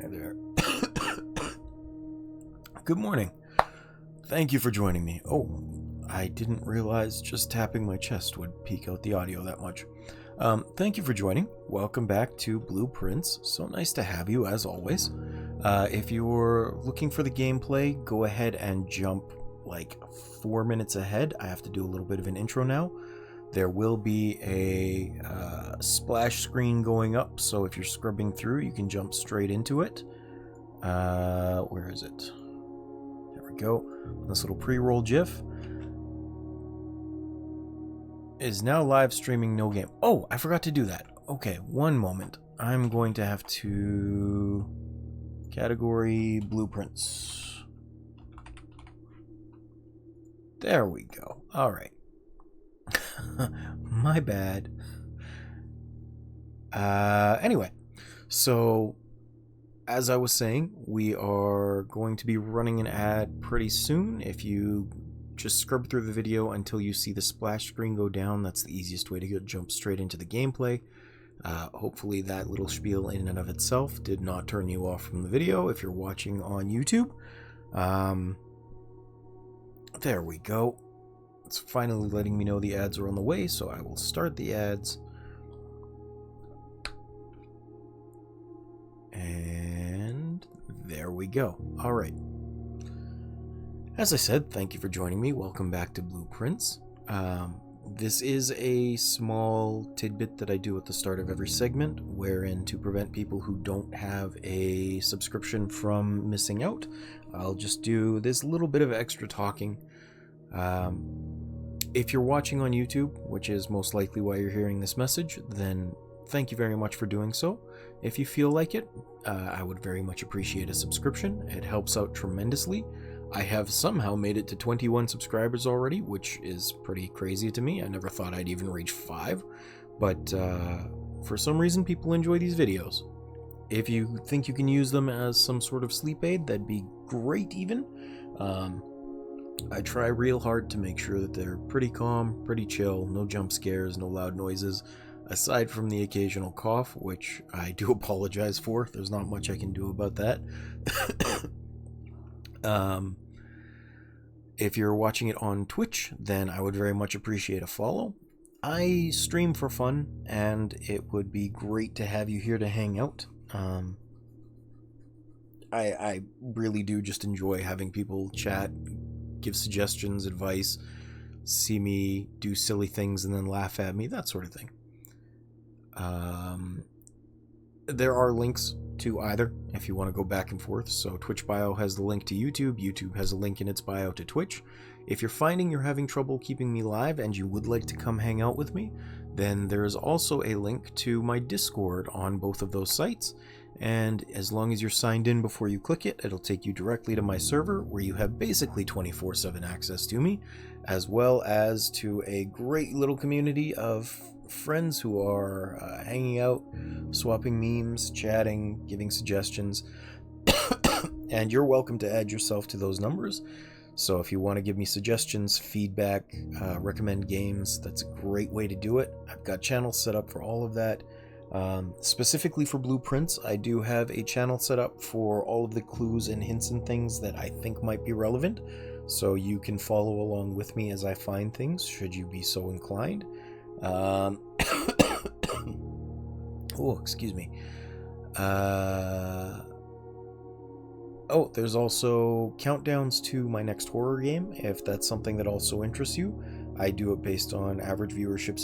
Hey there. Good morning. Thank you for joining me. Oh, I didn't realize just tapping my chest would peak out the audio that much. Thank you for joining. Welcome back to Blueprints. So nice to have you, as always. If you're looking for the gameplay, go ahead and jump like 4 minutes ahead. I have to do a little bit of an intro now. There will be a splash screen going up, so if you're scrubbing through, you can jump straight into it. Where is it? There we go. This little pre-roll GIF is now live streaming no game. Oh, I forgot to do that. Okay, one moment. I'm going to have to... Category Blueprints. There we go. Alright. My bad. Anyway, so as I was saying, we are going to be running an ad pretty soon. If you just scrub through the video until you see the splash screen go down, that's the easiest way to jump straight into the gameplay. Hopefully that little spiel in and of itself did not turn you off from the video if you're watching on YouTube. There we go. It's finally letting me know the ads are on the way, so I will start the ads. And there we go. All right. As I said, thank you for joining me. Welcome back to Blueprints. This is a small tidbit that I do at the start of every segment, wherein to prevent people who don't have a subscription from missing out, I'll just do this little bit of extra talking. If you're watching on YouTube, which is most likely why you're hearing this message, then thank you very much for doing so. If you feel like it, I would very much appreciate a subscription. It helps out tremendously. I have somehow made it to 21 subscribers already, which is pretty crazy to me. I never thought I'd even reach 5, but for some reason people enjoy these videos. If you think you can use them as some sort of sleep aid, that'd be great even. I try real hard to make sure that they're pretty calm, pretty chill, no jump scares, no loud noises, aside from the occasional cough, which I do apologize for. There's not much I can do about that. If you're watching it on Twitch, then I would very much appreciate a follow. I stream for fun, and it would be great to have you here to hang out. I really do just enjoy having people chat, give suggestions, advice, see me do silly things and then laugh at me, that sort of thing. There are links to either if you want to go back and forth. So Twitch bio has the link to YouTube. YouTube has a link in its bio to Twitch. If you're finding you're having trouble keeping me live and you would like to come hang out with me, then there's also a link to my Discord on both of those sites. And as long as you're signed in before you click it, it'll take you directly to my server where you have basically 24/7 access to me, as well as to a great little community of friends who are hanging out, swapping memes, chatting, giving suggestions. And you're welcome to add yourself to those numbers. So if you want to give me suggestions, feedback, recommend games, that's a great way to do it. I've got channels set up for all of that. Specifically for Blueprints, I do have a channel set up for all of the clues and hints and things that I think might be relevant, so you can follow along with me as I find things, should you be so inclined. Oh, excuse me. Oh, there's also countdowns to my next horror game, if that's something that also interests you. I do it based on average viewership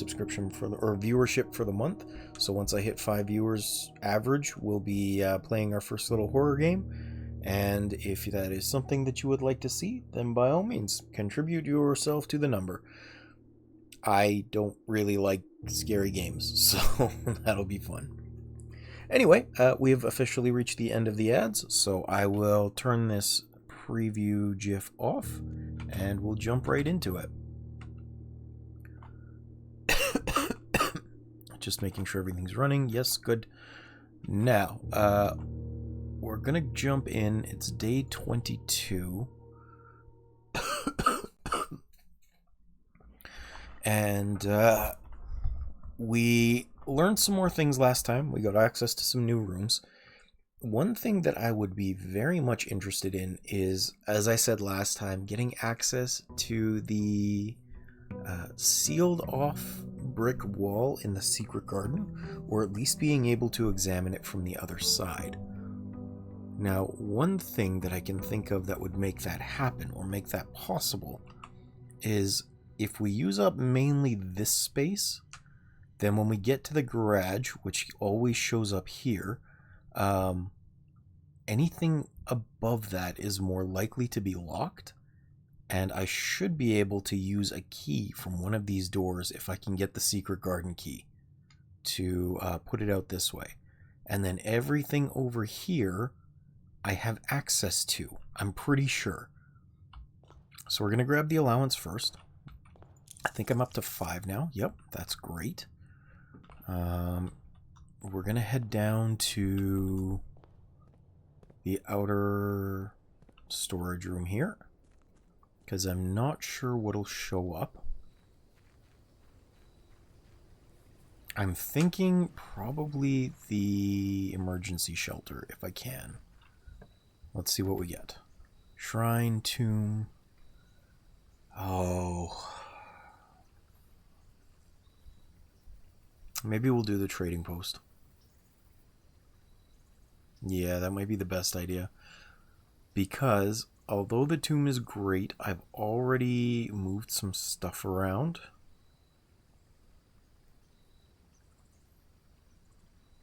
viewership for the month. So once I hit 5 viewers average, we'll be playing our first little horror game. And if that is something that you would like to see, then by all means, contribute yourself to the number. I don't really like scary games, so that'll be fun. Anyway, we have officially reached the end of the ads, so I will turn this preview GIF off, and we'll jump right into it. Just making sure everything's running. Yes, good. Now, we're gonna jump in. It's day 22. And we learned some more things last time. We got access to some new rooms. one thing that I would be very much interested in is, as I said last time, getting access to the sealed off brick wall in the secret garden, or at least being able to examine it from the other side. Now, one thing that I can think of that would make that happen, or make that possible, is if we use up mainly this space, then when we get to the garage, which always shows up here, anything above that is more likely to be locked, and I should be able to use a key from one of these doors if I can get the secret garden key to put it out this way. And then everything over here I have access to, I'm pretty sure. So we're going to grab the allowance first. I think I'm up to 5 now. Yep, that's great. We're going to head down to the outer storage room here, because I'm not sure what'll show up. I'm thinking probably the emergency shelter, if I can. Let's see what we get. Shrine, tomb. Oh. Maybe we'll do the trading post. Yeah, that might be the best idea. Because although the tomb is great, I've already moved some stuff around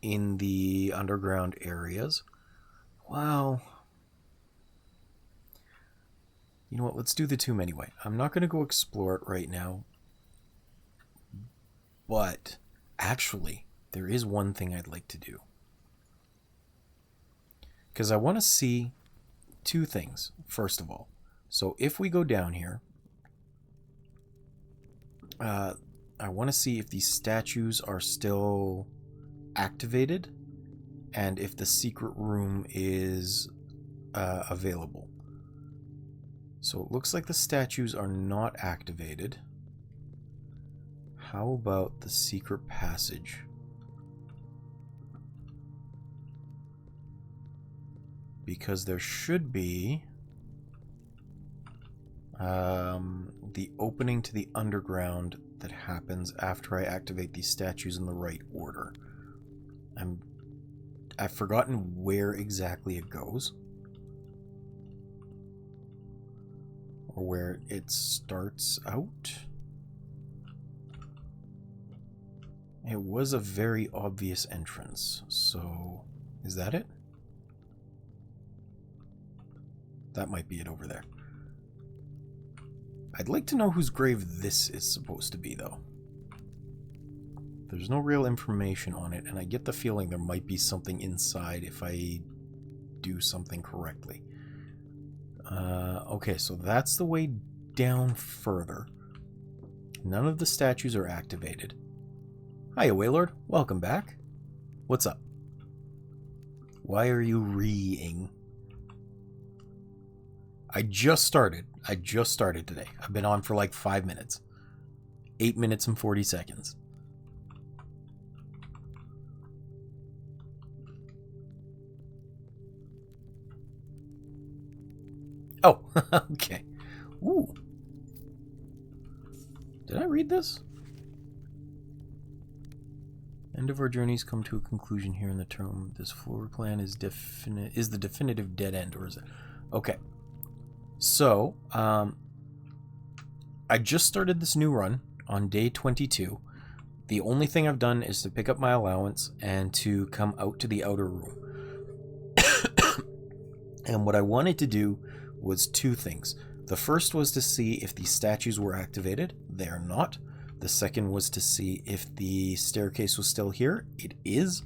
in the underground areas. Wow. You know what? Let's do the tomb anyway. I'm not going to go explore it right now. But actually, there is one thing I'd like to do. Because I want to see 2 things, first of all. So if we go down here, I want to see if these statues are still activated and if the secret room is available. So it looks like the statues are not activated. How about the secret passage? Because there should be the opening to the underground that happens after I activate these statues in the right order. I've forgotten where exactly it goes, or where it starts out. It was a very obvious entrance, so is that it? That might be it over there. I'd like to know whose grave this is supposed to be, though. There's no real information on it, and I get the feeling there might be something inside if I do something correctly. Okay, so that's the way down further. None of the statues are activated. Hiya, Waylord. Welcome back. What's up? Why are you reeing? I just started today. I've been on for like 5 minutes. 8 minutes and 40 seconds. Oh, okay. Ooh. Did I read this? End of our journeys come to a conclusion here in the tomb. This floor plan is the definitive dead end, or is it? Okay. So, I just started this new run on day 22. The only thing I've done is to pick up my allowance and to come out to the outer room. And what I wanted to do was 2 things. The first was to see if the statues were activated. They are not. The second was to see if the staircase was still here. It is.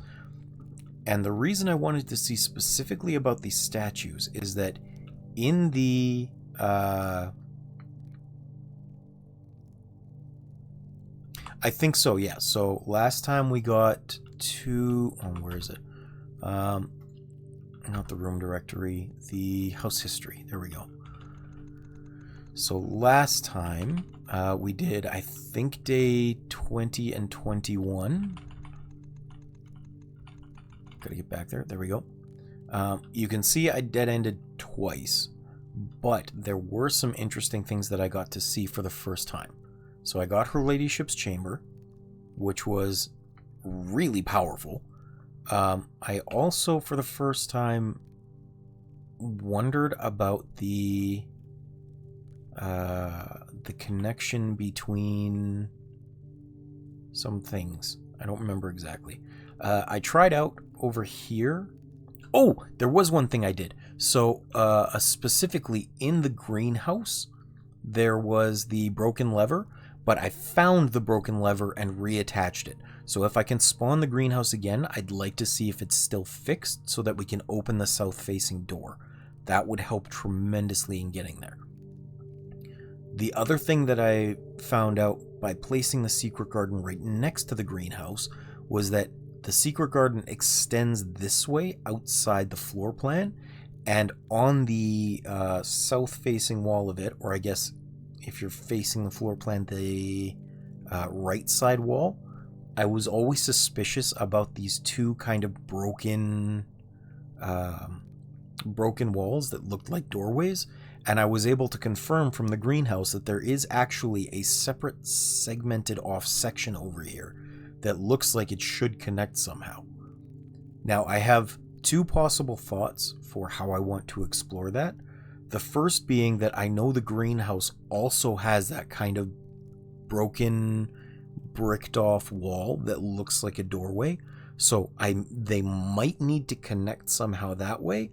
And the reason I wanted to see specifically about these statues is that in the I think so, yeah. So last time we got 2 where is it? Not the room directory, the house history. There we go. So last time we did, I think, day 20 and 21. Gotta get back there. There we go. You can see I dead-ended twice, but there were some interesting things that I got to see for the first time. So I got her ladyship's chamber, which was really powerful. I also, for the first time, wondered about the connection between some things. I don't remember exactly. I tried out over here. Oh, there was one thing I did. So, specifically in the greenhouse, there was the broken lever, but I found the broken lever and reattached it. So if I can spawn the greenhouse again, I'd like to see if it's still fixed so that we can open the south-facing door. That would help tremendously in getting there. The other thing that I found out by placing the secret garden right next to the greenhouse was that the secret garden extends this way outside the floor plan, and on the south-facing wall of it, or I guess if you're facing the floor plan, the right side wall, I was always suspicious about these two kind of broken walls that looked like doorways, and I was able to confirm from the greenhouse that there is actually a separate segmented off section over here that looks like it should connect somehow. Now, I have two possible thoughts for how I want to explore that. The first being that I know the greenhouse also has that kind of broken, bricked off wall that looks like a doorway, so they might need to connect somehow that way.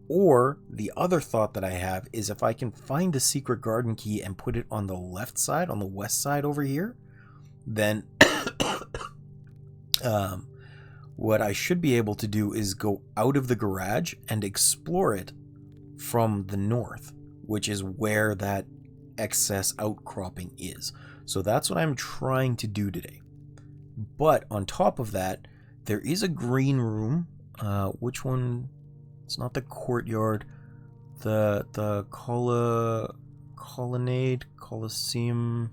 Or the other thought that I have is if I can find the secret garden key and put it on the left side, on the west side over here, then what I should be able to do is go out of the garage and explore it from the north, which is where that excess outcropping is. So that's what I'm trying to do today. But on top of that, there is a green room. Which one? It's not the courtyard. The colonnade, Colosseum,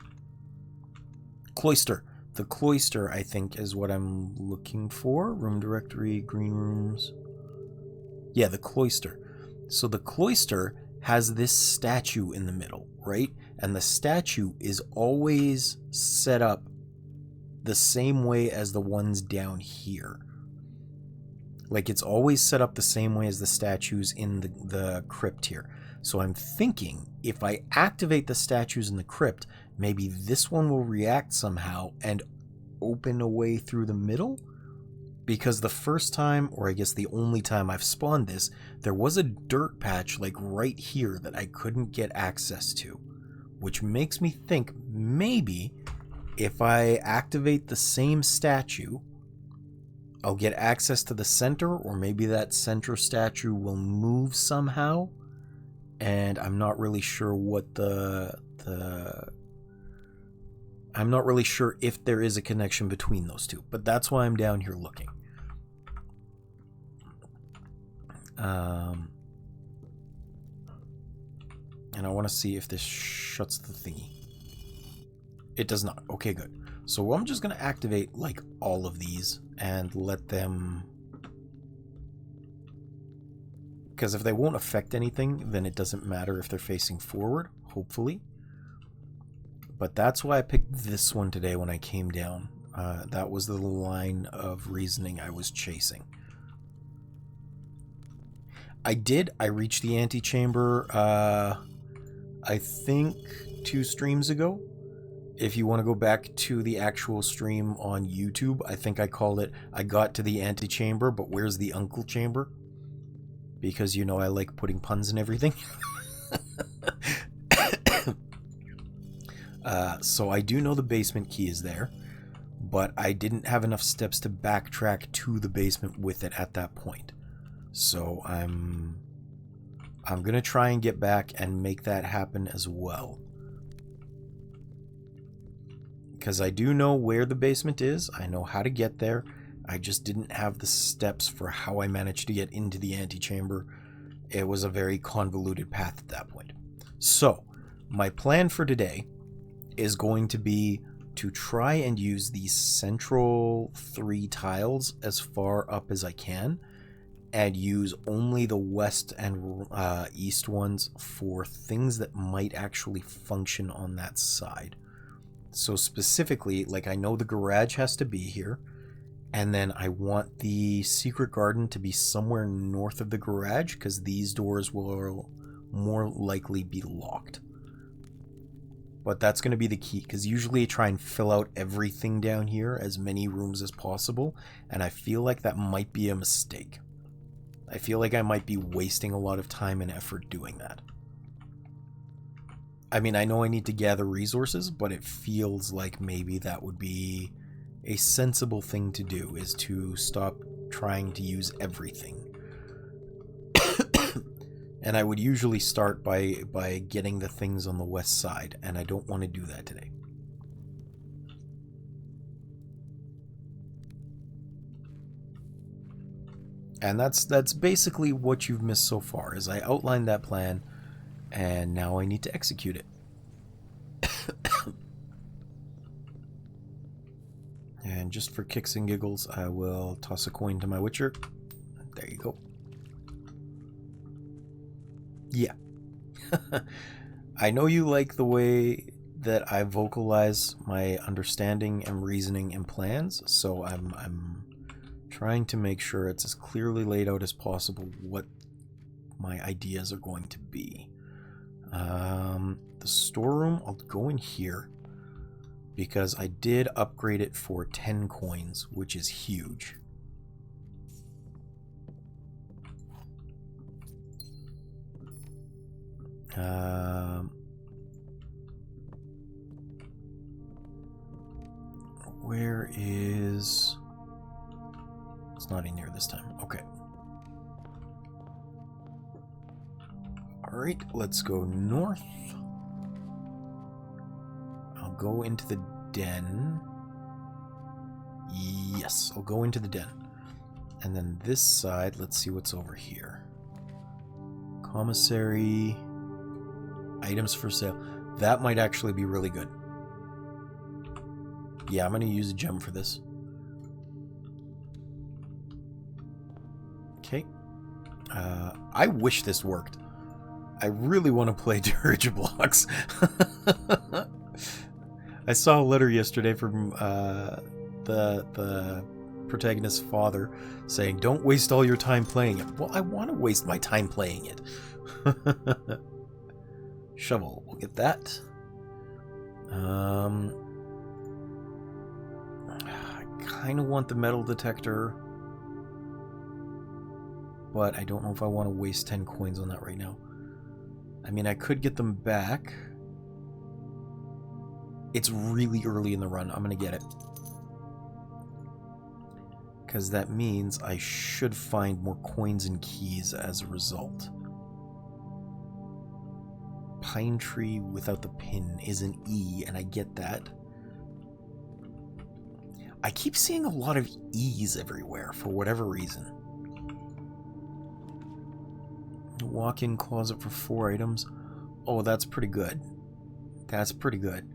cloister. The cloister, I think, is what I'm looking for. Room directory, green rooms. Yeah, the cloister. So the cloister has this statue in the middle, right? And the statue is always set up the same way as the ones down here. Like, it's always set up the same way as the statues in the crypt here. So I'm thinking if I activate the statues in the crypt, maybe this one will react somehow and open a way through the middle? Because the first time, or I guess the only time I've spawned this, there was a dirt patch like right here that I couldn't get access to. Which makes me think maybe if I activate the same statue, I'll get access to the center, or maybe that center statue will move somehow. And I'm not really sure what I'm not really sure if there is a connection between those two, but that's why I'm down here looking. And I want to see if this shuts the thingy. It does not. Okay, good. So I'm just going to activate like all of these and let them... Because if they won't affect anything, then it doesn't matter if they're facing forward, hopefully. But that's why I picked this one today when I came down. That was the line of reasoning I was chasing. I reached the antechamber, I think 2 streams ago. If you want to go back to the actual stream on YouTube, I think I called it, I got to the antechamber, but where's the uncle chamber? Because, you know, I like putting puns and everything. So I do know the basement key is there, but I didn't have enough steps to backtrack to the basement with it at that point. So I'm going to try and get back and make that happen as well. Because I do know where the basement is. I know how to get there. I just didn't have the steps for how I managed to get into the antechamber. It was a very convoluted path at that point. So, my plan for today is going to be to try and use these central 3 tiles as far up as I can, and use only the west and east ones for things that might actually function on that side. So specifically, like, I know the garage has to be here, and then I want the secret garden to be somewhere north of the garage, because these doors will more likely be locked. But that's going to be the key, because usually I try and fill out everything down here, as many rooms as possible, and I feel like that might be a mistake. I feel like I might be wasting a lot of time and effort doing that. I mean, I know I need to gather resources, but it feels like maybe that would be a sensible thing to do, is to stop trying to use everything. And I would usually start by getting the things on the west side, and I don't want to do that today. And that's basically what you've missed so far, is I outlined that plan, and now I need to execute it. And just for kicks and giggles, I will toss a coin to my Witcher. There you go. Yeah. I know you like the way that I vocalize my understanding and reasoning and plans, so I'm trying to make sure it's as clearly laid out as possible what my ideas are going to be. The storeroom, I'll go in here, because I did upgrade it for 10 coins, which is huge. Where is... It's not in here this time. Okay. Alright, let's go north. I'll go into the den. Yes, I'll go into the den. And then this side, let's see what's over here. Commissary. Items for sale. That might actually be really good. Yeah, I'm going to use a gem for this. Okay. I wish this worked. I really want to play Dirigible Blocks. I saw a letter yesterday from the protagonist's father saying, "Don't waste all your time playing it." Well, I want to waste my time playing it. Shovel, we'll get that. I kind of want the metal detector, but I don't know if I want to waste 10 coins on that right now. I mean, I could get them back. It's really early in the run. I'm going to get it. Because that means I should find more coins and keys as a result. Pine tree without the pin is an E, and I get that. I keep seeing a lot of E's everywhere for whatever reason. Walk-in closet for 4 items. Oh, that's pretty good. That's pretty good.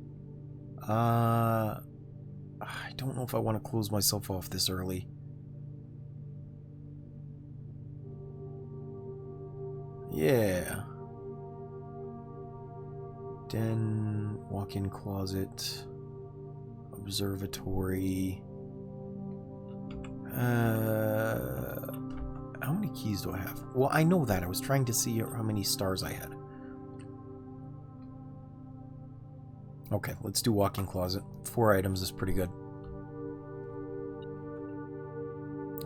I don't know if I want to close myself off this early. Yeah. Den, walk-in closet, observatory. How many keys do I have? Well, I know that. I was trying to see how many stars I had. Okay, let's do walk-in closet. 4 items is pretty good.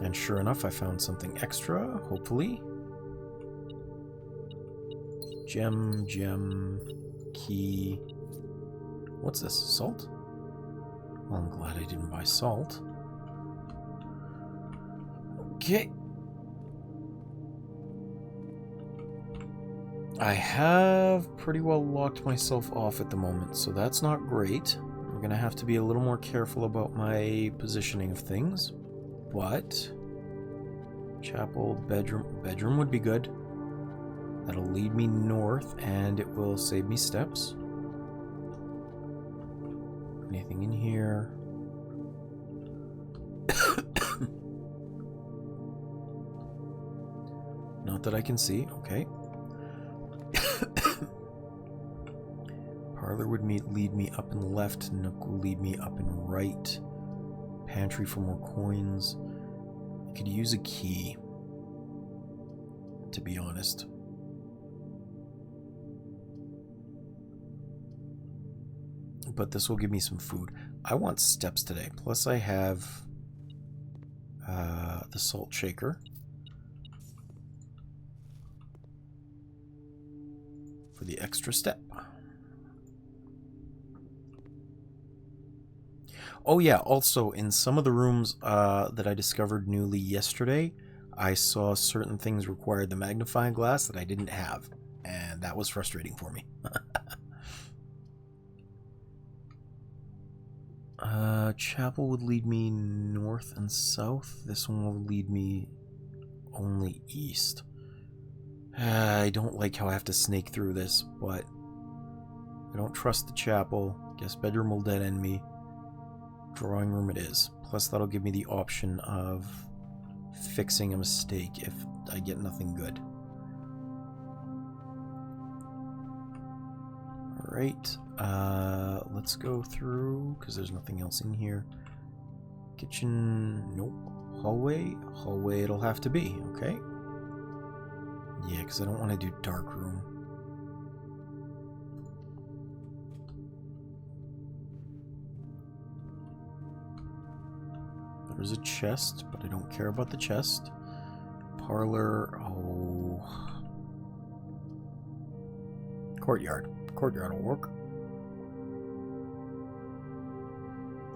And sure enough, I found something extra, hopefully. Gem, key. What's this? Salt? Well, I'm glad I didn't buy salt. Okay. I have pretty well locked myself off at the moment, so that's not great. I'm going to have to be a little more careful about my positioning of things. But chapel, bedroom would be good. That'll lead me north, and it will save me steps. Anything in here? Not that I can see. Okay. Parlor would lead me up and left. Nook will lead me up and right. Pantry for more coins. I could use a key, to be honest. But this will give me some food. I want steps today. Plus I have the salt shaker for the extra step. Oh yeah, also in some of the rooms that I discovered newly yesterday, I saw certain things required the magnifying glass that I didn't have, and that was frustrating for me. Chapel would lead me north and south. This one will lead me only east. I don't like how I have to snake through this, but I don't trust the chapel. Guess bedroom will dead end me. Drawing room it is. Plus that'll give me the option of fixing a mistake if I get nothing good. Alright, let's go through, because there's nothing else in here. Kitchen, nope. Hallway? Hallway it'll have to be, okay. Yeah, because I don't want to do dark room. There's a chest, but I don't care about the chest. Parlor, oh. Courtyard. Courtyard will work.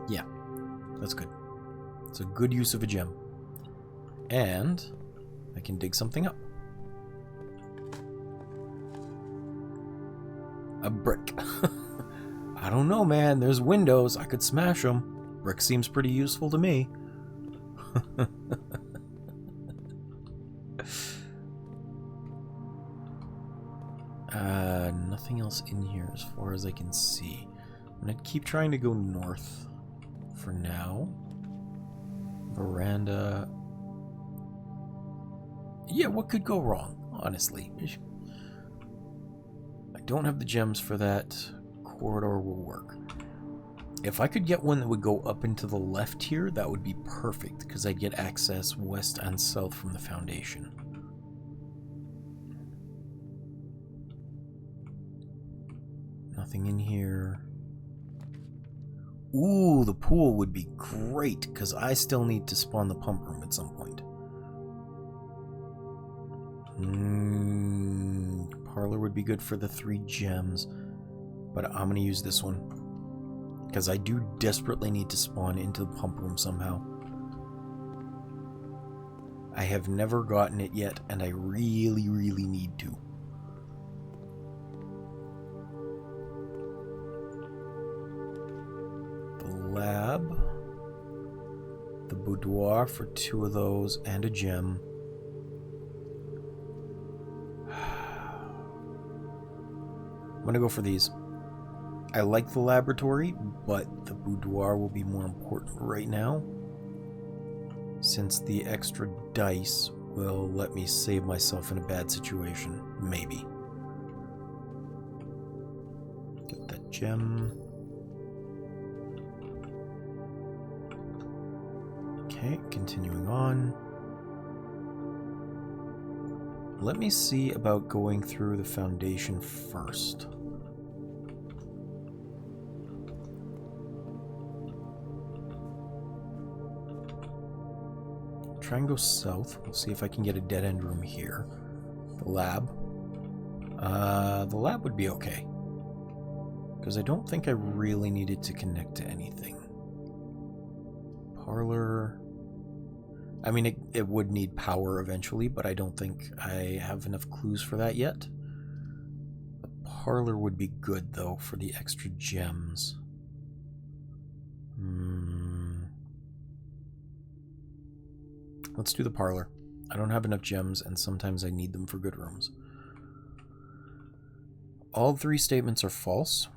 Yeah, that's good. It's a good use of a gem. And I can dig something up. A brick. I don't know, man. There's windows. I could smash them. Brick seems pretty useful to me. Nothing else in here as far as I can see. I'm gonna keep trying to go north for now. Veranda. Yeah, what could go wrong, honestly? I don't have the gems for that. Corridor will work. If I could get one that would go up into the left here, that would be perfect, because I'd get access west and south from the foundation. Nothing in here. Ooh, the pool would be great, because I still need to spawn the pump room at some point. Parlor would be good for the 3 gems, but I'm going to use this one, because I do desperately need to spawn into the pump room somehow. I have never gotten it yet, and I really, really need to. The lab. The boudoir for 2 of those, and a gem. I'm gonna go for these. I like the laboratory, but the boudoir will be more important right now, since the extra dice will let me save myself in a bad situation. Maybe. Get that gem. Okay, continuing on. Let me see about going through the foundation first. Try and go south. We'll see if I can get a dead end room here. The lab. The lab would be okay, because I don't think I really needed to connect to anything. Parlor. I mean, it would need power eventually, but I don't think I have enough clues for that yet. The parlor would be good, though, for the extra gems. Let's do the parlor. I don't have enough gems, and sometimes I need them for good rooms. All 3 statements are false,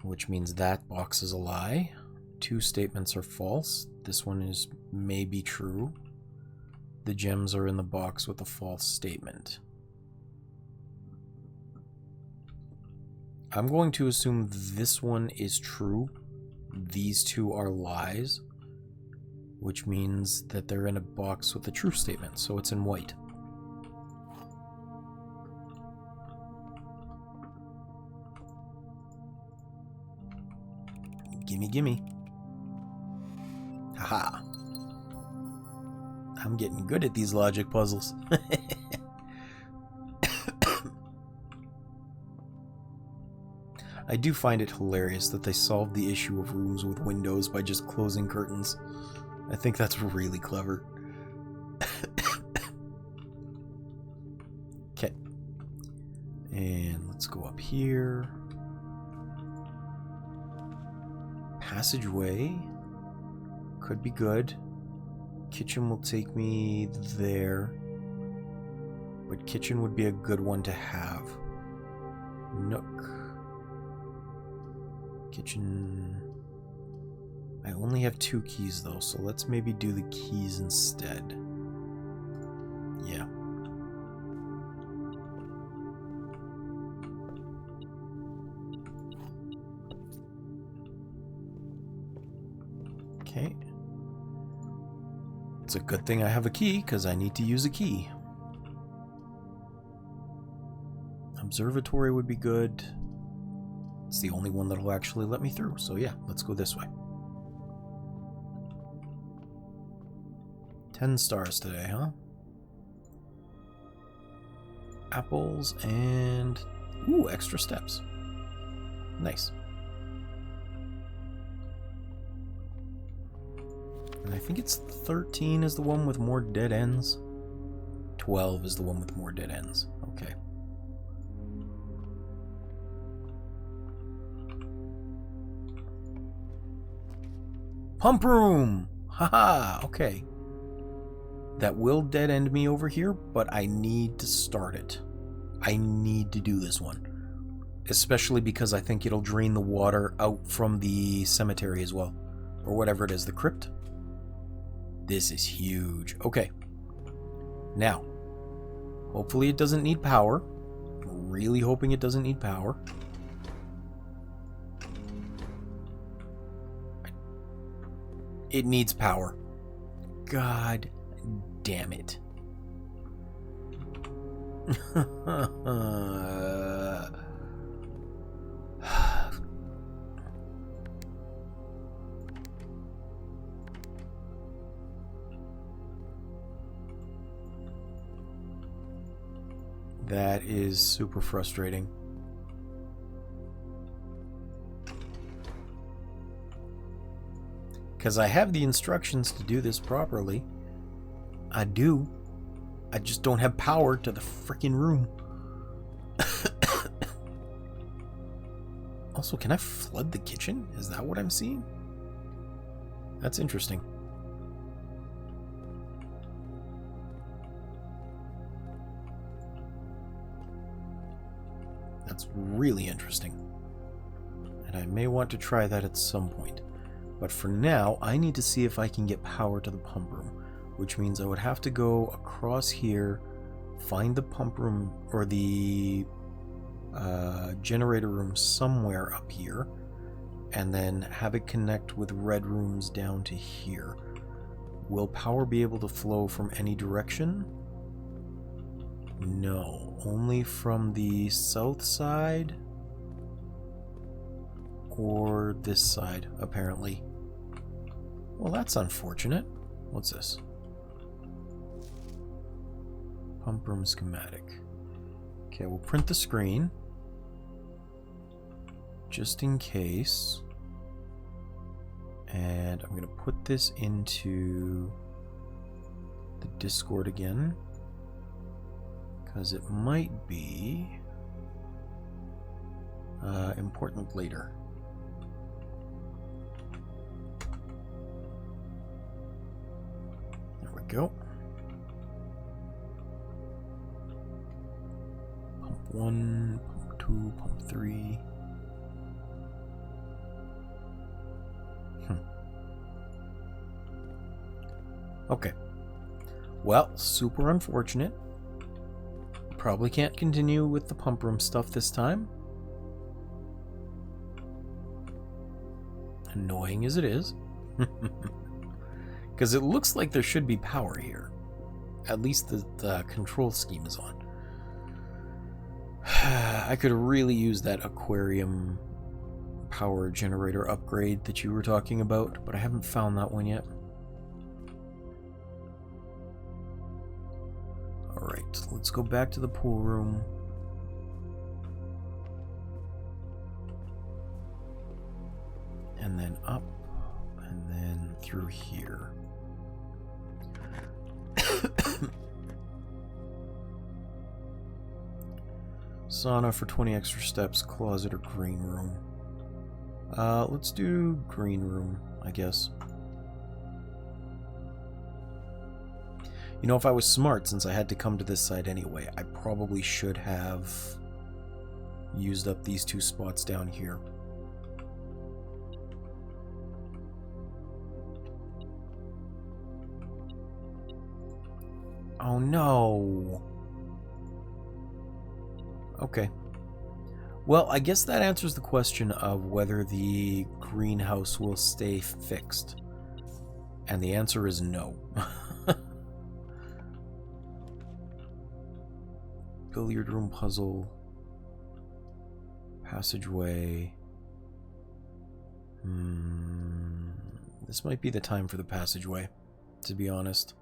which means that box is a lie. 2 statements are false. This one is maybe true. the gems are in the box with a false statement. I'm going to assume this one is true. These two are lies, which means that they're in a box with a true statement, so it's in white. Gimme, gimme. Haha. I'm getting good at these logic puzzles. I do find it hilarious that they solved the issue of rooms with windows by just closing curtains. I think that's really clever. Okay. And let's go up here. Passageway. Could be good. Kitchen will take me there. But kitchen would be a good one to have. Nook. Kitchen. I only have 2 keys though, so let's maybe do the keys instead. Yeah. Okay. It's a good thing I have a key, because I need to use a key. Observatory would be good. It's the only one that'll actually let me through, so yeah, let's go this way. 10 stars today, huh? Apples and... ooh, extra steps. Nice. And I think it's 13 is the one with more dead ends. 12 is the one with more dead ends. Okay. Pump room! Haha, okay. That will dead end me over here, but I need to start it. I need to do this one. Especially because I think it'll drain the water out from the cemetery as well. Or whatever it is, the crypt. This is huge. Okay. Now, hopefully it doesn't need power. I'm really hoping it doesn't need power. It needs power. God damn it. That is super frustrating. Because I have the instructions to do this properly. I do. I just don't have power to the freaking room. Also, can I flood the kitchen? Is that what I'm seeing? That's interesting. That's really interesting. And I may want to try that at some point. But for now, I need to see if I can get power to the pump room, which means I would have to go across here, find the pump room or the generator room somewhere up here, and then have it connect with red rooms down to here. Will power be able to flow from any direction? No, only from the south side or this side, apparently. Well, that's unfortunate. What's this? Pump room schematic. Okay, we'll print the screen just in case. And I'm going to put this into the Discord again, because it might be important later. There we go. Pump 1, pump 2, pump 3. Okay. Well, super unfortunate. Probably can't continue with the pump room stuff this time. Annoying as it is. Because it looks like there should be power here. At least the control scheme is on. I could really use that aquarium power generator upgrade that you were talking about, but I haven't found that one yet. Alright, let's go back to the pool room. And then up, and then through here. Sauna for 20 extra steps, closet or green room. Let's do green room, I guess. You know, if I was smart, since I had to come to this side anyway, I probably should have used up these two spots down here. Oh no! Okay. Well, I guess that answers the question of whether the greenhouse will stay fixed. And the answer is no. Billiard room puzzle. Passageway. This might be the time for the passageway, to be honest.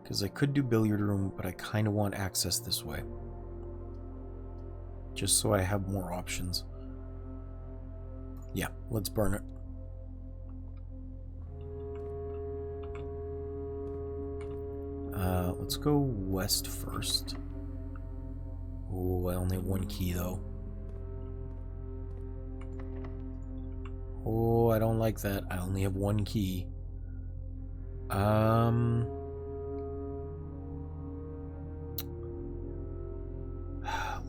Because I could do billiard room, but I kind of want access this way. Just so I have more options. Yeah, let's burn it. Let's go west first. Oh, I only have one key though. Oh, I don't like that. I only have one key.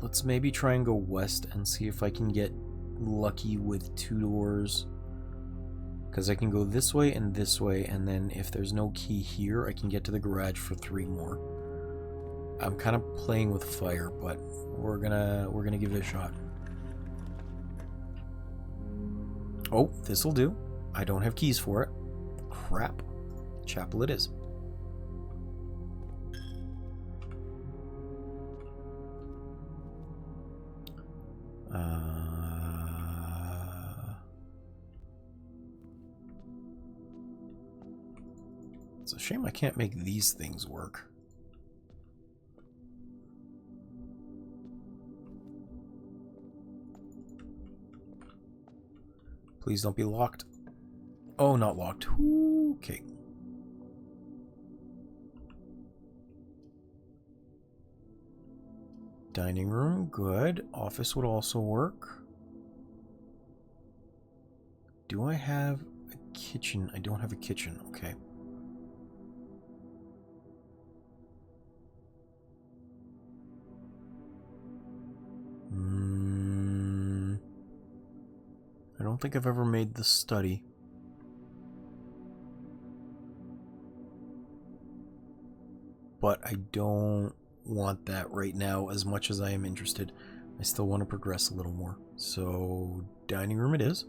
Let's maybe try and go west and see if I can get lucky with 2 doors. Because I can go this way, and then if there's no key here, I can get to the garage for 3 more. I'm kind of playing with fire, but we're gonna give it a shot. Oh, this'll do. I don't have keys for it. Crap. Chapel it is. It's a shame I can't make these things work. Please don't be locked. Oh, not locked. Okay. Dining room, good. Office would also work. Do I have a kitchen? I don't have a kitchen. Okay. I don't think I've ever made the study. But I don't want that right now as much as I am interested. I still want to progress a little more. So, dining room it is.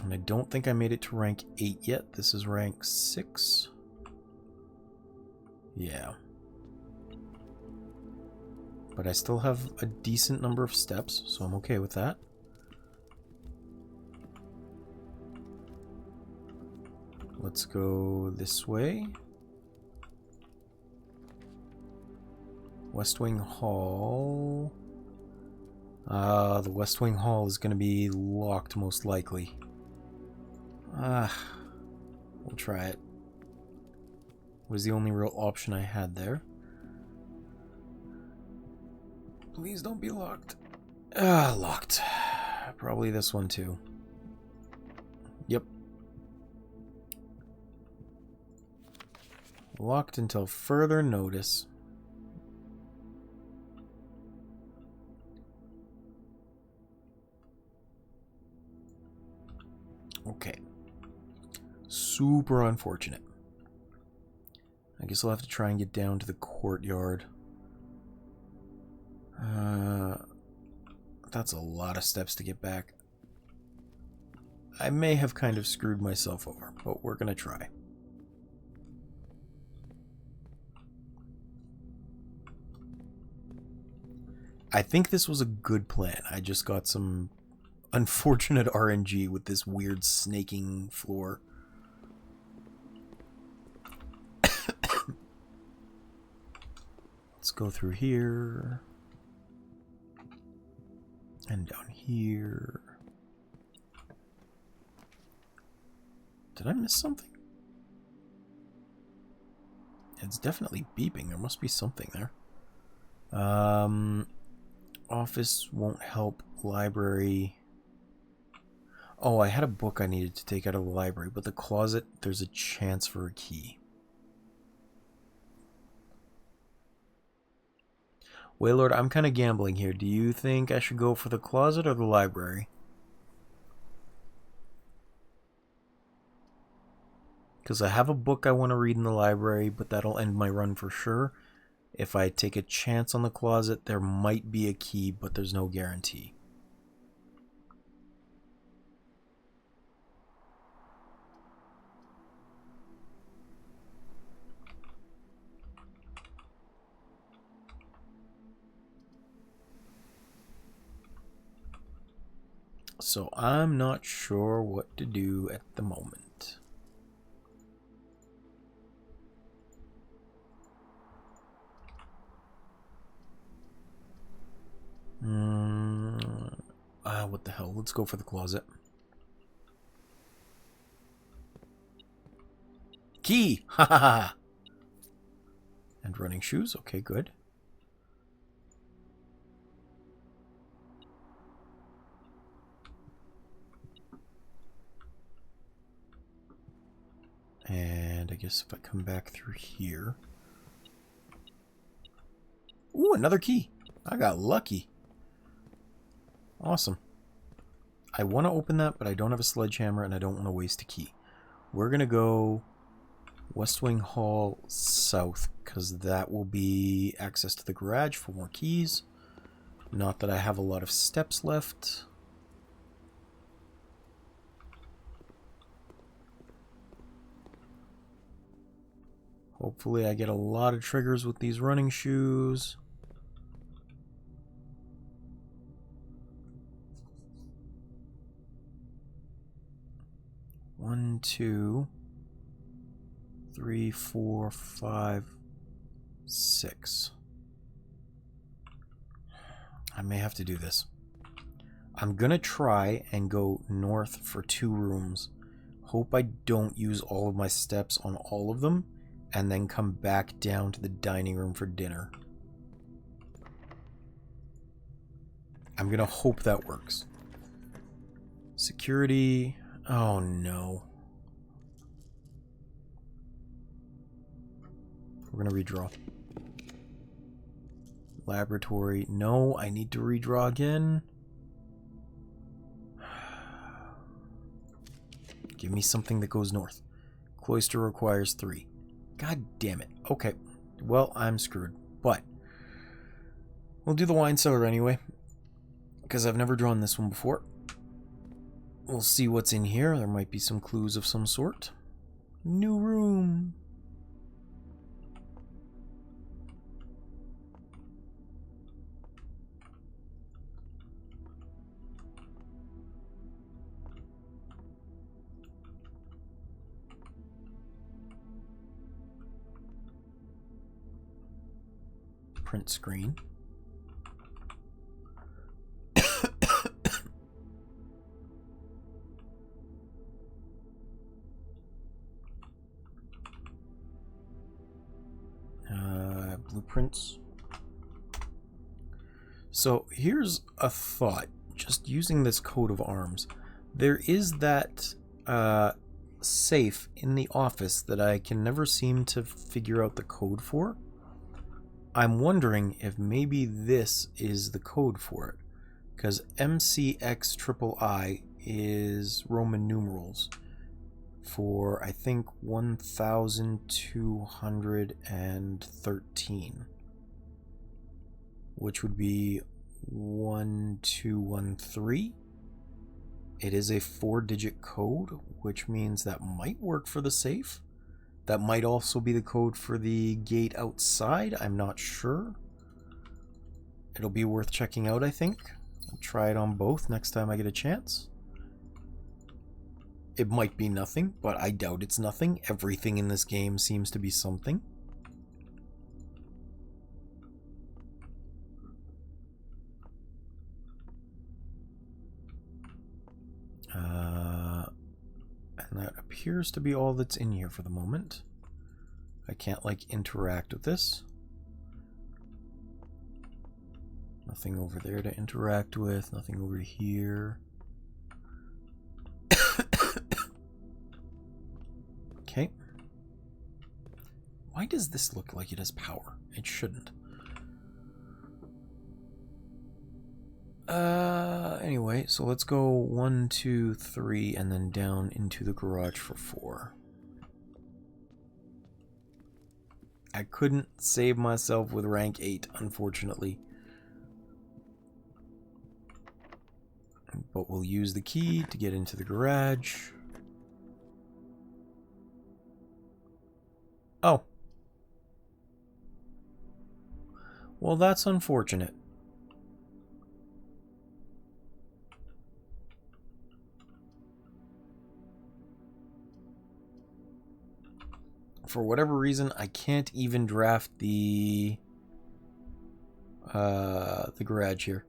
And I don't think I made it to rank 8 yet. This is rank 6. Yeah. But I still have a decent number of steps, so I'm okay with that. Let's go this way. West Wing Hall. The West Wing Hall is going to be locked most likely. We'll try it. Was the only real option I had there. Please don't be locked. Locked. Probably this one too. Yep. Locked until further notice. Okay. super unfortunate. I guess I'll have to try and get down to the courtyard. That's a lot of steps to get back. I may have kind of screwed myself over, but we're gonna try. I think this was a good plan. I just got some unfortunate RNG with this weird snaking floor. Let's go through here. And down here. Did I miss something? It's definitely beeping. There must be something there. Office won't help. Library. Oh, I had a book I needed to take out of the library, but the closet, there's a chance for a key. Waylord, I'm kind of gambling here. Do you think I should go for the closet or the library? Because I have a book I want to read in the library, but that'll end my run for sure. If I take a chance on the closet, there might be a key, but there's no guarantee. So I'm not sure what to do at the moment. What the hell? Let's go for the closet. Key! Ha ha ha! And running shoes. Okay, good. And I guess if I come back through here... Ooh, another key! I got lucky. Awesome. I want to open that, but I don't have a sledgehammer and I don't want to waste a key. We're going to go West Wing Hall South, because that will be access to the garage for more keys. Not that I have a lot of steps left. Hopefully I get a lot of triggers with these running shoes. One, 2, 3, 4, 5, 6. I may have to do this. I'm gonna try and go north for 2 rooms. Hope I don't use all of my steps on all of them, and then come back down to the dining room for dinner. I'm gonna hope that works. Security. Oh no. We're gonna redraw. Laboratory. No, I need to redraw again. Give me something that goes north. Cloister requires 3. God damn it. Okay. Well, I'm screwed. But we'll do the wine cellar anyway, because I've never drawn this one before. We'll see what's in here. There might be some clues of some sort. New room. Print screen. Blueprints. So here's a thought, just using this coat of arms. There is that safe in the office that I can never seem to figure out the code for. I'm wondering if maybe this is the code for it, because MCXIII is Roman numerals. for, I think, 1,213, which would be 1213. It is a 4-digit code, which means that might work for the safe. That might also be the code for the gate outside. I'm not sure. It'll be worth checking out, I think. I'll try it on both next time I get a chance. It might be nothing, but I doubt it's nothing. Everything in this game seems to be something. And that appears to be all that's in here for the moment. I can't, like, interact with this. Nothing over there to interact with. Nothing over here. Okay. Why does this look like it has power? It shouldn't. Anyway, so let's go 1, 2, 3, and then down into the garage for 4. I couldn't save myself with rank 8, unfortunately. But we'll use the key to get into the garage. Oh. Well, that's unfortunate. For whatever reason, I can't even draft the garage here.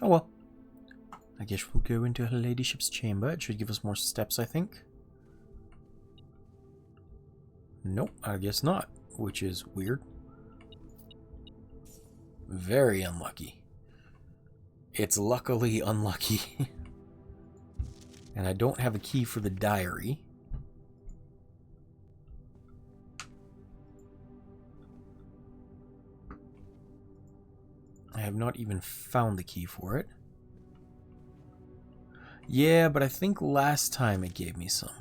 Oh well. I guess we'll go into her ladyship's chamber. It should give us more steps, I think. Nope, I guess not, which is weird. Very unlucky. It's luckily unlucky. And I don't have a key for the diary. I have not even found the key for it. Yeah, but I think last time it gave me some.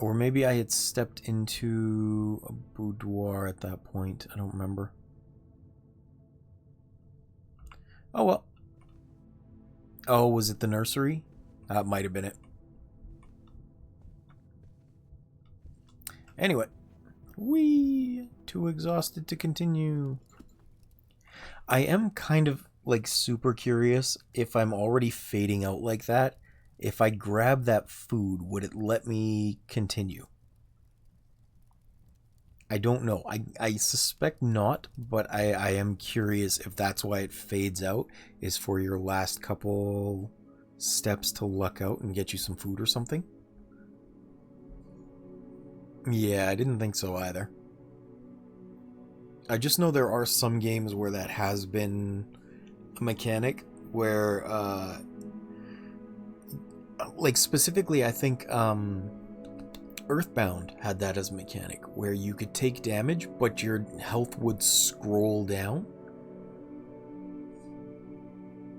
Or maybe I had stepped into a boudoir at that point. I don't remember. Oh well. Oh, was it the nursery? That might have been it. Anyway. Whee! Too exhausted to continue. I am kind of, like, super curious if I'm already fading out like that. If I grab that food, would it let me continue? I don't know. I suspect not, but I am curious if that's why it fades out, is for your last couple steps to luck out and get you some food or something. Yeah, I didn't think so either. I just know there are some games where that has been a mechanic where, like specifically, I think Earthbound had that as a mechanic, where you could take damage, but your health would scroll down.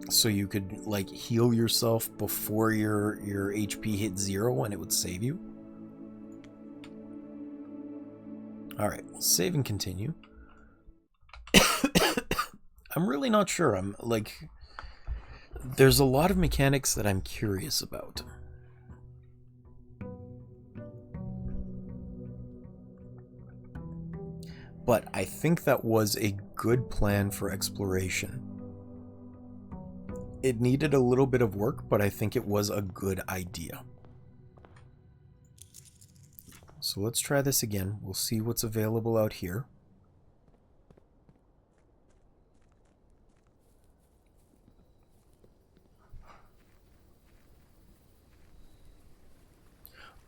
So you could, like, heal yourself before your HP hit 0 and it would save you. Alright, we'll save and continue. I'm really not sure. I'm, like... There's a lot of mechanics that I'm curious about. But I think that was a good plan for exploration. It needed a little bit of work, but I think it was a good idea. So let's try this again. We'll see what's available out here.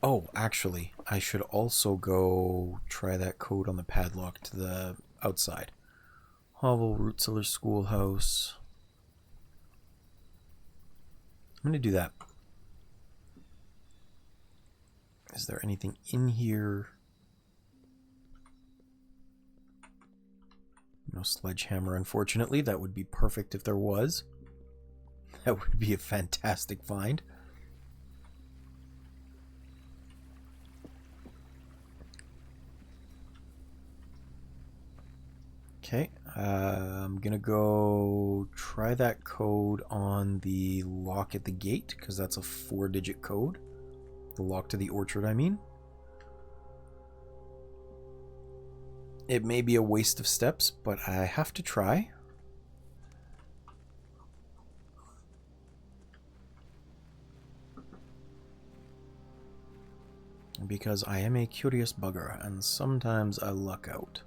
Oh, actually, I should also go try that code on the padlock to the outside. Hovel, Root Cellar Schoolhouse. I'm going to do that. Is there anything in here? No sledgehammer, unfortunately. That would be perfect if there was. That would be a fantastic find. Okay, I'm gonna go try that code on the lock at the gate, because that's a 4-digit code. The lock to the orchard, I mean. It may be a waste of steps, but I have to try. Because I am a curious bugger, and sometimes I luck out.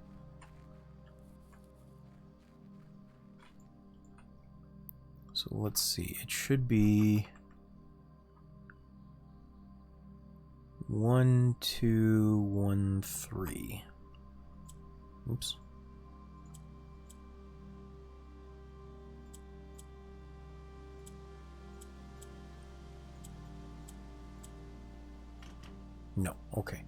So let's see, it should be 1, 2, 1, 3. Oops. No, okay.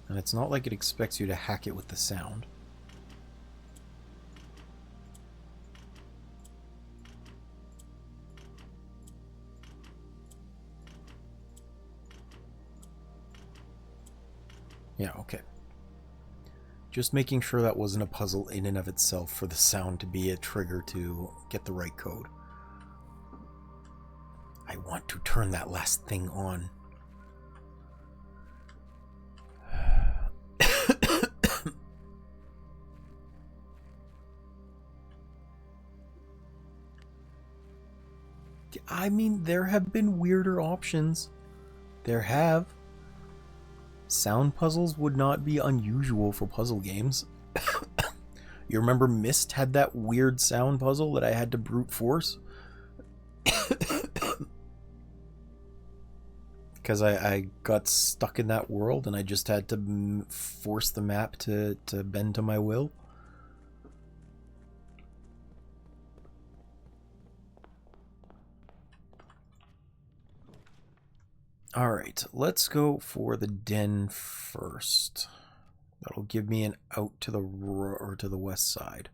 And it's not like it expects you to hack it with the sound. Yeah, okay. Just making sure that wasn't a puzzle in and of itself for the sound to be a trigger to get the right code. I want to turn that last thing on. I mean, there have been weirder options. There have. Sound puzzles would not be unusual for puzzle games. You remember Myst had that weird sound puzzle that I had to brute force? Because I got stuck in that world and I just had to force the map to bend to my will. Alright, let's go for the den first. That'll give me an out to the west side.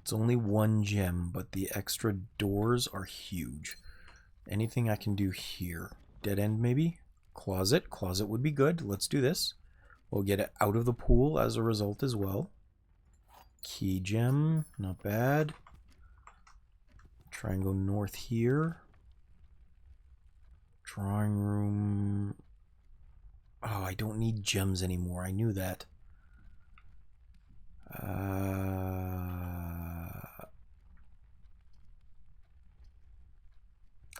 It's only 1 gem, but the extra doors are huge. Anything I can do here? Dead end, maybe? Closet. Closet would be good. Let's do this. We'll get it out of the pool as a result as well. Key gem. Not bad. Try and go north here. Drawing room. Oh, I don't need gems anymore. I knew that.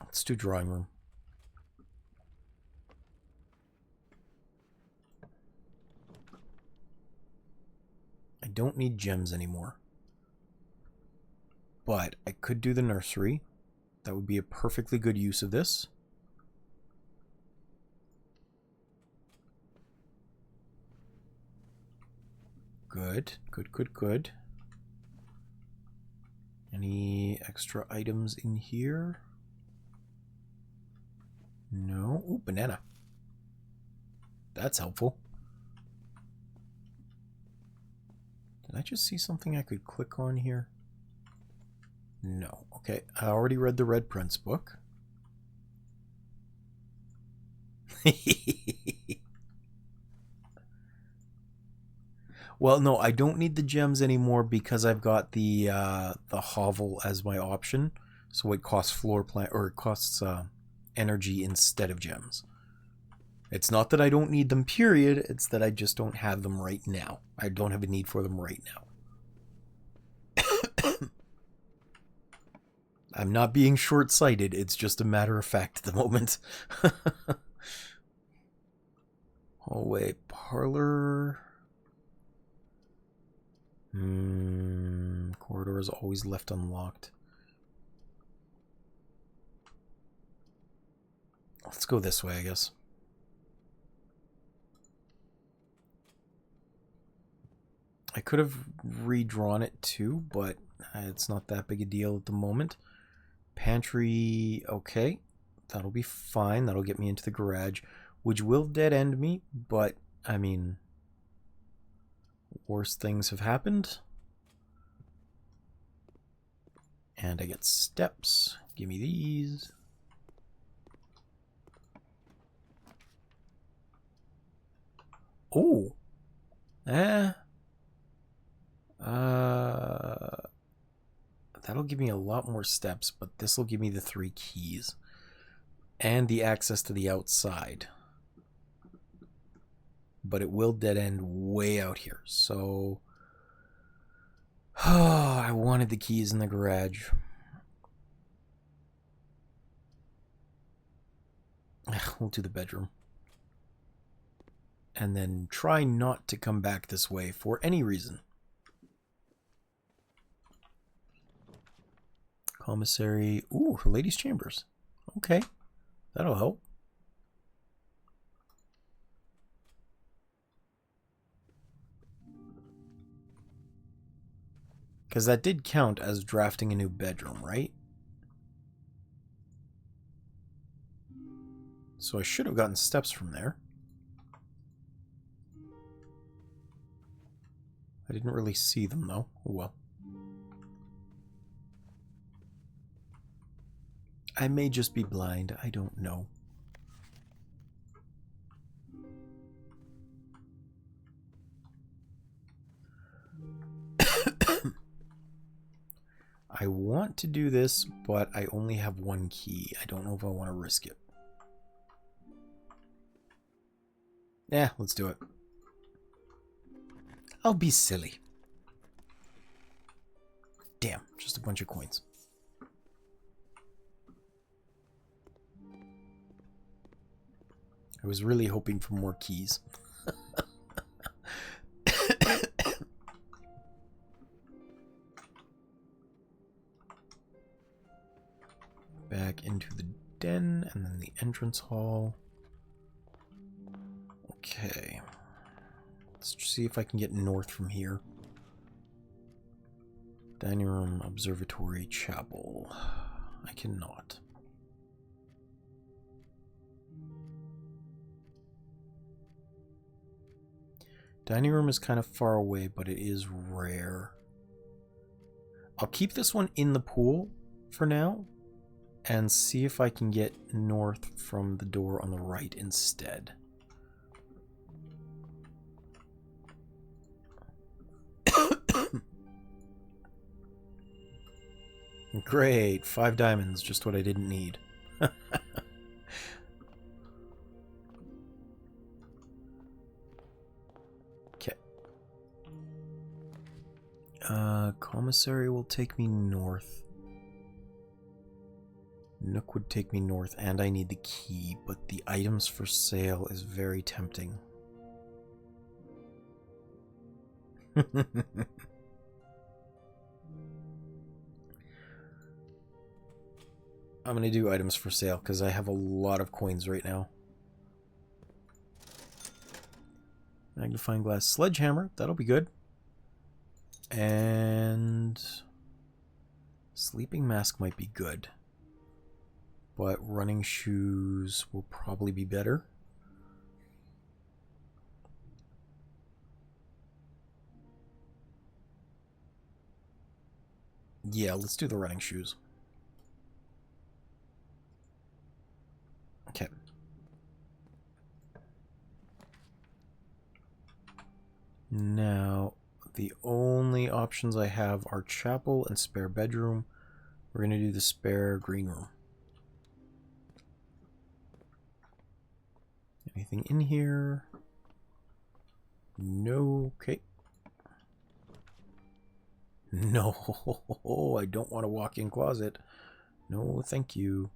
Let's do drawing room. I don't need gems anymore. But I could do the nursery. That would be a perfectly good use of this. Good, good, good, good. Any extra items in here? No. Ooh, banana. That's helpful. Did I just see something I could click on here? No. Okay, I already read the Red Prince book. Well, no, I don't need the gems anymore because I've got the hovel as my option. So it costs floor plan, or it costs energy instead of gems. It's not that I don't need them, period. It's that I just don't have them right now. I don't have a need for them right now. I'm not being short-sighted. It's just a matter of fact at the moment. Hallway, parlor. Corridor is always left unlocked. Let's go this way, I guess. I could have redrawn it too, but it's not that big a deal at the moment. Pantry, okay. That'll be fine. That'll get me into the garage, which will dead end me, but, I mean, worse things have happened. And I get steps. Give me these. Oh. That'll give me a lot more steps, but this will give me the 3 keys. And the access to the outside. But it will dead end way out here, so... Oh, I wanted the keys in the garage. We'll do the bedroom. And then try not to come back this way for any reason. Commissary. Ooh, ladies' chambers. Okay, that'll help. Because that did count as drafting a new bedroom, right? So I should have gotten steps from there. I didn't really see them, though. Oh well. I may just be blind. I don't know. I want to do this, but I only have 1 key. I don't know if I want to risk it. Yeah, let's do it. I'll be silly. Damn, just a bunch of coins. I was really hoping for more keys. Back into the den and then the entrance hall. Okay. Let's see if I can get north from here. Dining room, observatory, chapel. I cannot. Dining room is kind of far away, but it is rare. I'll keep this one in the pool for now and see if I can get north from the door on the right instead. Great, 5 diamonds, just what I didn't need. Okay. Commissary will take me north. Nook would take me north, and I need the key, but the items for sale is very tempting. I'm going to do items for sale because I have a lot of coins right now. Magnifying glass sledgehammer, that'll be good. And sleeping mask might be good. But running shoes will probably be better. Yeah, let's do the running shoes. Okay. Now, the only options I have are chapel and spare bedroom. We're going to do the spare green room. Anything in here? No. Okay. No, I don't want a walk-in closet. No, thank you.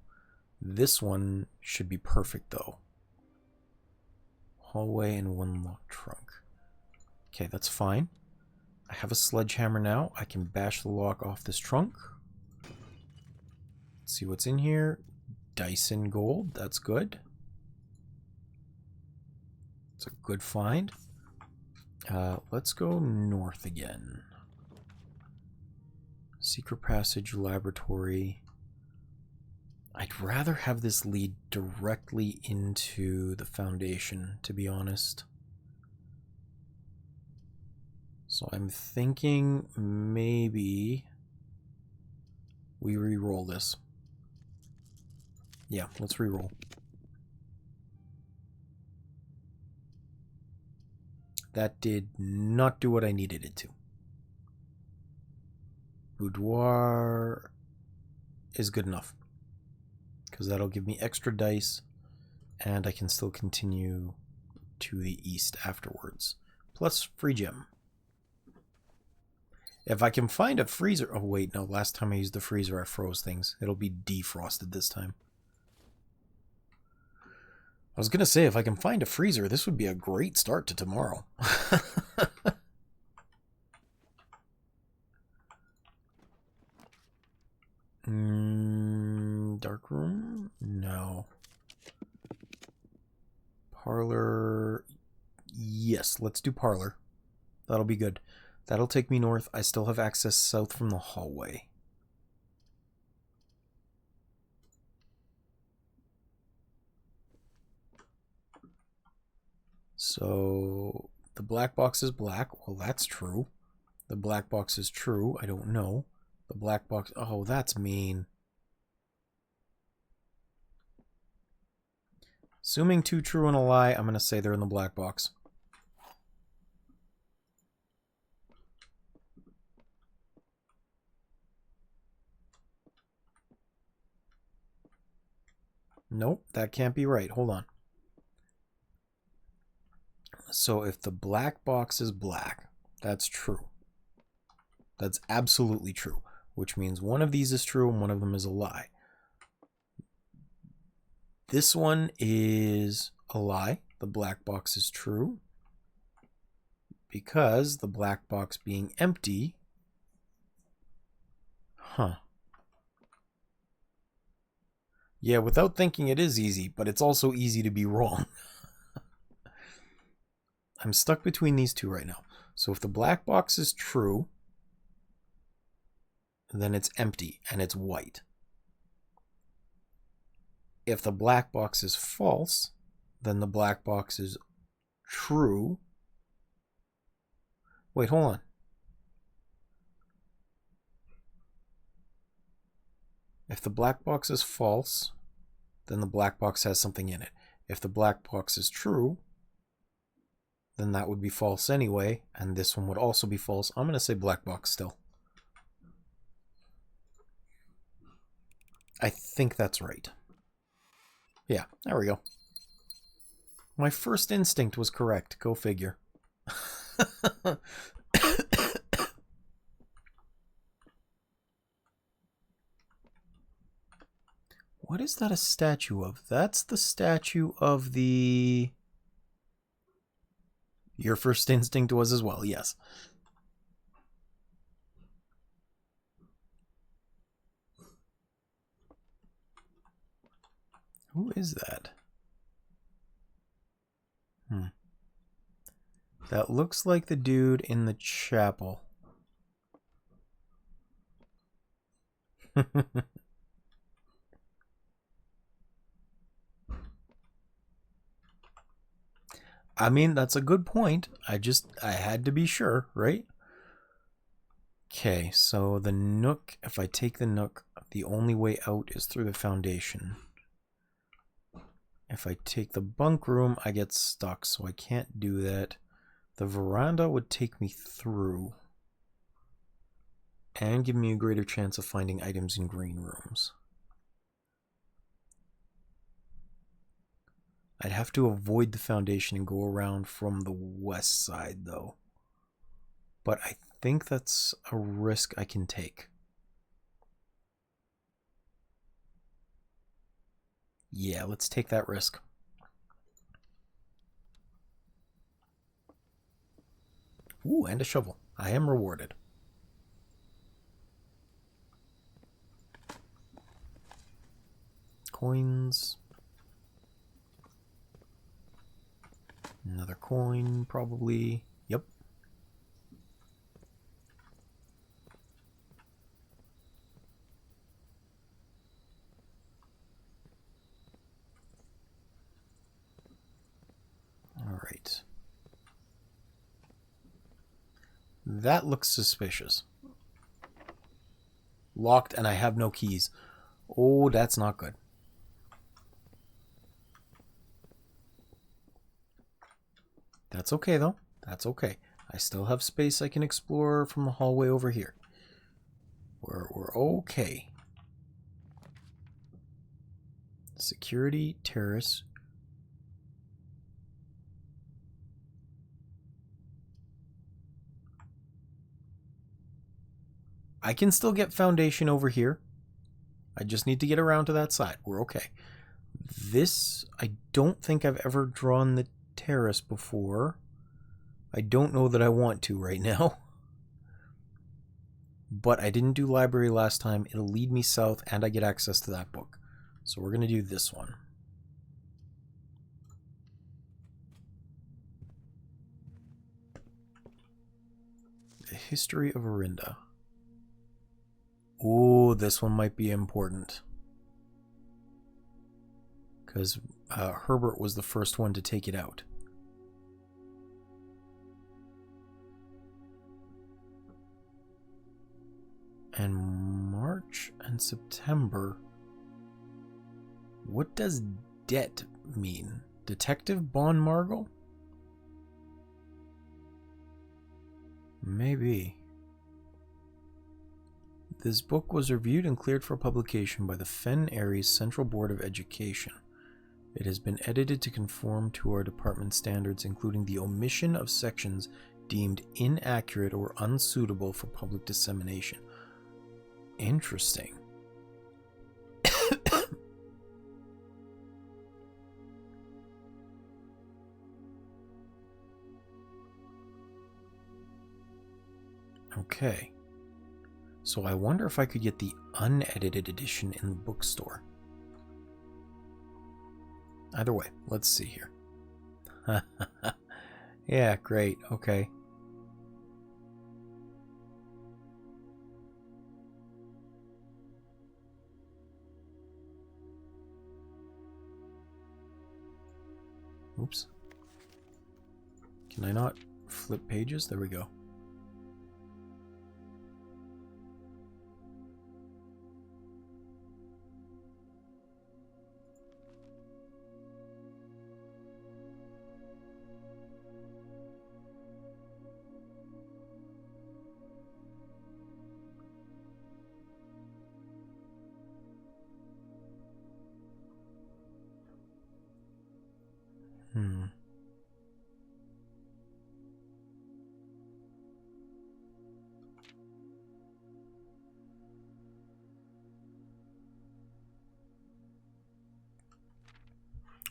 This one should be perfect, though. Hallway and 1 locked trunk. Okay, that's fine. I have a sledgehammer now. I can bash the lock off this trunk. Let's see what's in here. Dyson gold, that's good. It's a good find. Let's go north again. Secret passage, laboratory. I'd rather have this lead directly into the foundation, to be honest. So I'm thinking maybe we re-roll this. Yeah, let's re-roll. That did not do what I needed it to. Boudoir is good enough, because that'll give me extra dice, and I can still continue to the east afterwards. Plus free gem. If I can find a freezer... Oh, wait, no. Last time I used the freezer, I froze things. It'll be defrosted this time. I was going to say, if I can find a freezer, this would be a great start to tomorrow. Dark room? No. Parlor... Yes, let's do parlor. That'll be good. That'll take me north. I still have access south from the hallway. So, the black box is black. Well, that's true. The black box is true. I don't know. The black box... Oh, that's mean. Assuming 2 true and a lie, I'm going to say they're in the black box. Nope, that can't be right. Hold on. So if the black box is black, that's true. That's absolutely true, which means one of these is true and one of them is a lie. This one is a lie. The black box is true because the black box being empty... Huh. Yeah, without thinking it is easy, but it's also easy to be wrong. I'm stuck between these two right now. So if the black box is true, then it's empty and it's white. If the black box is false, then the black box is true. Wait, hold on. If the black box is false, then the black box has something in it. If the black box is true, then that would be false anyway, and this one would also be false. I'm going to say black box still. I think that's right. Yeah, there we go. My first instinct was correct. Go figure. What is that a statue of? That's the statue of the... Your first instinct was as well, yes. Who is that? That looks like the dude in the chapel. I mean, that's a good point. I had to be sure, right? Okay, so the nook, if I take the nook, the only way out is through the foundation. If I take the bunk room, I get stuck, so I can't do that. The veranda would take me through and give me a greater chance of finding items in green rooms. I'd have to avoid the foundation and go around from the west side, though. But I think that's a risk I can take. Yeah, let's take that risk. Ooh, and a shovel. I am rewarded. Coins. Another coin, probably. Yep. That looks suspicious. Locked and I have no keys. Oh, that's not good. That's okay, though. That's okay. I still have space I can explore from the hallway over here. We're okay. Security, terrace. I can still get foundation over here. I just need to get around to that side. We're okay. This, I don't think I've ever drawn the terrace before. I don't know that I want to right now. But I didn't do library last time. It'll lead me south and I get access to that book. So we're going to do this one. The History of Orinda. Ooh, this one might be important. Because Herbert was the first one to take it out. And March and September. What does det mean? Detective Bon Margel? Maybe. This book was reviewed and cleared for publication by the Fen Aries Central Board of Education. It has been edited to conform to our department standards, including the omission of sections deemed inaccurate or unsuitable for public dissemination. Interesting. Okay. So I wonder if I could get the unedited edition in the bookstore. Either way, let's see here. Yeah, great. Okay. Oops. Can I not flip pages? There we go.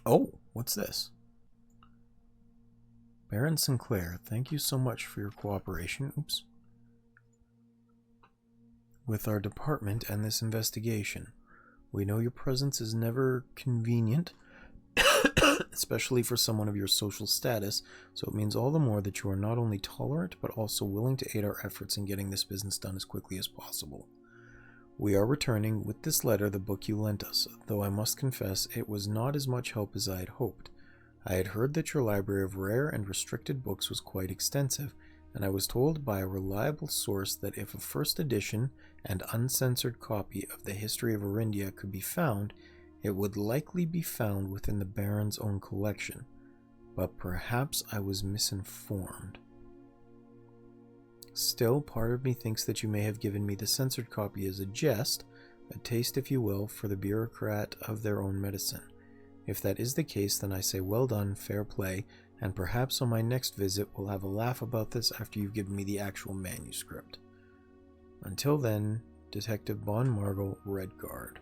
Oh, what's this? Baron Sinclair, thank you so much for your cooperation. Oops. With our department and this investigation. We know your presence is never convenient, especially for someone of your social status, so it means all the more that you are not only tolerant, but also willing to aid our efforts in getting this business done as quickly as possible. We are returning with this letter the book you lent us, though I must confess it was not as much help as I had hoped. I had heard that your library of rare and restricted books was quite extensive, and I was told by a reliable source that if a first edition and uncensored copy of the History of Orindia could be found, it would likely be found within the Baron's own collection. But perhaps I was misinformed. Still, part of me thinks that you may have given me the censored copy as a jest, a taste, if you will, for the bureaucrat of their own medicine. If that is the case, then I say well done, fair play, and perhaps on my next visit we'll have a laugh about this after you've given me the actual manuscript. Until then, Detective Bon Margel, Red Guard.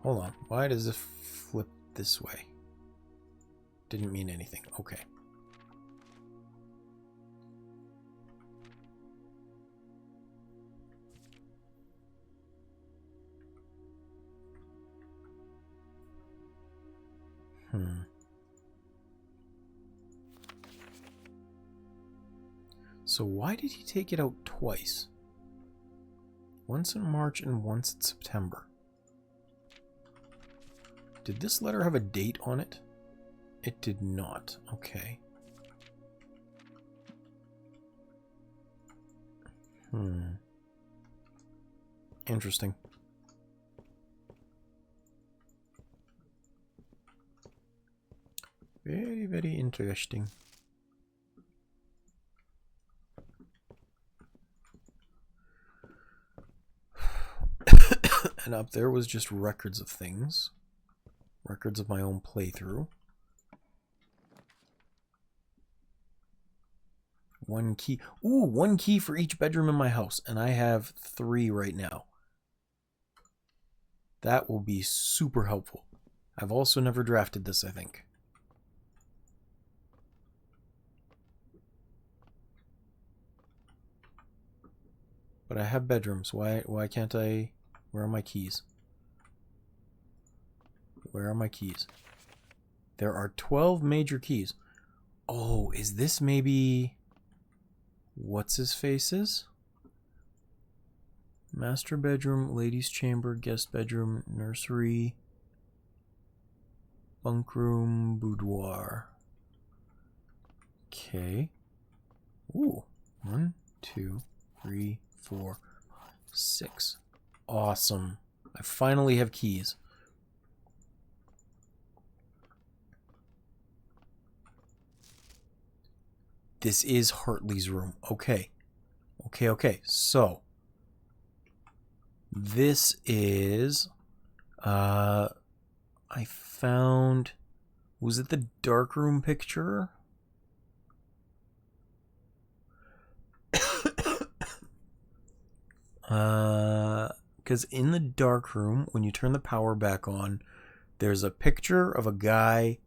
Hold on, why does it flip this way? Didn't mean anything, okay. So why did he take it out twice? Once in March and once in September. Did this letter have a date on it? It did not. Okay. Interesting. Very, very interesting. And up there was just records of things. Records of my own playthrough. One key. Ooh, one key for each bedroom in my house. And I have 3 right now. That will be super helpful. I've also never drafted this, I think. But I have bedrooms. Why can't I... Where are my keys? Where are my keys? There are 12 major keys. Oh, is this maybe... What's his faces? Master bedroom, ladies' chamber, guest bedroom, nursery, bunk room, boudoir. Okay. Ooh. 1, 2, 3, 4, 6. Awesome. I finally have keys. This is Hartley's room. Okay. Okay. So, this is... I found... Was it the darkroom picture? Because in the darkroom, when you turn the power back on, there's a picture of a guy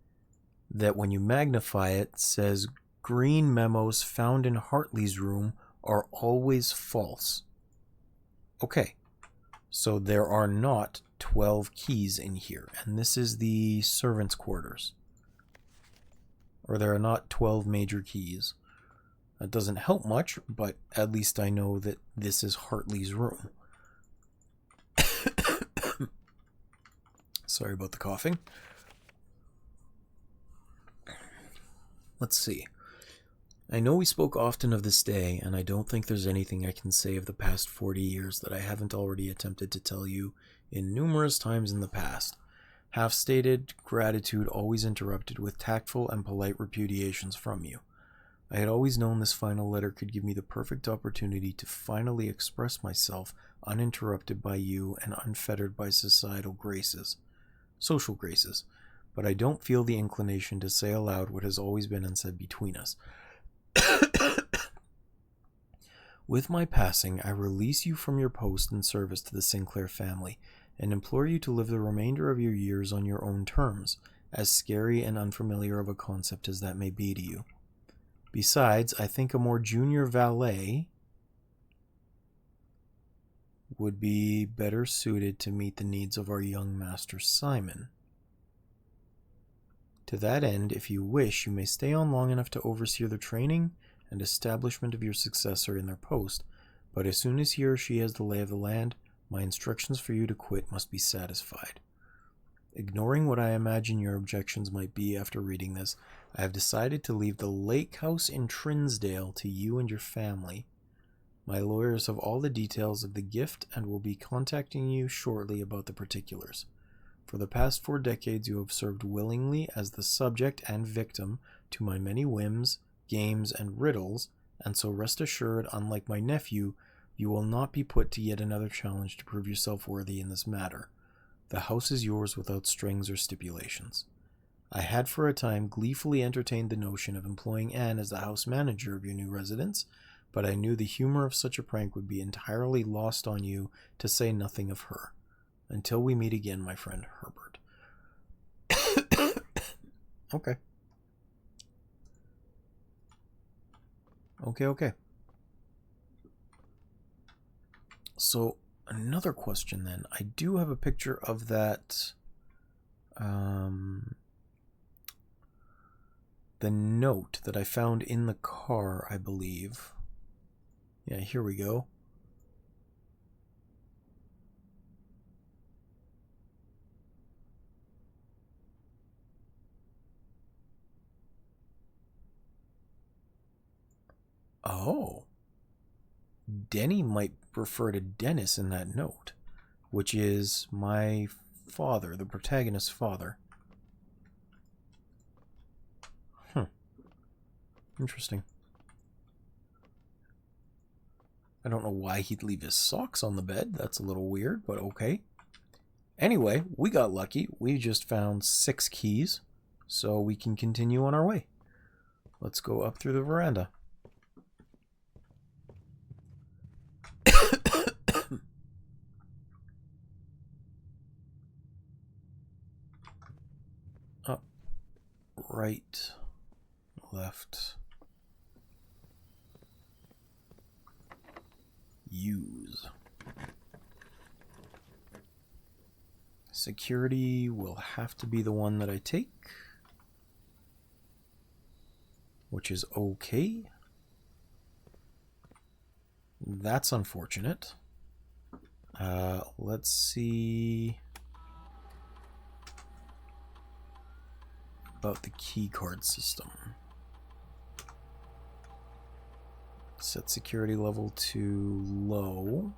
that when you magnify it says green memos found in Hartley's room are always false. Okay, so there are not 12 keys in here, and this is the servants' quarters. Or there are not 12 major keys. That doesn't help much, but at least I know that this is Hartley's room. Sorry about the coughing. Let's see. I know we spoke often of this day, and I don't think there's anything I can say of the past 40 years that I haven't already attempted to tell you in numerous times in the past. Half-stated gratitude always interrupted with tactful and polite repudiations from you. I had always known this final letter could give me the perfect opportunity to finally express myself uninterrupted by you and unfettered by social graces, but I don't feel the inclination to say aloud what has always been unsaid between us. With my passing, I release you from your post and service to the Sinclair family, and implore you to live the remainder of your years on your own terms, as scary and unfamiliar of a concept as that may be to you. Besides, I think a more junior valet would be better suited to meet the needs of our young master Simon. To that end, if you wish, you may stay on long enough to oversee the training and establishment of your successor in their post, but as soon as he or she has the lay of the land, my instructions for you to quit must be satisfied. Ignoring what I imagine your objections might be after reading this, I have decided to leave the lake house in Trinsdale to you and your family. My lawyers have all the details of the gift and will be contacting you shortly about the particulars. For the past 4 decades you have served willingly as the subject and victim to my many whims, games, and riddles, and so rest assured, unlike my nephew, you will not be put to yet another challenge to prove yourself worthy in this matter. The house is yours without strings or stipulations. I had for a time gleefully entertained the notion of employing Anne as the house manager of your new residence, but I knew the humor of such a prank would be entirely lost on you, to say nothing of her. Until we meet again, my friend Herbert. Okay. Okay. So, another question then. I do have a picture of that, the note that I found in the car, I believe. Yeah, here we go. Oh. Denny might refer to Dennis in that note, which is my father, the protagonist's father. Interesting. I don't know why he'd leave his socks on the bed. That's a little weird, but okay. Anyway, we got lucky. We just found 6 keys, so we can continue on our way. Let's go up through the veranda. Up, right, left. Use. Security will have to be the one that I take, which is okay. That's unfortunate. Let's see about the key card system. Set security level to low.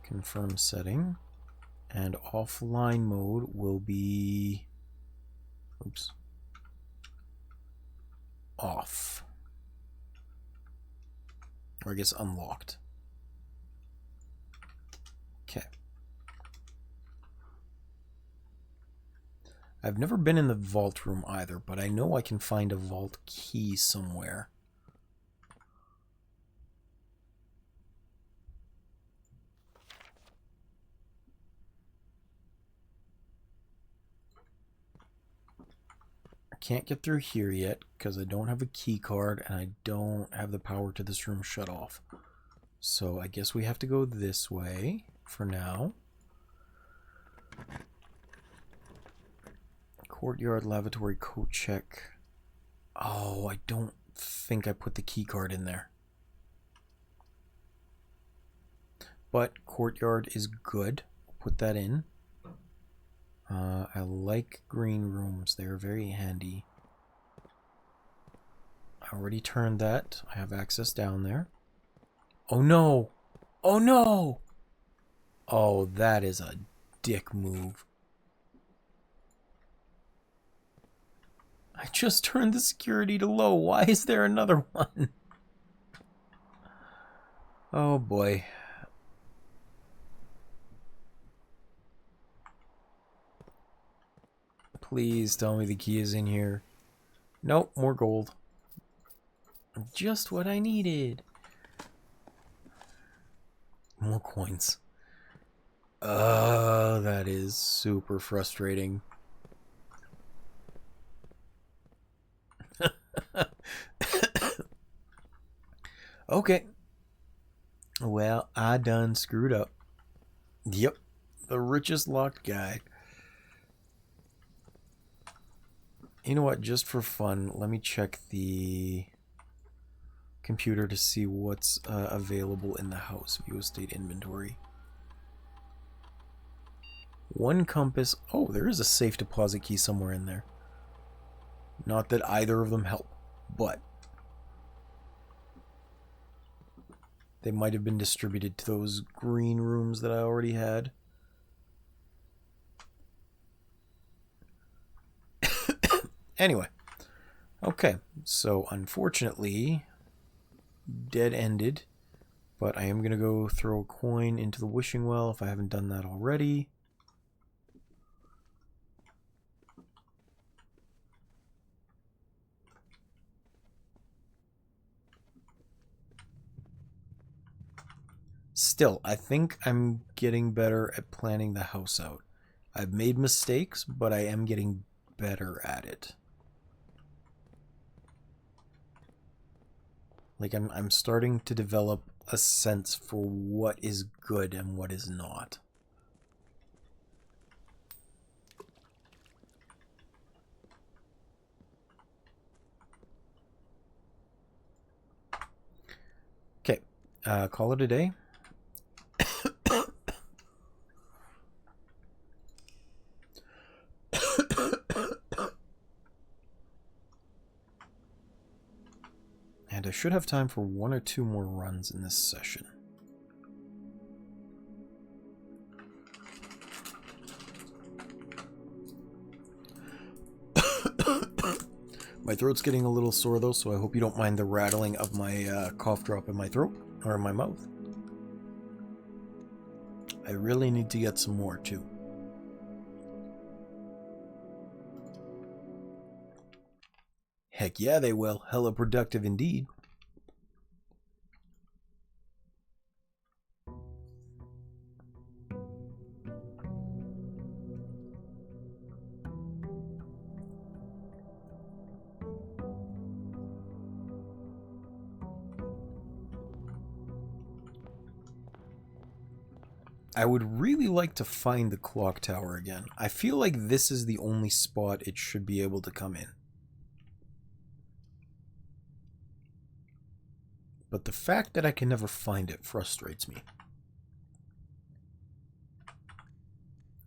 Confirm setting. And offline mode will be... Oops. Off. Or I guess unlocked. Okay. I've never been in the vault room either, but I know I can find a vault key somewhere. Can't get through here yet because I don't have a key card and I don't have the power to this room shut off. So I guess we have to go this way for now. Courtyard lavatory coat check. Oh, I don't think I put the key card in there. But courtyard is good. Put that in. I like green rooms. They are very handy. I already turned that. I have access down there. Oh no! Oh no! Oh, that is a dick move. I just turned the security to low. Why is there another one? Oh boy. Please tell me the key is in here. Nope, more gold. Just what I needed. More coins. Oh, that is super frustrating. Okay. Well, I done screwed up. Yep. The richest locked guy. You know what? Just for fun, let me check the computer to see what's available in the house. View estate inventory. 1 compass. Oh, there is a safe deposit key somewhere in there. Not that either of them help, but they might have been distributed to those green rooms that I already had. Anyway, okay, so unfortunately, dead-ended, but I am going to go throw a coin into the wishing well if I haven't done that already. Still, I think I'm getting better at planning the house out. I've made mistakes, but I am getting better at it. Like, I'm starting to develop a sense for what is good and what is not. Okay, call it a day. And I should have time for 1 or 2 more runs in this session. My throat's getting a little sore though, so I hope you don't mind the rattling of my cough drop in my throat, or in my mouth. I really need to get some more too. Heck yeah, they will. Hella productive indeed. I would really like to find the clock tower again. I feel like this is the only spot it should be able to come in. But the fact that I can never find it frustrates me.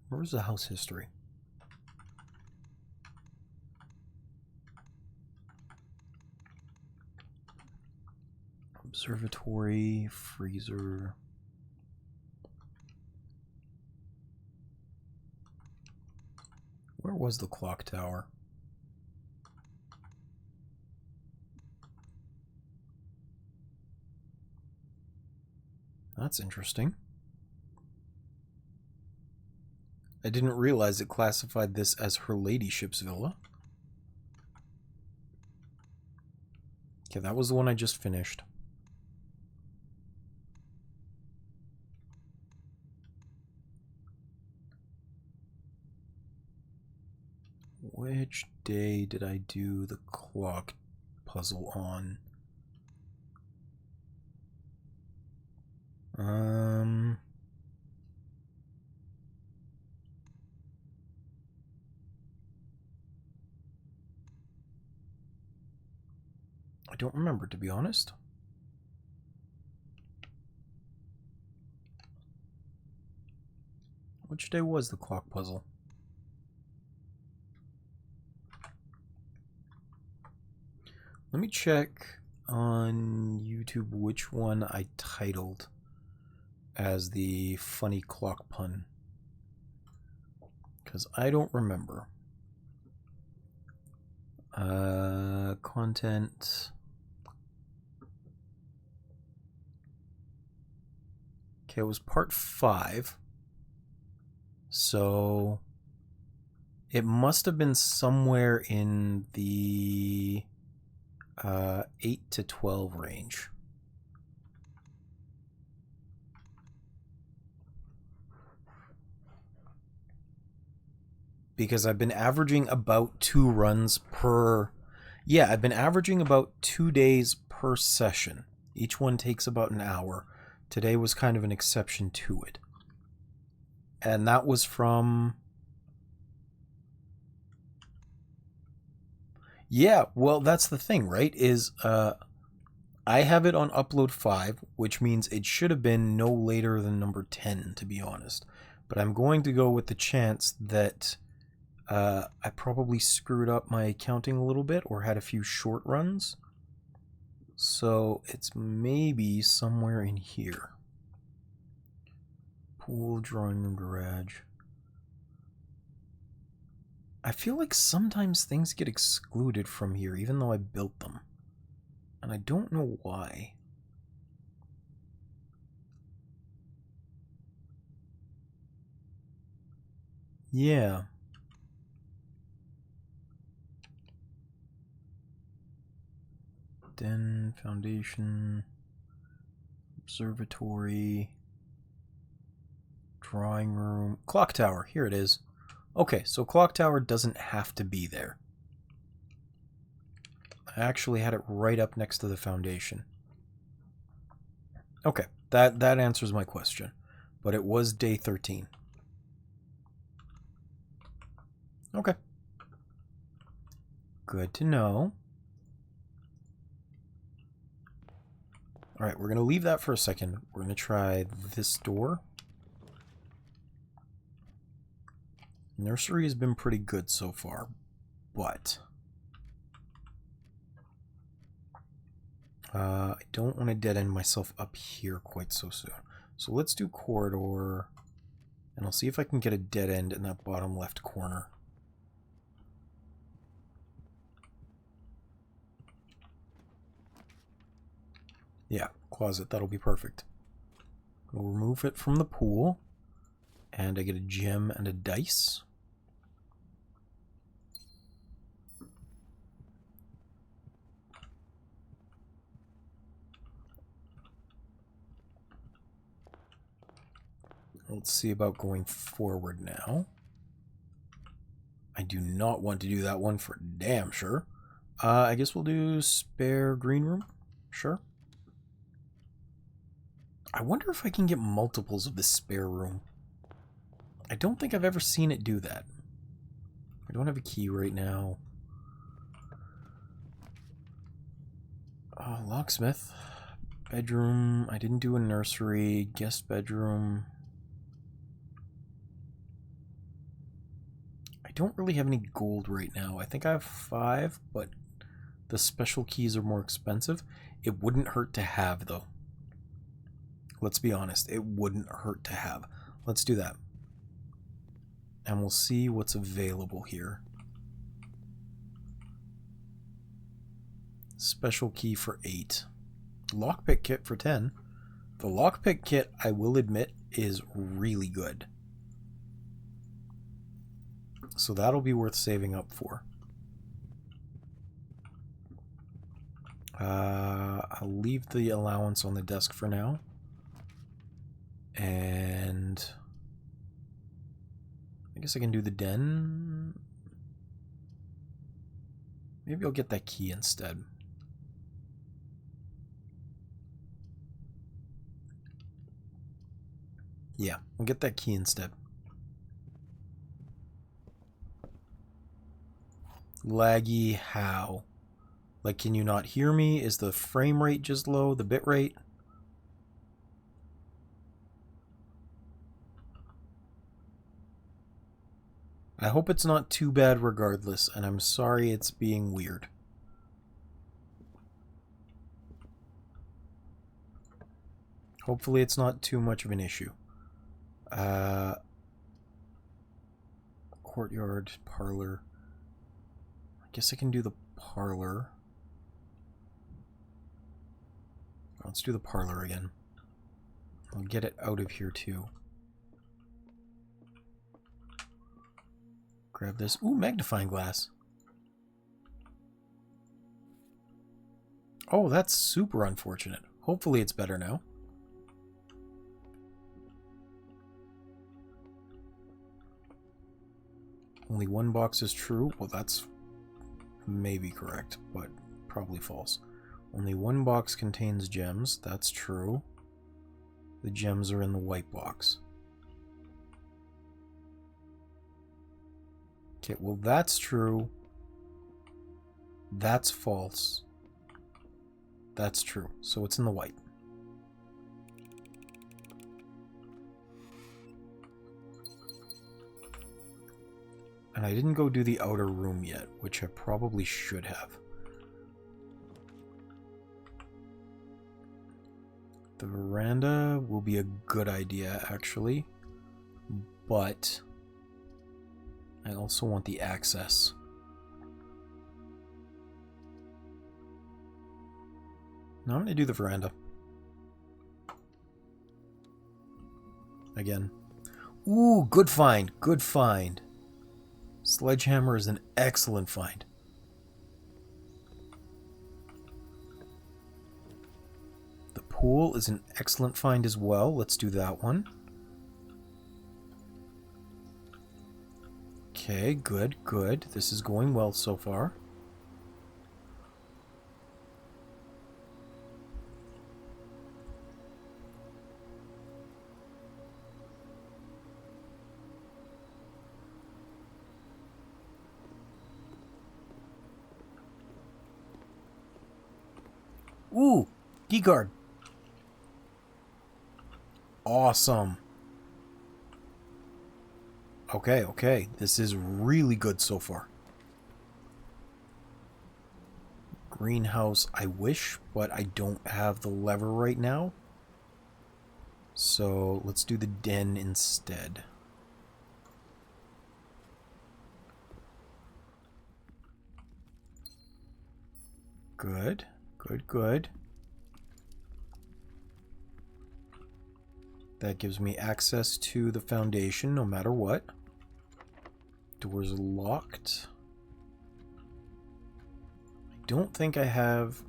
Where's the house history? Observatory, freezer. Where was the clock tower? That's interesting. I didn't realize it classified this as her ladyship's villa. Okay, that was the one I just finished. Which day did I do the clock puzzle on? I don't remember, to be honest. Which day was the clock puzzle? Let me check on YouTube which one I titled as the funny clock pun, because I don't remember. Content. Okay, it was part 5. So it must have been somewhere in the 8 to 12 range. Because I've been averaging about 2 runs per... Yeah, I've been averaging about 2 days per session. Each one takes about an hour. Today was kind of an exception to it. And that was from... Yeah, well, that's the thing, right? Is I have it on upload 5, which means it should have been no later than number 10, to be honest. But I'm going to go with the chance that I probably screwed up my counting a little bit or had a few short runs. So it's maybe somewhere in here. Pool, drawing room, garage. I feel like sometimes things get excluded from here, even though I built them. And I don't know why. Yeah. Den, foundation, observatory, drawing room, clock tower. Here it is. Okay, so clock tower doesn't have to be there. I actually had it right up next to the foundation. Okay, that answers my question. But it was day 13. Okay. Good to know. Alright, we're going to leave that for a second. We're going to try this door. Nursery has been pretty good so far, but... I don't want to dead end myself up here quite so soon. So let's do corridor, and I'll see if I can get a dead end in that bottom left corner. Yeah, closet, that'll be perfect. We'll remove it from the pool, and I get a gem and a dice. Let's see about going forward now. I do not want to do that one for damn sure. I guess we'll do spare green room. Sure. I wonder if I can get multiples of the spare room. I don't think I've ever seen it do that. I don't have a key right now. Locksmith. Bedroom. I didn't do a nursery. Guest bedroom. I don't really have any gold right now. I think I have 5, but the special keys are more expensive. It wouldn't hurt to have, though. Let's be honest. It wouldn't hurt to have. Let's do that. And we'll see what's available here. Special key for 8. Lockpick kit for 10. The lockpick kit, I will admit, is really good. So that'll be worth saving up for. I'll leave the allowance on the desk for now. And I guess I can do the den. Maybe I'll get that key instead. Yeah, we'll get that key instead. Laggy how? Like, can you not hear me? Is the frame rate just low? The bit rate? I hope it's not too bad regardless, and I'm sorry it's being weird. Hopefully it's not too much of an issue. Courtyard, parlor. I guess I can do the parlor. Let's do the parlor again. I'll get it out of here too. Grab this. Ooh, magnifying glass. Oh, that's super unfortunate. Hopefully it's better now. Only one box is true. Well, that's maybe correct, but probably false. Only one box contains gems. That's true. The gems are in the white box. Okay, well that's true. That's false. That's true. So it's in the white. And I didn't go do the outer room yet, which I probably should have. The veranda will be a good idea, actually. But I also want the access. Now I'm going to do the veranda. Again. Ooh, good find. Good find. Sledgehammer is an excellent find. The pool is an excellent find as well. Let's do that one. Okay, good, good. This is going well so far. Ooh, key card. Awesome. Okay, okay. This is really good so far. greenhouse. I wish, but I don't have the lever right now. So let's do the den instead. Good, good, good. That gives me access to the foundation no matter what. Doors locked. I don't think I have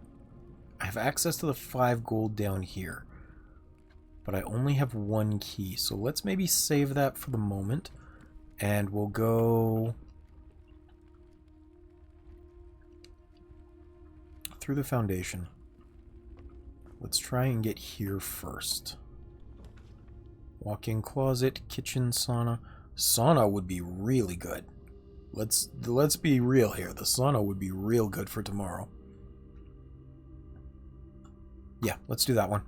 access to the 5 gold down here. But I only have 1 key, so let's maybe save that for the moment. And we'll go through the foundation. Let's try and get here first. Walk-in closet, kitchen, sauna. Sauna would be really good. Let's be real here. The sauna would be real good for tomorrow. Yeah, let's do that one.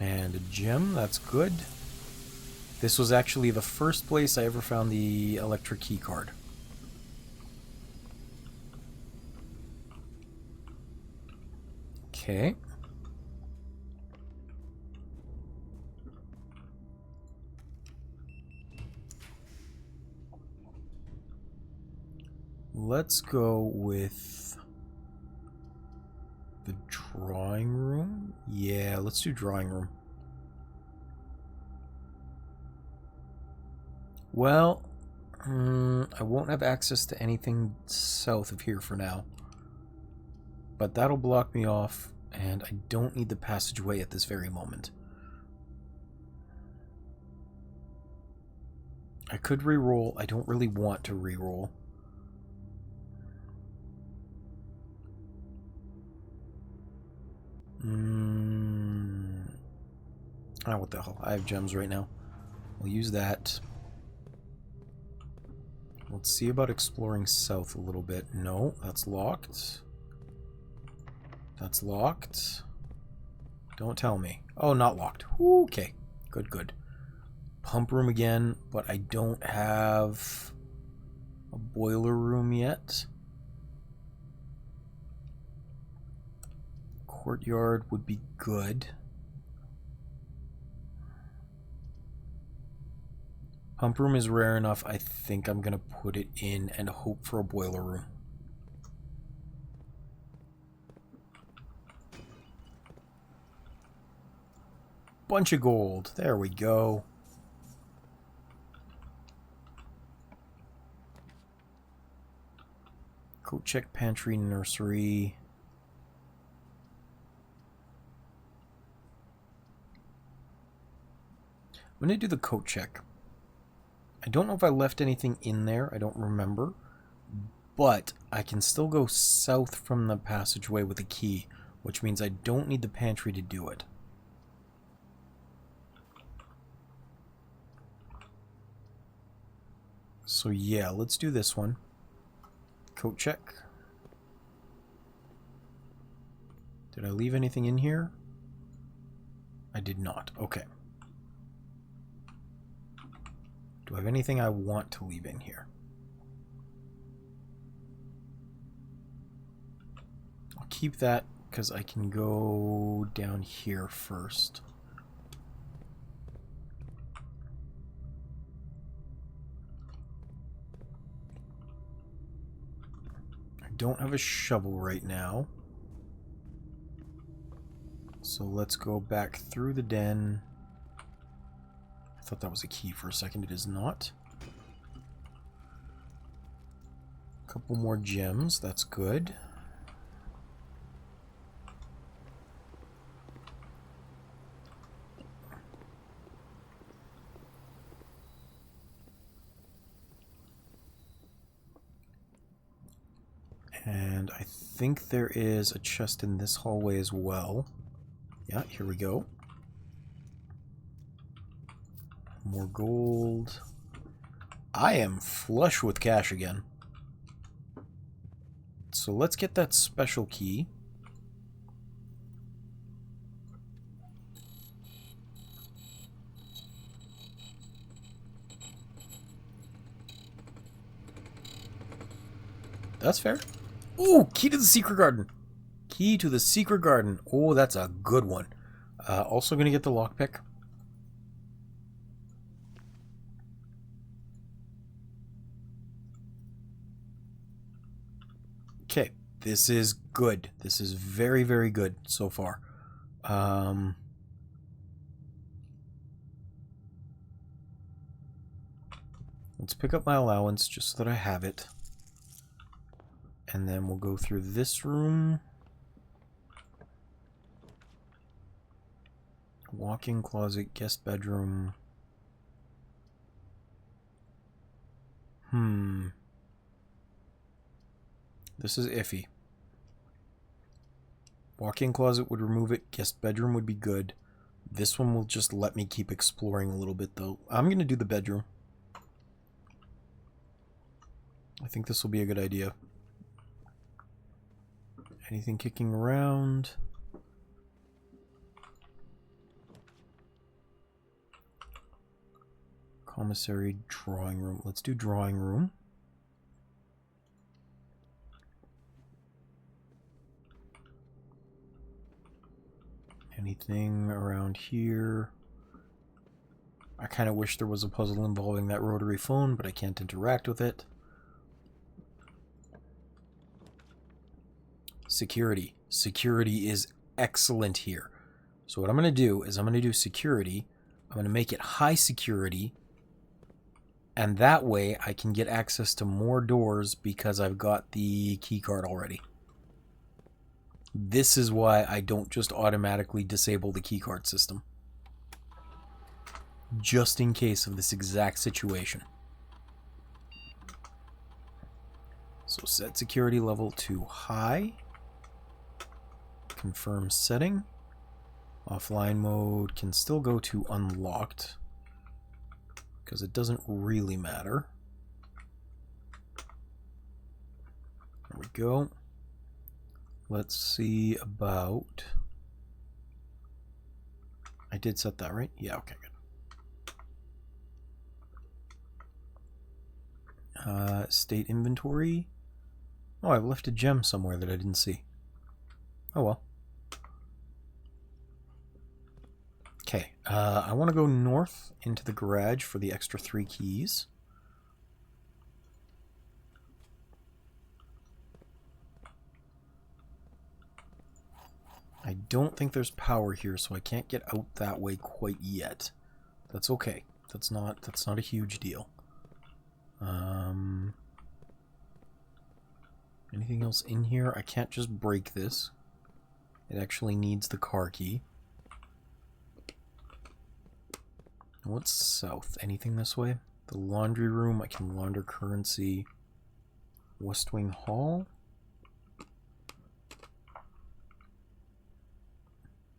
And a gem, that's good. This was actually the first place I ever found the electric key card. Okay. Let's go with the drawing room. Yeah, let's do drawing room. Well, I won't have access to anything south of here for now. But that'll block me off, and I don't need the passageway at this very moment. I could re-roll. I don't really want to re-roll. Ah, what the hell? I have gems right now. We'll use that. Let's see about exploring south a little bit. No, that's locked. That's locked. Don't tell me. Oh, not locked. Okay. Good, good. Pump room again, but I don't have a boiler room yet. Courtyard would be good. Pump room is rare enough. I think I'm going to put it in and hope for a boiler room. Bunch of gold. There we go. Coat check, pantry, nursery. I'm going to do the coat check. I don't know if I left anything in there. I don't remember. But I can still go south from the passageway with a key, which means I don't need the pantry to do it. So yeah, let's do this one. Coat check. Did I leave anything in here? I did not. Okay. Do I have anything I want to leave in here? I'll keep that because I can go down here first. I don't have a shovel right now. So let's go back through the den. I thought that was a key for a second. It is not. A couple more gems. That's good. And I think there is a chest in this hallway as well. Yeah, here we go. More gold. I am flush with cash again. So let's get that special key. That's fair. Ooh, key to the secret garden. Key to the secret garden. Oh, that's a good one. Also going to get the lockpick. Okay, this is good. This is very, very good so far. Let's pick up my allowance just so that I have it. And then we'll go through this room. Walk-in closet, guest bedroom. This is iffy. Walk-in closet would remove it. Guest bedroom would be good. This one will just let me keep exploring a little bit, though. I'm going to do the bedroom. I think this will be a good idea. Anything kicking around? Commissary, drawing room. Let's do drawing room. Anything around here? I kind of wish there was a puzzle involving that rotary phone, but I can't interact with it. Security. Security is excellent here. So what I'm going to do is I'm going to do security. I'm going to make it high security. And that way I can get access to more doors because I've got the key card already. This is why I don't just automatically disable the keycard system. Just in case of this exact situation. So set security level to high. Confirm setting. Offline mode can still go to unlocked, because it doesn't really matter. There we go. Let's see about... I did set that, right? Yeah, okay, good. State inventory. Oh, I've left a gem somewhere that I didn't see. Oh well. Okay, I want to go north into the garage for the extra 3 keys. I don't think there's power here, so I can't get out that way quite yet. That's okay. That's not a huge deal. Anything else in here? I can't just break this. It actually needs the car key. What's south? Anything this way? The laundry room, I can launder currency. West Wing Hall?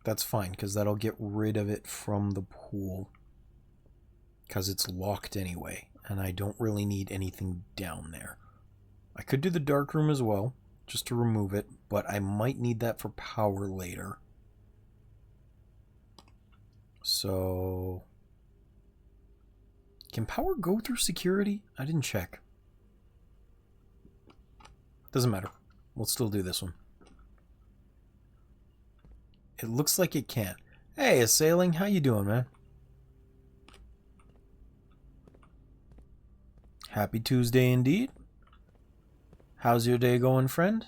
That's fine, because that'll get rid of it from the pool. Because it's locked anyway, and I don't really need anything down there. I could do the dark room as well, just to remove it, but I might need that for power later. So... Can power go through security? I didn't check. Doesn't matter. We'll still do this one. It looks like it can. Hey, Assailing, how you doing, man? Happy Tuesday indeed. How's your day going, friend?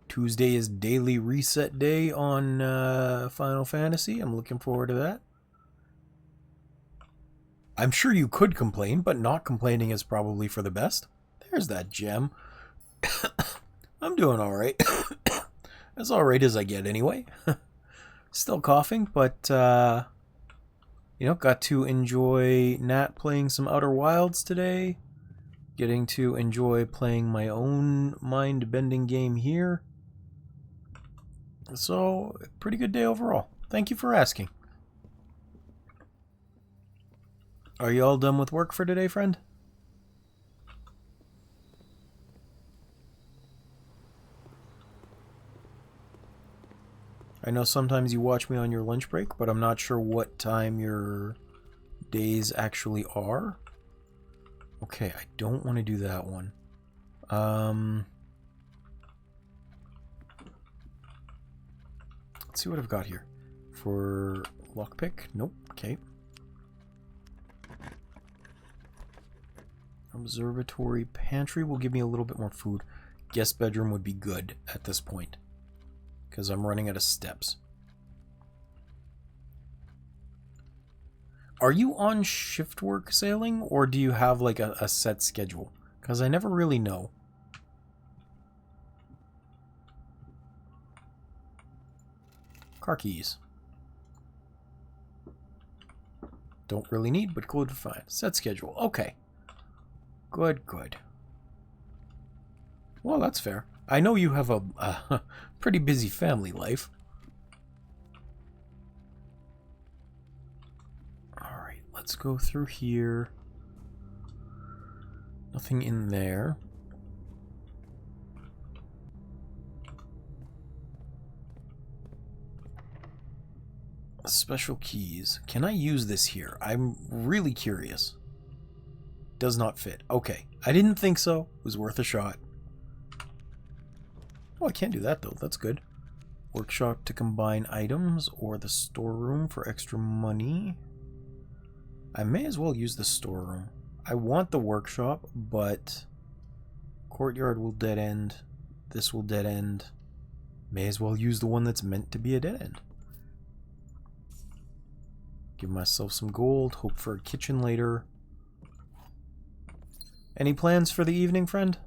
Tuesday is daily reset day on Final Fantasy. I'm looking forward to that. I'm sure you could complain, but not complaining is probably for the best. There's that gem. I'm doing alright. As alright as I get anyway. Still coughing, but you know, got to enjoy Nat playing some Outer Wilds today. Getting to enjoy playing my own mind-bending game here. So, pretty good day overall. Thank you for asking. Are you all done with work for today, friend? I know sometimes you watch me on your lunch break, but I'm not sure what time you're days actually are. Okay, I don't want to do that one. Let's see what I've got here. For lockpick? Nope. Okay. Observatory pantry will give me a little bit more food. Guest bedroom would be good at this point, because I'm running out of steps. Are you on shift work sailing, or do you have like a set schedule? Because I never really know. Car keys. Don't really need, but cool to find. Set schedule. Okay. Good, good. Well, that's fair. I know you have a pretty busy family life. Alright, let's go through here. Nothing in there. Special keys. Can I use this here? I'm really curious. Does not fit. Okay. I didn't think so. It was worth a shot. Oh, I can't do that though. That's good. Workshop to combine items, or the storeroom for extra money. I may as well use the storeroom. I want the workshop, but courtyard will dead end. This will dead end. May as well use the one that's meant to be a dead end. Give myself some gold. Hope for a kitchen later. Any plans for the evening, friend?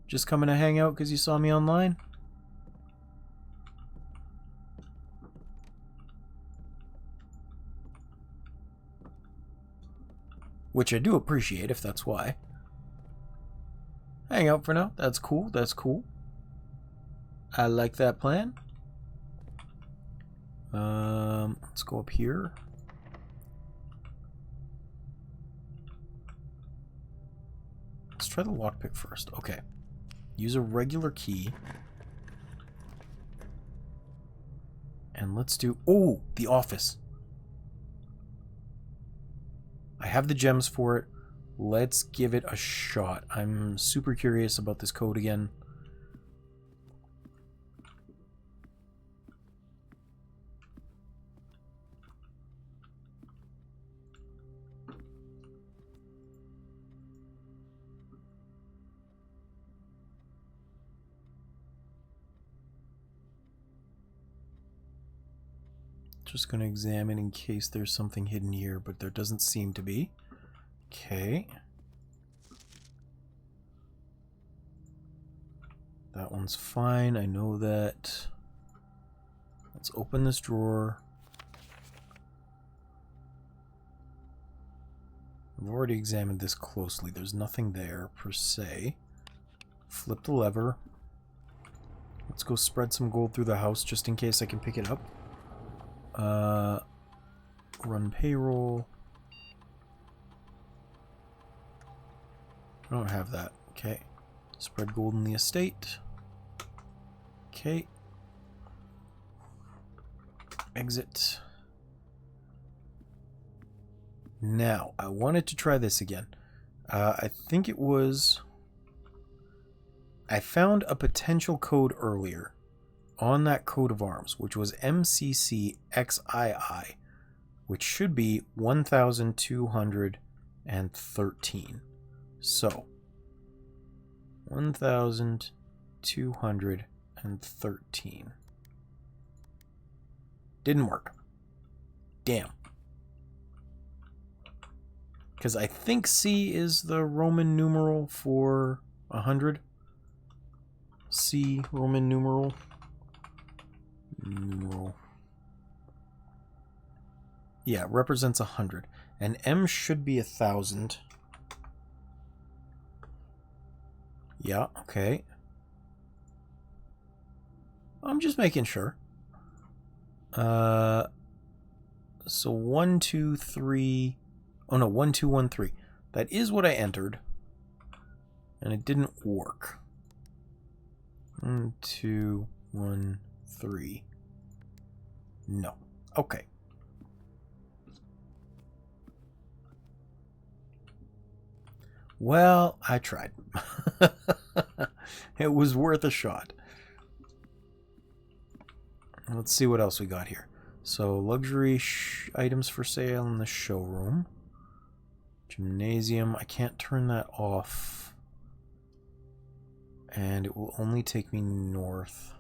Just coming to hang out because you saw me online? Which I do appreciate if that's why. Hang out for now. That's cool. That's cool. I like that plan. Let's go up here. Let's try the lockpick first. Okay. Use a regular key. And let's do... Oh! The office. I have the gems for it. Let's give it a shot. I'm super curious about this code again. Just going to examine in case there's something hidden here, but there doesn't seem to be. Okay. That one's fine. I know that. Let's open this drawer. I've already examined this closely. There's nothing there per se. Flip the lever. Let's go spread some gold through the house just in case I can pick it up. Run payroll. I don't have that. Okay. Spread gold in the estate. Okay. Exit. Now, I wanted to try this again. I think it was... I found a potential code earlier on that coat of arms, which was MCCXII, which should be 1213. So, 1213. Didn't work. Damn. Because I think C is the Roman numeral for 100. C, Roman numeral. Yeah, represents 100. And M should be 1,000. Yeah, okay. I'm just making sure. So 1, 2, 3. Oh no, 1, 2, 1, 3. That is what I entered. And it didn't work. 1, 2, 1, 3. No. Okay. Well, I tried. It was worth a shot. Let's see what else we got here. So, luxury items for sale in the showroom. Gymnasium. I can't turn that off. And it will only take me north.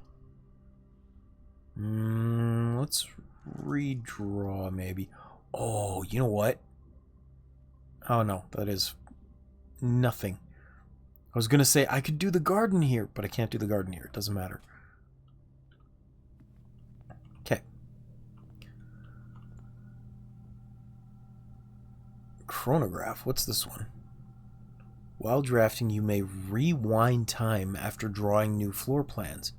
Let's redraw, maybe. Oh, you know what? Oh, no. That is nothing. I was going to say I could do the garden here, but I can't do the garden here. It doesn't matter. Okay. Chronograph. What's this one? While drafting, you may rewind time after drawing new floor plans.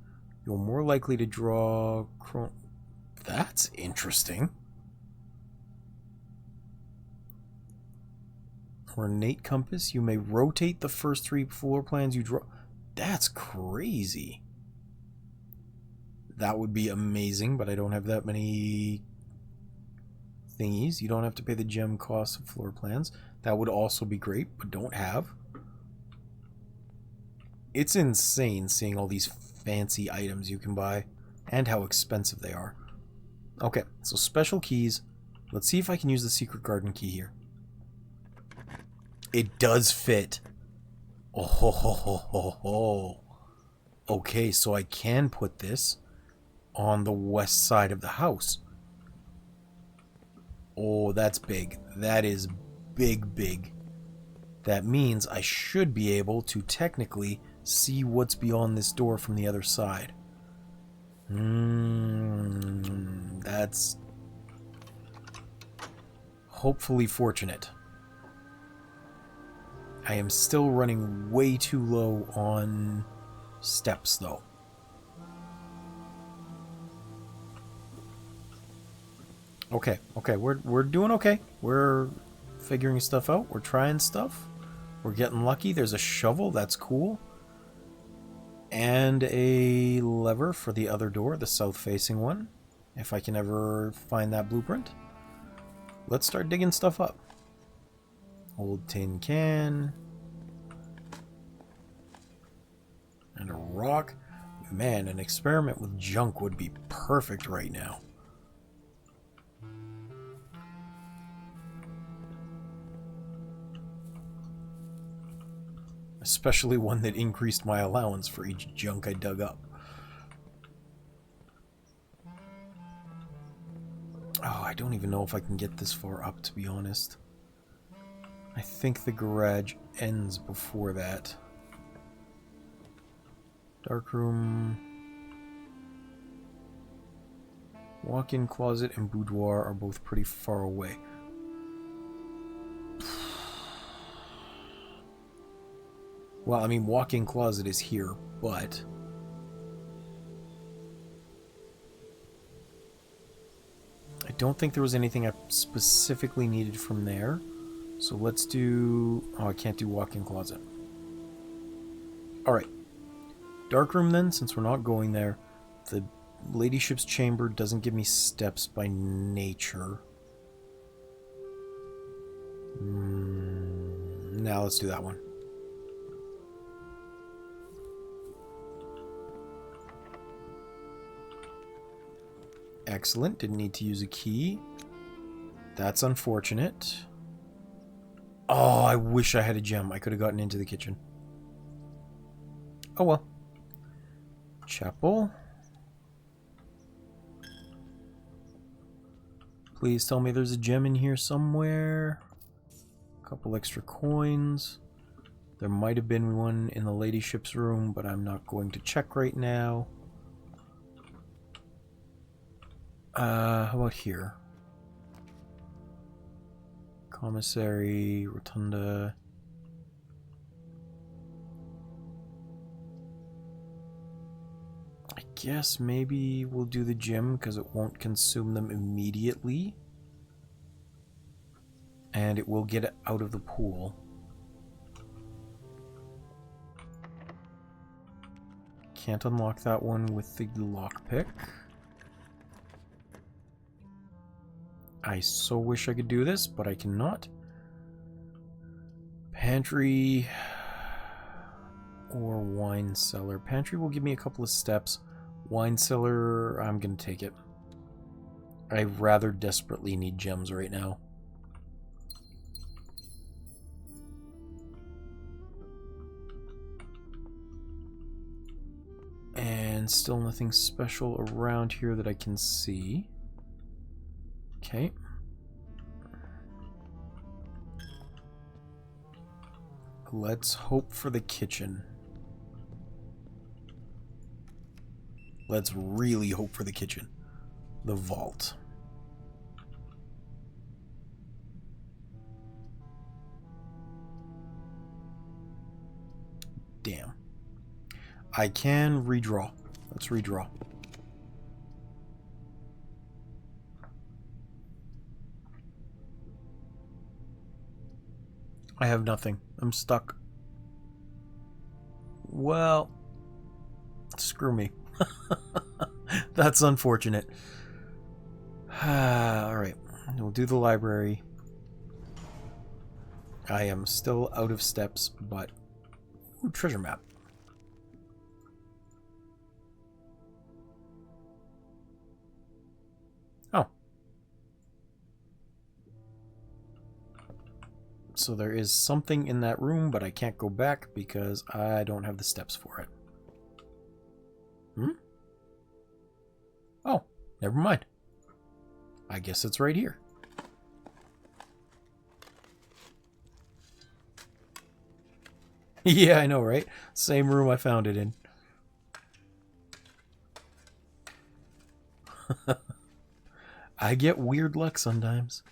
You're more likely to draw... That's interesting. Ornate compass. You may rotate the first 3 floor plans you draw. That's crazy. That would be amazing, but I don't have that many thingies. You don't have to pay the gem cost of floor plans. That would also be great, but don't have. It's insane seeing all these fancy items you can buy and how expensive they are. Okay, so special keys. Let's see if I can use the secret garden key here. It does fit. Oh, ho, ho, ho, ho, ho. Okay, so I can put this on the west side of the house. Oh, that's big. That is big, big. That means I should be able to technically see what's beyond this door from the other side. That's hopefully fortunate. I am still running way too low on steps, though. Okay, we're doing okay. We're figuring stuff out. We're trying stuff. We're getting lucky. There's a shovel. That's cool. And a lever for the other door, the south-facing one. If I can ever find that blueprint. Let's start digging stuff up. Old tin can. And a rock. Man, an experiment with junk would be perfect right now. Especially one that increased my allowance for each junk I dug up. Oh, I don't even know if I can get this far up, to be honest. I think the garage ends before that. Darkroom. Walk-in closet and boudoir are both pretty far away. Well, I mean, walk-in closet is here, but... I don't think there was anything I specifically needed from there. So let's do... Oh, I can't do walk-in closet. Alright. Darkroom then, since we're not going there. The ladyship's chamber doesn't give me steps by nature. Now let's do that one. Excellent. Didn't need to use a key. That's unfortunate. Oh, I wish I had a gem. I could have gotten into the kitchen. Oh well. Chapel. Please tell me there's a gem in here somewhere. A couple extra coins. There might have been one in the ladyship's room, but I'm not going to check right now. How about here? Commissary, rotunda. I guess maybe we'll do the gym because it won't consume them immediately. And it will get it out of the pool. Can't unlock that one with the lockpick. I so wish I could do this, but I cannot. Pantry or wine cellar. Pantry will give me a couple of steps. Wine cellar, I'm going to take it. I rather desperately need gems right now. And still nothing special around here that I can see. Okay. Let's hope for the kitchen. Let's really hope for the kitchen. The vault. Damn. I can redraw. Let's redraw. I have nothing. I'm stuck. Well, screw me. That's unfortunate. Alright, we'll do the library. I am still out of steps, but... Ooh, treasure map. Oh. So there is something in that room, but I can't go back because I don't have the steps for it. Hmm? Oh, never mind. I guess it's right here. Yeah, I know, right? Same room I found it in. I get weird luck sometimes.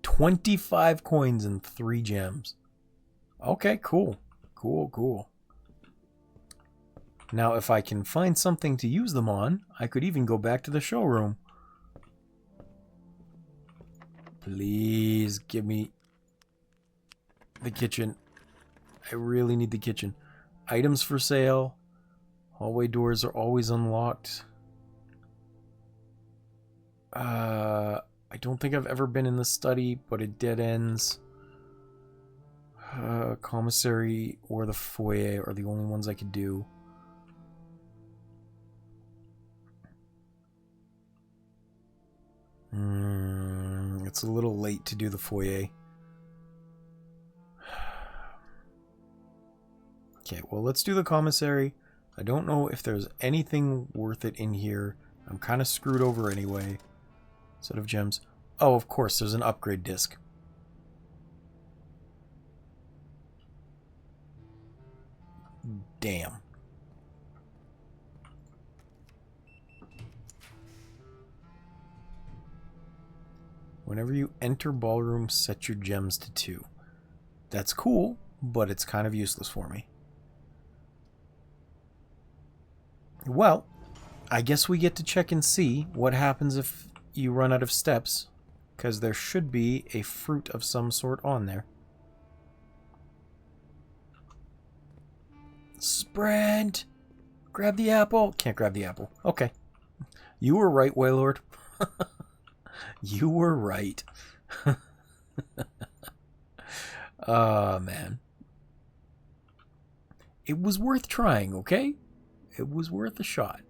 25 coins and 3 gems. Okay, cool. Cool, cool. Now, if I can find something to use them on, I could even go back to the showroom. Please give me the kitchen. I really need the kitchen. Items for sale. Hallway doors are always unlocked. I don't think I've ever been in the study, but it dead ends. Commissary or the foyer are the only ones I could do. It's a little late to do the foyer. Okay, well, let's do the commissary. I don't know if there's anything worth it in here. I'm kind of screwed over anyway. Set of gems. Oh, of course, there's an upgrade disc. Damn. Whenever you enter ballroom, set your gems to 2. That's cool, but it's kind of useless for me. Well, I guess we get to check and see what happens if you run out of steps, because there should be a fruit of some sort on there. Sprint! Grab the apple. Can't grab the apple. Okay. You were right, Waylord. You were right. Oh, man. It was worth trying, okay? It was worth a shot.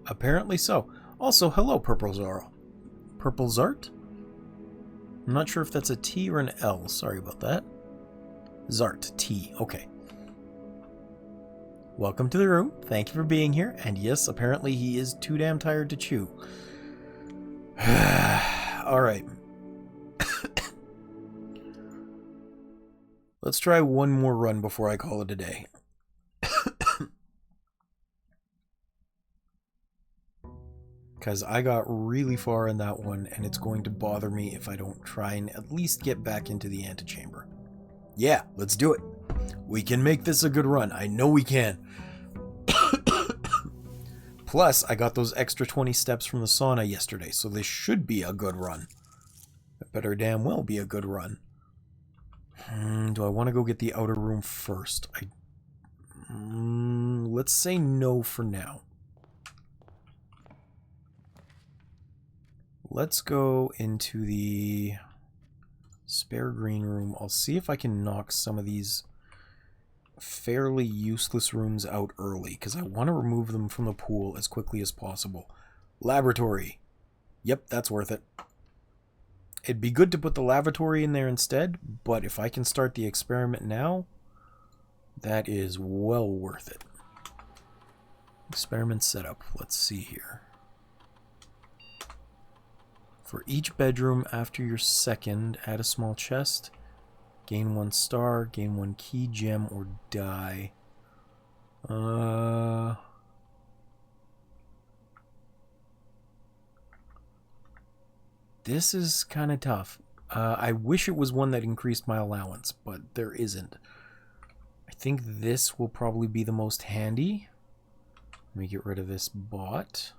Apparently so. Also, hello, Purple Zaro. Purple Zart? I'm not sure if that's a T or an L. Sorry about that. Zart. T. Okay. Welcome to the room. Thank you for being here. And yes, apparently he is too damn tired to chew. Alright. Let's try one more run before I call it a day. Because I got really far in that one, and it's going to bother me if I don't try and at least get back into the antechamber. Yeah, let's do it. We can make this a good run. I know we can. Plus, I got those extra 20 steps from the sauna yesterday, so this should be a good run. It better damn well be a good run. Do I want to go get the outer room first? Let's say no for now. Let's go into the spare green room. I'll see if I can knock some of these fairly useless rooms out early, because I want to remove them from the pool as quickly as possible. Laboratory. Yep, that's worth it. It'd be good to put the lavatory in there instead, but if I can start the experiment now, that is well worth it. Experiment setup. Let's see here. For each bedroom after your second, add a small chest. Gain 1 star, gain 1 key, gem, or die. This is kind of tough. I wish it was one that increased my allowance, but there isn't. I think this will probably be the most handy. Let me get rid of this bot.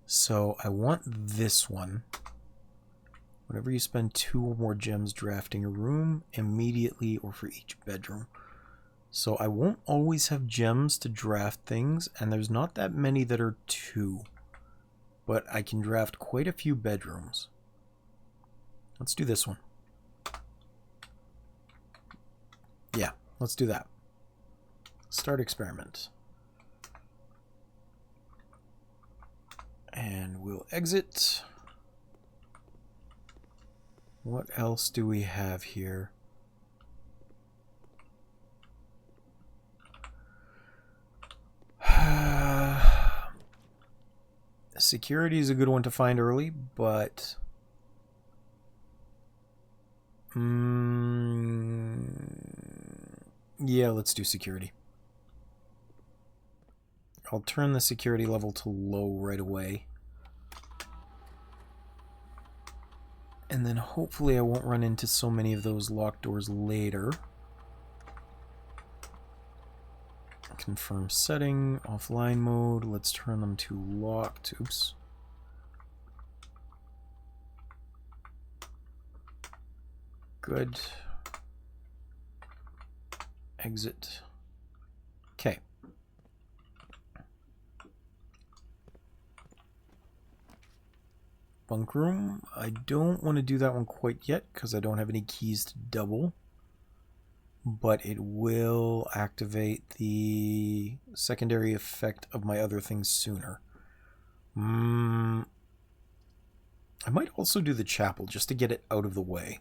So I want this one. Whenever you spend 2 or more gems drafting a room, immediately or for each bedroom. So I won't always have gems to draft things, and there's not that many that are 2. But I can draft quite a few bedrooms. Let's do this one. Yeah, let's do that. Start experiment. And we'll exit. What else do we have here? Security is a good one to find early, but yeah, let's do security. I'll turn the security level to low right away. And then hopefully I won't run into so many of those locked doors later. Confirm setting, offline mode. Let's turn them to locked. Oops. Good. Exit. Okay. Bunk room. I don't want to do that one quite yet because I don't have any keys to double. But it will activate the secondary effect of my other things sooner. I might also do the chapel just to get it out of the way.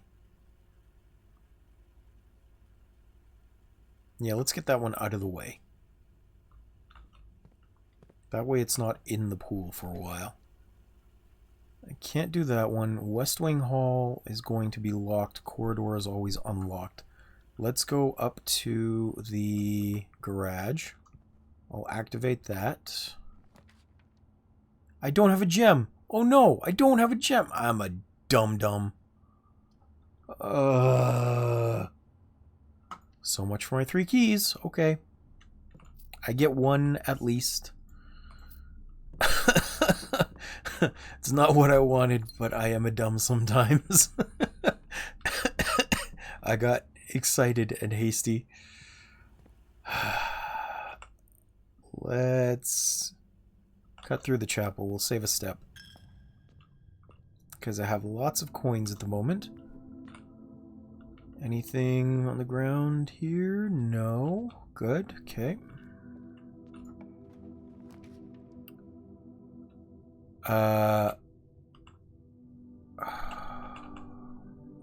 Yeah, let's get that one out of the way. That way it's not in the pool for a while. I can't do that one. West Wing Hall is going to be locked. Corridor is always unlocked. Let's go up to the garage. I'll activate that. I don't have a gem. Oh no, I don't have a gem. I'm a dum-dum. So much for my 3 keys. Okay. I get 1 at least. It's not what I wanted, but I am a dumb sometimes. I got excited and hasty. Let's cut through the chapel. We'll save a step. Because I have lots of coins at the moment. Anything on the ground here? No. Good. Okay.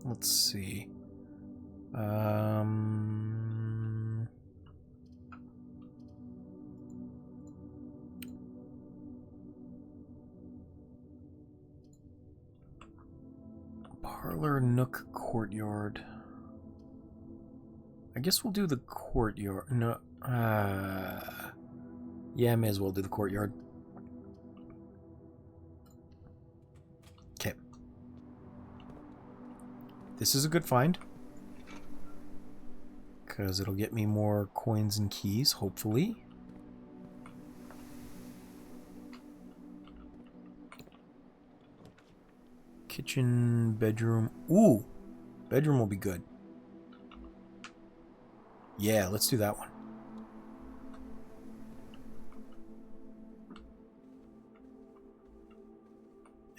Let's see. Parlor, nook, courtyard. I guess we'll do the courtyard. No. Yeah, I may as well do the courtyard. Okay. This is a good find. Because it'll get me more coins and keys, hopefully. Kitchen, bedroom. Ooh, bedroom will be good. Yeah, let's do that one.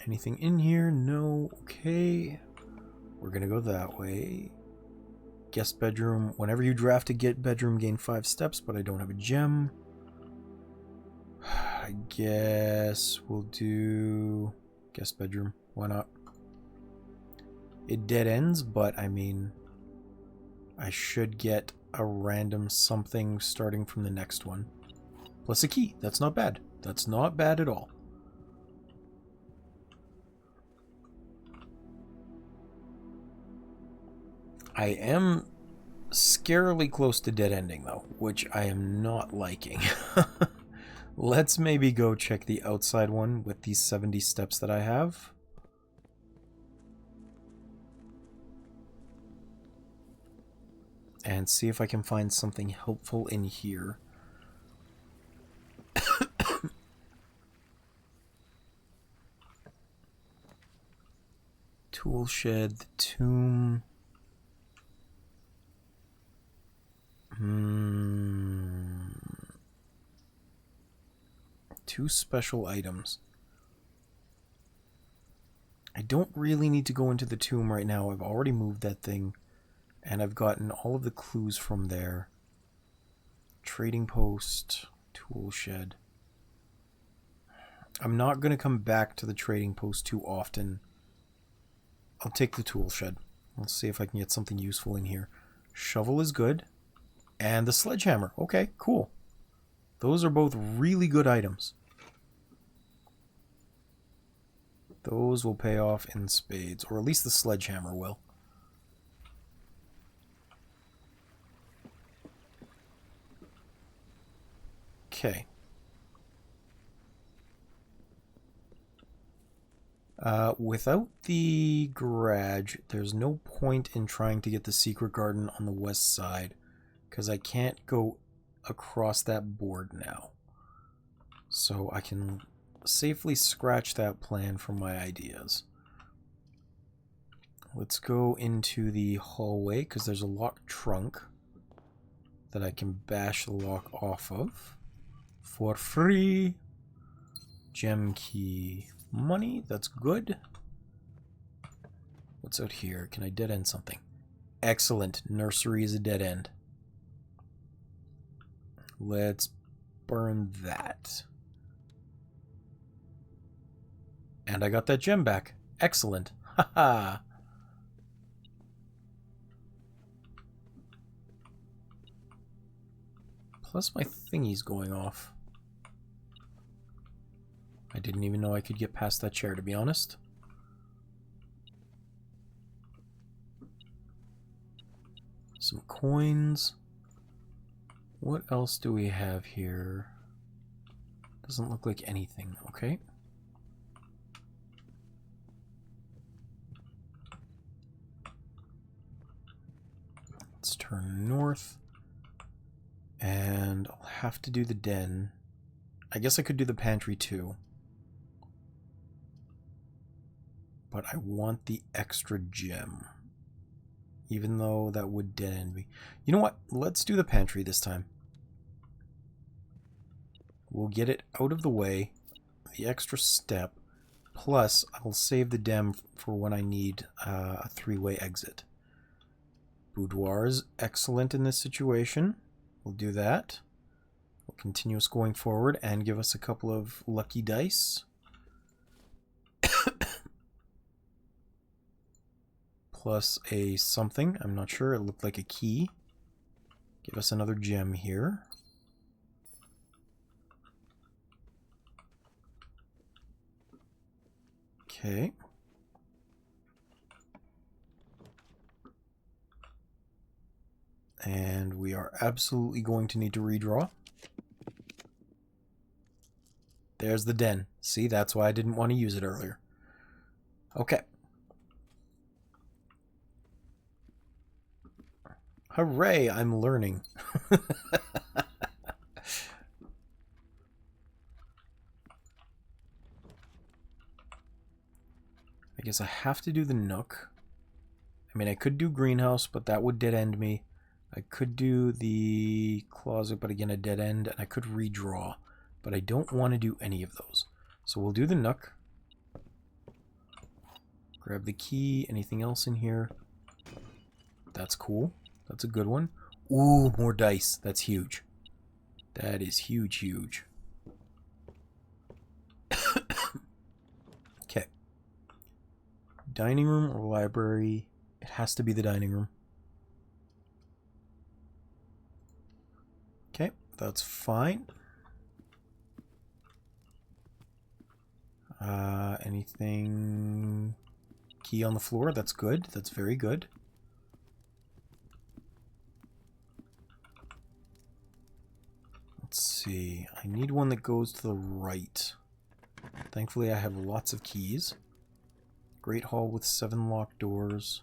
Anything in here? No. Okay. We're gonna go that way. Guest bedroom. Whenever you draft a get bedroom, gain 5 steps, but I don't have a gem. I guess we'll do guest bedroom. Why not? It dead ends, but I mean, I should get a random something starting from the next one. Plus a key. That's not bad. That's not bad at all. I am scarily close to dead ending, though, which I am not liking. Let's maybe go check the outside one with these 70 steps that I have. And see if I can find something helpful in here. Tool shed, the tomb. Two special items. I don't really need to go into the tomb right now. I've already moved that thing. And I've gotten all of the clues from there. Trading post, tool shed. I'm not going to come back to the trading post too often. I'll take the tool shed. Let's see if I can get something useful in here. Shovel is good. And the sledgehammer. Okay, cool. Those are both really good items. Those will pay off in spades. Or at least the sledgehammer will. Okay. Without the garage, there's no point in trying to get the secret garden on the west side, because I can't go across that board now. So I can safely scratch that plan from my ideas. Let's go into the hallway, because there's a locked trunk that I can bash the lock off of for free. Gem key. Money, that's good. What's out here? Can I dead end something? Excellent. Nursery is a dead end. Let's burn that. And I got that gem back. Excellent. Haha. Plus my thingy's going off. I didn't even know I could get past that chair, to be honest. Some coins. What else do we have here? Doesn't look like anything. Okay. Let's turn north. And I'll have to do the den. I guess I could do the pantry too. But I want the extra gem. Even though that would dead end me. You know what? Let's do the pantry this time. We'll get it out of the way. The extra step. Plus, I'll save the dem for when I need a 3-way exit. Boudoir is excellent in this situation. We'll do that. We'll continue us going forward and give us a couple of lucky dice. Plus a something. I'm not sure. It looked like a key. Give us another gem here. Okay. And we are absolutely going to need to redraw. There's the den. See, that's why I didn't want to use it earlier. Okay. Hooray, I'm learning. I guess I have to do the nook. I mean, I could do greenhouse, but that would dead end me. I could do the closet, but again, a dead end, and I could redraw. But I don't want to do any of those. So we'll do the nook. Grab the key. Anything else in here? That's cool. That's a good one. Ooh, more dice. That's huge. That is huge, huge. Okay. Dining room or library? It has to be the dining room. Okay, that's fine. Anything... Key on the floor? That's good. That's very good. Let's see. I need one that goes to the right. Thankfully, I have lots of keys. Great hall with 7 locked doors.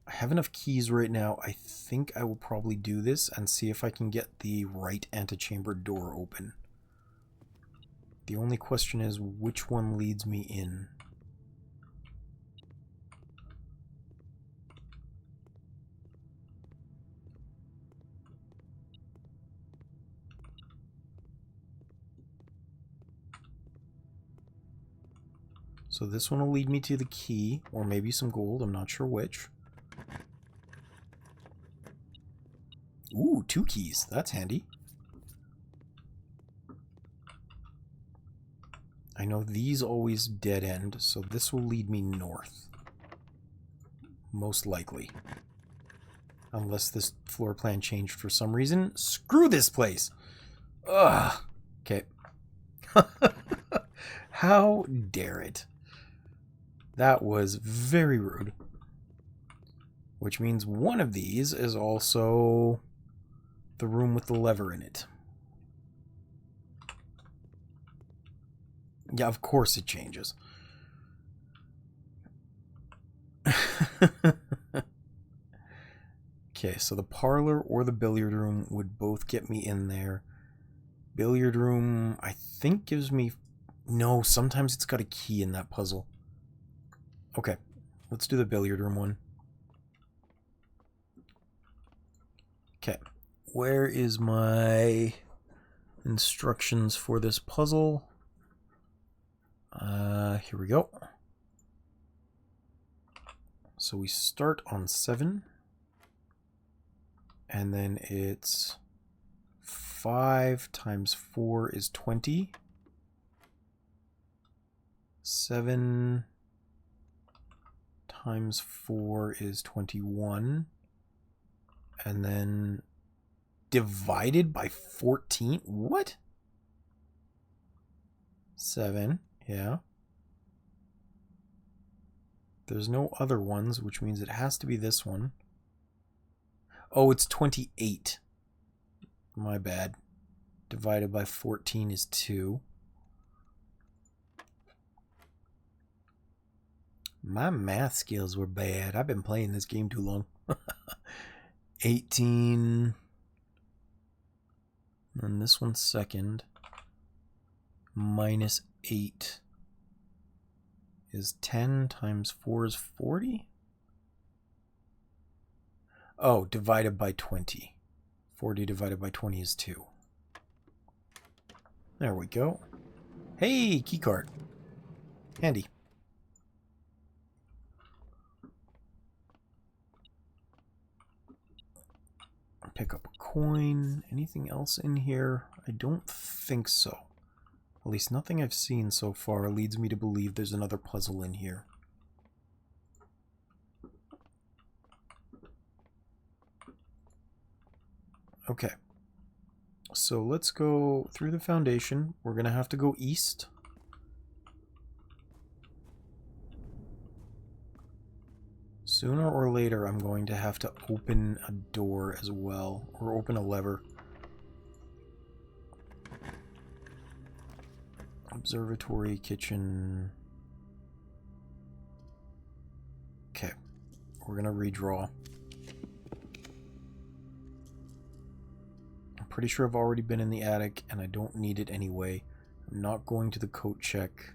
I have enough keys right now. I think I will probably do this and see if I can get the right antechamber door open. The only question is which one leads me in. So this one will lead me to the key, or maybe some gold, I'm not sure which. Ooh, 2 keys, that's handy. I know these always dead end, so this will lead me north. Most likely. Unless this floor plan changed for some reason. Screw this place! Ugh! Okay. How dare it? That was very rude. Which means one of these is also the room with the lever in it. Yeah, of course it changes. Okay, so the parlor or the billiard room would both get me in there. Billiard room, I think gives me... No, sometimes it's got a key in that puzzle. Okay, let's do the billiard room one. Okay, where is my instructions for this puzzle? Here we go. So we start on 7. And then it's 5 times 4 is 20. 7 times 4 is 21. And then divided by 14? What? 7, yeah. There's no other ones, which means it has to be this one. Oh, it's 28. My bad. Divided by 14 is 2. My math skills were bad. I've been playing this game too long. 18. And this one's second. Minus 8 is 10 times 4 is 40? Oh, divided by 20. 40 divided by 20 is 2. There we go. Hey, keycard. Handy. Pick up a coin. Anything else in here? I don't think so. At least nothing I've seen so far leads me to believe there's another puzzle in here. Okay. So let's go through the foundation. We're going to have to go east. Sooner or later, I'm going to have to open a door as well, or open a lever. Observatory, kitchen. Okay, we're gonna redraw. I'm pretty sure I've already been in the attic, and I don't need it anyway. I'm not going to the coat check.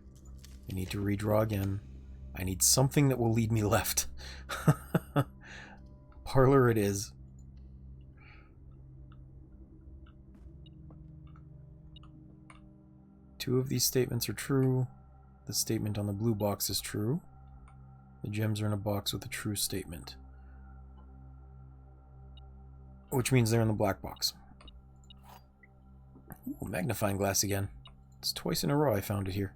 I need to redraw again. I need something that will lead me left. Parlor it is. Two of these statements are true. The statement on the blue box is true. The gems are in a box with a true statement. Which means they're in the black box. Ooh, magnifying glass again. It's twice in a row I found it here.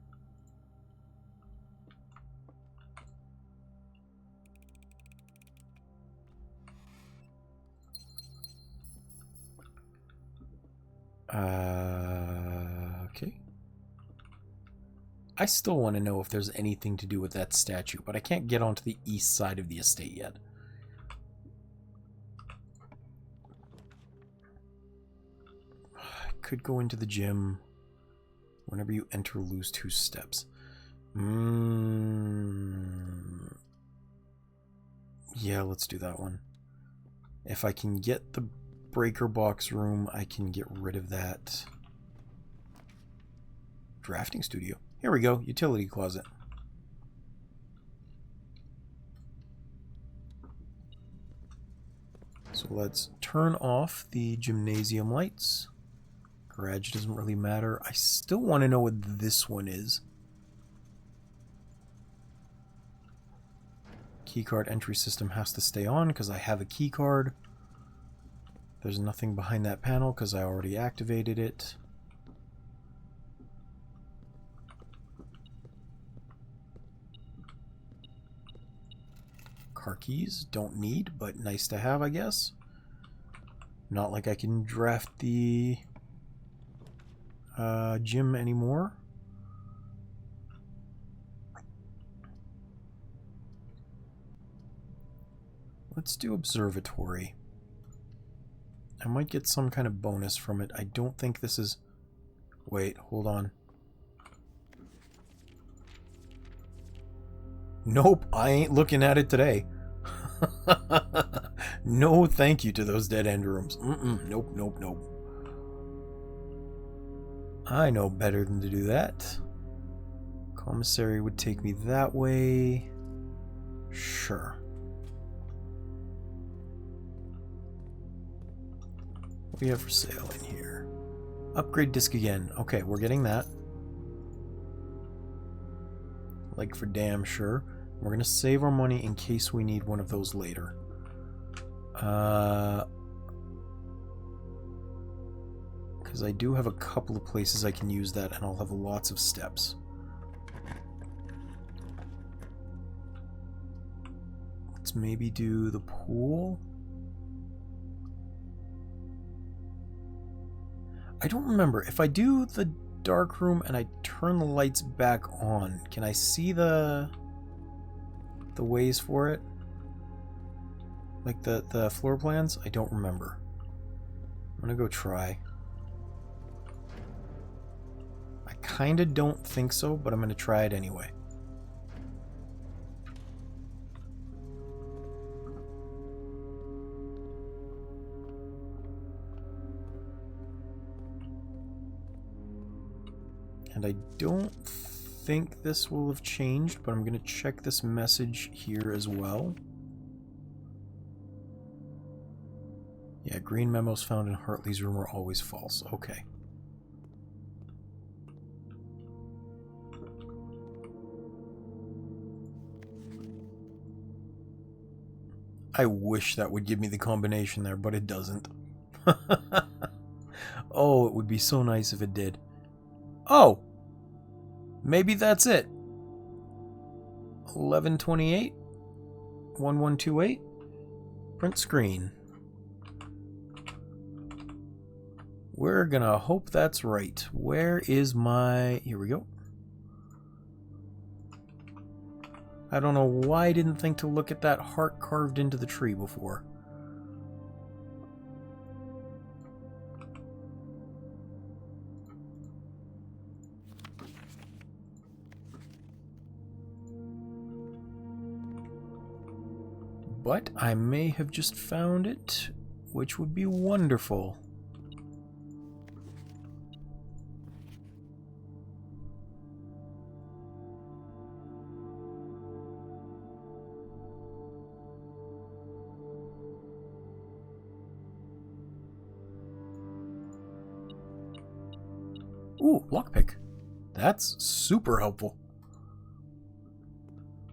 Okay. I still want to know if there's anything to do with that statue, but I can't get onto the east side of the estate yet. I could go into the gym. Whenever you enter, lose 2 steps. Yeah, let's do that one. If I can get the breaker box room, I can get rid of that. Drafting studio. Here we go. Utility closet. So let's turn off the gymnasium lights. Garage doesn't really matter. I still want to know what this one is. Keycard entry system has to stay on because I have a keycard. There's nothing behind that panel because I already activated it. Car keys, don't need, but nice to have, I guess. Not like I can draft the gym anymore. Let's do observatory. I might get some kind of bonus from it. I don't think this is... Wait, hold on. Nope, I ain't looking at it today. No thank you to those dead-end rooms. Nope, nope, nope. I know better than to do that. Commissary would take me that way. Sure. What do we have for sale in here? Upgrade disc again. Okay, we're getting that. Like for damn sure. We're gonna save our money in case we need one of those later. Because I do have a couple of places I can use that, and I'll have lots of steps. Let's maybe do the pool. I don't remember. If I do the dark room and I turn the lights back on, can I see the ways for it? Like the floor plans? I don't remember. I'm gonna go try. I kinda don't think so, but I'm gonna try it anyway. And I don't think this will have changed, but I'm going to check this message here as well. Yeah, green memos found in Hartley's room are always false. Okay. I wish that would give me the combination there, but it doesn't. Oh, it would be so nice if it did. Oh! Maybe that's it. 1128 1128 print screen. We're gonna hope that's right. Where is my... Here we go. I don't know why I didn't think to look at that heart carved into the tree before. But I may have just found it, which would be wonderful. Ooh, lockpick. That's super helpful.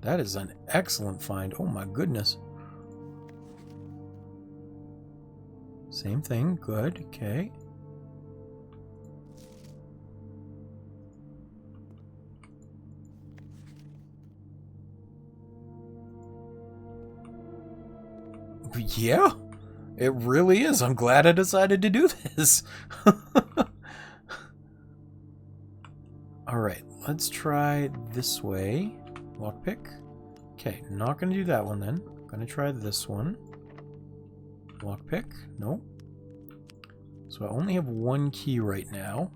That is an excellent find. Oh my goodness. Same thing. Good. Okay. Yeah, it really is. I'm glad I decided to do this. Alright, let's try this way. Lockpick. Okay, not going to do that one then. Going to try this one. Lockpick. Nope. So I only have one key right now.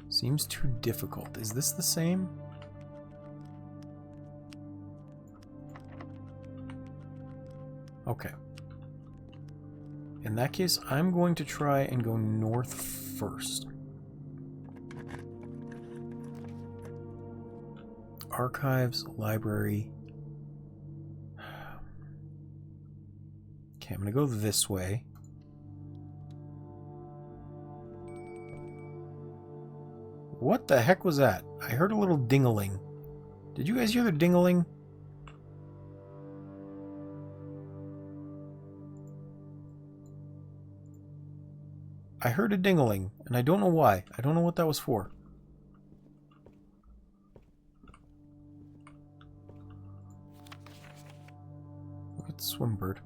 Seems too difficult. Is this the same? Okay. In that case, I'm going to try and go north first. Archives, library. Okay, I'm going to go this way. What the heck was that? I heard a little ding-a-ling. Did you guys hear the ding-a-ling? I heard a ding-a-ling, and I don't know why. I don't know what that was for. Look at Swimbird.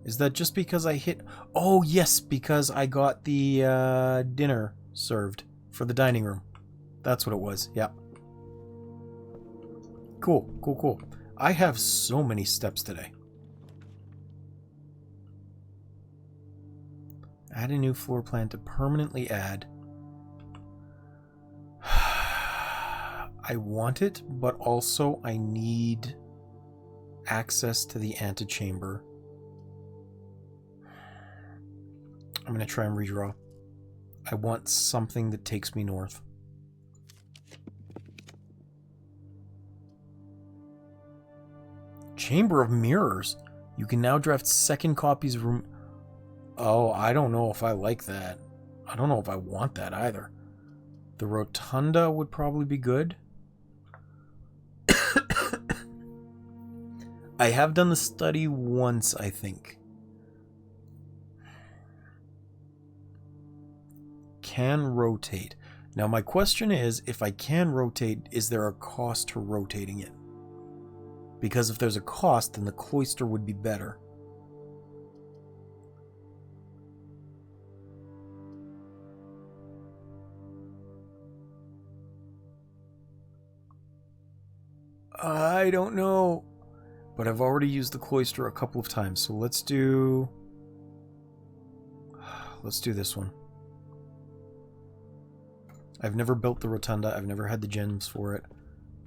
Is that just because I hit... Oh, yes, because I got the dinner served for the dining room. That's what it was, yeah. Cool, cool, cool. I have so many steps today. Add a new floor plan to permanently add. I want it, but also I need access to the antechamber. I'm going to try and redraw. I want something that takes me north. Chamber of Mirrors. You can now draft second copies of room... Oh, I don't know if I like that. I don't know if I want that either. The Rotunda would probably be good. I have done the study once, I think. Can rotate. Now my question is, if I can rotate, is there a cost to rotating it? Because if there's a cost, then the cloister would be better. I don't know, but I've already used the cloister a couple of times, so let's do this one. I've never built the Rotunda, I've never had the gems for it.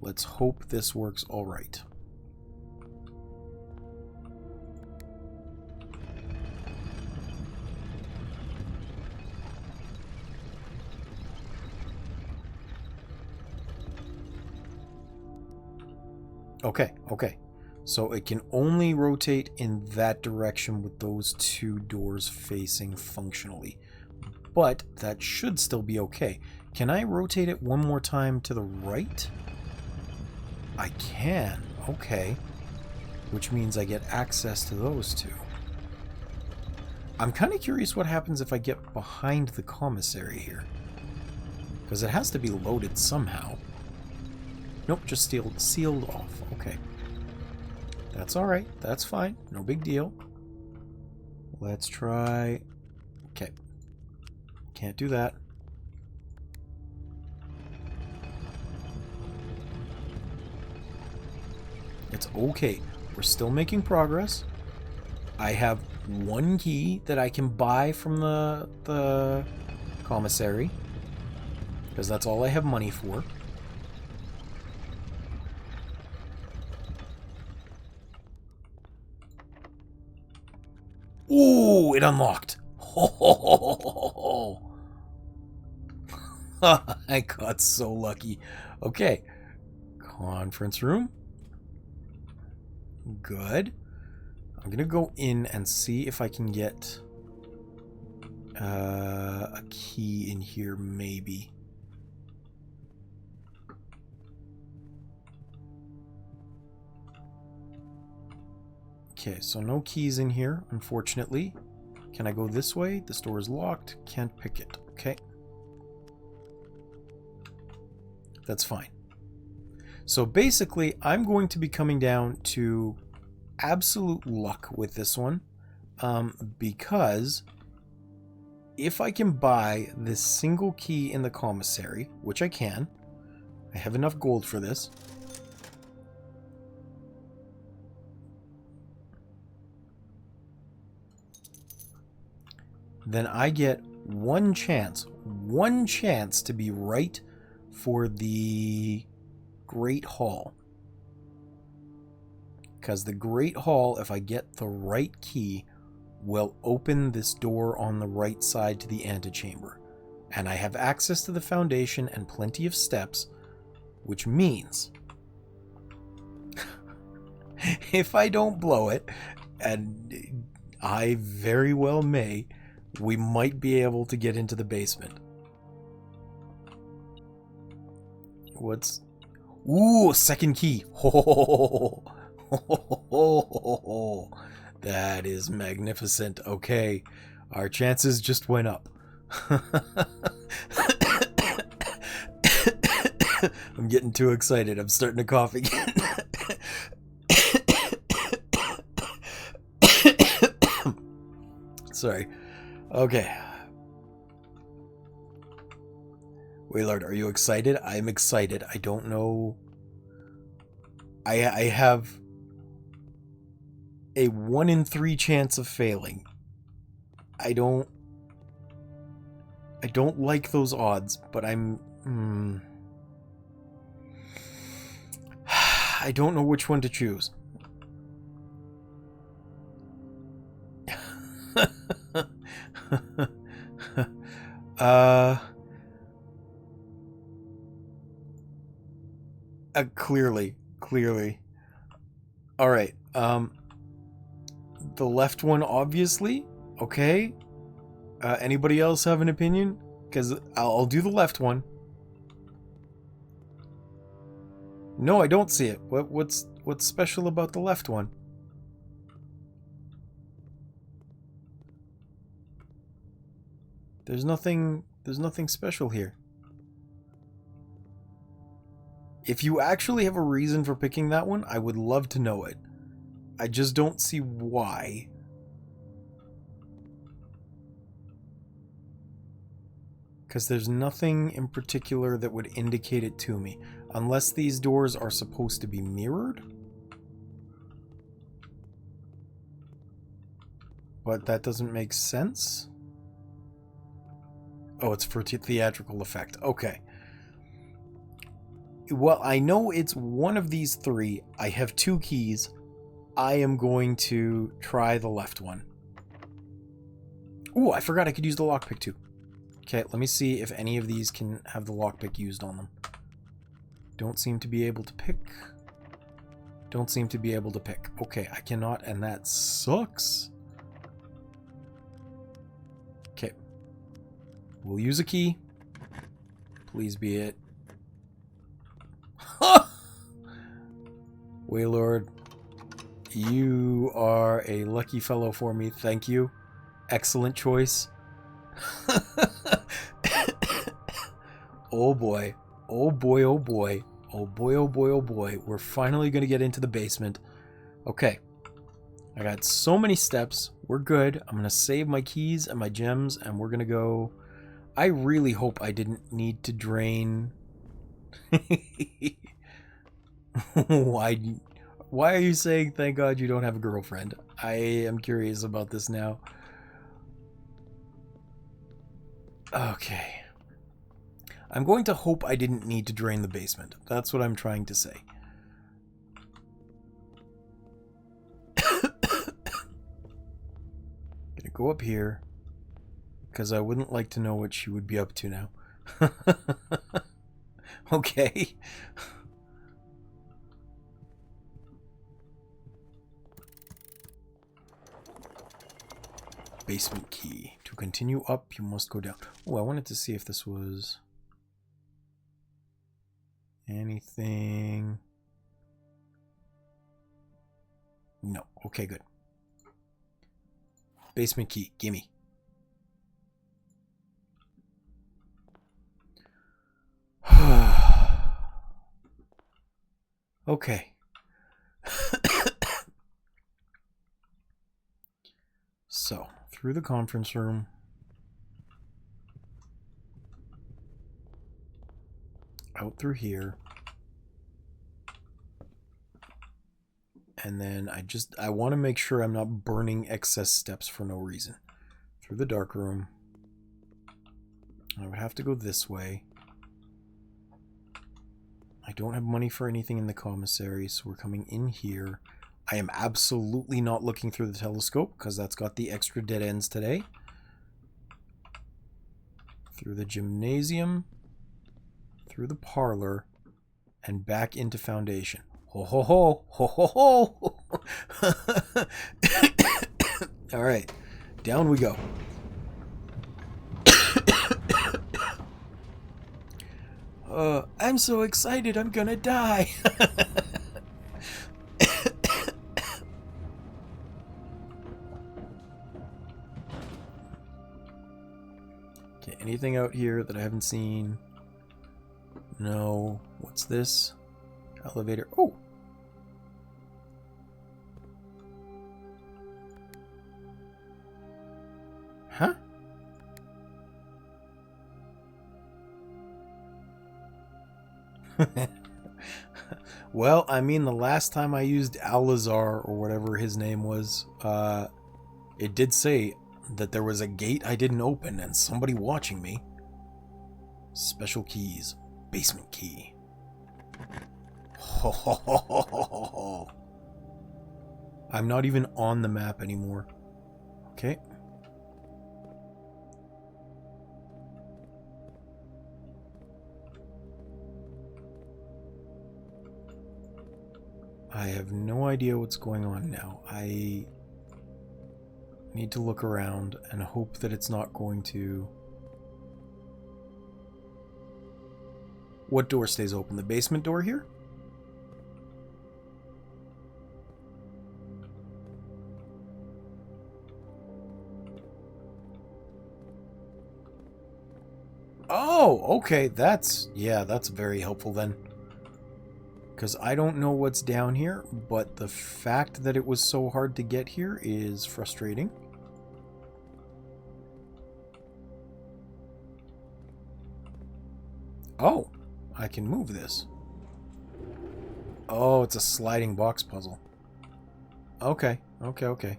Let's hope this works all right. Okay, okay. So it can only rotate in that direction with those two doors facing functionally. But that should still be okay. Can I rotate it one more time to the right? I can. Okay. Which means I get access to those two. I'm kind of curious what happens if I get behind the commissary here. Because it has to be loaded somehow. Nope, just sealed off. Okay. That's alright. That's fine. No big deal. Let's try... Okay. Can't do that. It's okay. We're still making progress. I have one key that I can buy from the commissary. Because that's all I have money for. Ooh, it unlocked. I got so lucky. Okay. Conference room. Good. I'm gonna go in and see if I can get a key in here, maybe. Okay, so no keys in here, unfortunately. Can I go this way? This door is locked. Can't pick it. Okay. That's fine. So basically, I'm going to be coming down to absolute luck with this one, because if I can buy this single key in the commissary, which I can, I have enough gold for this. Then I get one chance to be right for the Great Hall. Because the Great Hall, if I get the right key, will open this door on the right side to the antechamber. And I have access to the foundation and plenty of steps, which means if I don't blow it, and I very well may, we might be able to get into the basement. What's... Ooh, second key. Ho, ho, ho. That is magnificent. Okay, our chances just went up. I'm getting too excited. I'm starting to cough again. Sorry. Okay. Waylord, are you excited? I'm excited. I don't know. I have a 1 in 3 chance of failing. I don't like those odds, but I'm... I don't know which one to choose. Clearly. All right. The left one, obviously. Okay. Anybody else have an opinion? Because I'll do the left one. No, I don't see it. What's special about the left one? There's nothing special here. If you actually have a reason for picking that one, I would love to know it. I just don't see why. Because there's nothing in particular that would indicate it to me. Unless these doors are supposed to be mirrored. But that doesn't make sense. Oh, it's for theatrical effect. Okay. Well, I know it's one of these 3. I have 2 keys. I am going to try the left one. Ooh, I forgot I could use the lockpick too. Okay, let me see if any of these can have the lockpick used on them. Don't seem to be able to pick. Don't seem to be able to pick. Okay, I cannot, and that sucks. Okay. We'll use a key. Please be it. Waylord, you are a lucky fellow for me. Thank you. Excellent choice. Oh boy. Oh boy, oh boy. Oh boy, oh boy, oh boy. We're finally going to get into the basement. Okay. I got so many steps. We're good. I'm going to save my keys and my gems, and we're going to go... I really hope I didn't need to drain... Why are you saying thank God you don't have a girlfriend? I am curious about this now. Okay. I'm going to hope I didn't need to drain the basement. That's what I'm trying to say. Gonna go up here, because I wouldn't like to know what she would be up to now. Okay. Basement key. To continue up, you must go down. Oh, I wanted to see if this was anything. No. Okay, good. Basement key. Gimme. Okay. So, through the conference room. Out through here. And then I want to make sure I'm not burning excess steps for no reason. Through the dark room. I would have to go this way. I don't have money for anything in the commissary, so we're coming in here. I am absolutely not looking through the telescope, because that's got the extra dead ends today. Through the gymnasium. Through the parlor. And back into Foundation. Ho ho ho! Ho ho ho! Alright. Down we go. I'm so excited I'm gonna die. Okay, anything out here that I haven't seen? No. What's this? Elevator. Oh! Huh? Well, I mean, the last time I used Alazar, or whatever his name was, it did say that there was a gate I didn't open and somebody watching me. Special keys. Basement key. Ho ho ho ho ho ho. I'm not even on the map anymore. Okay. I have no idea what's going on now. I need to look around and hope that it's not going to... What door stays open? The basement door here? Oh, okay. That's very helpful then. Because I don't know what's down here, but the fact that it was so hard to get here is frustrating. Oh, I can move this. Oh, it's a sliding box puzzle. Okay, okay.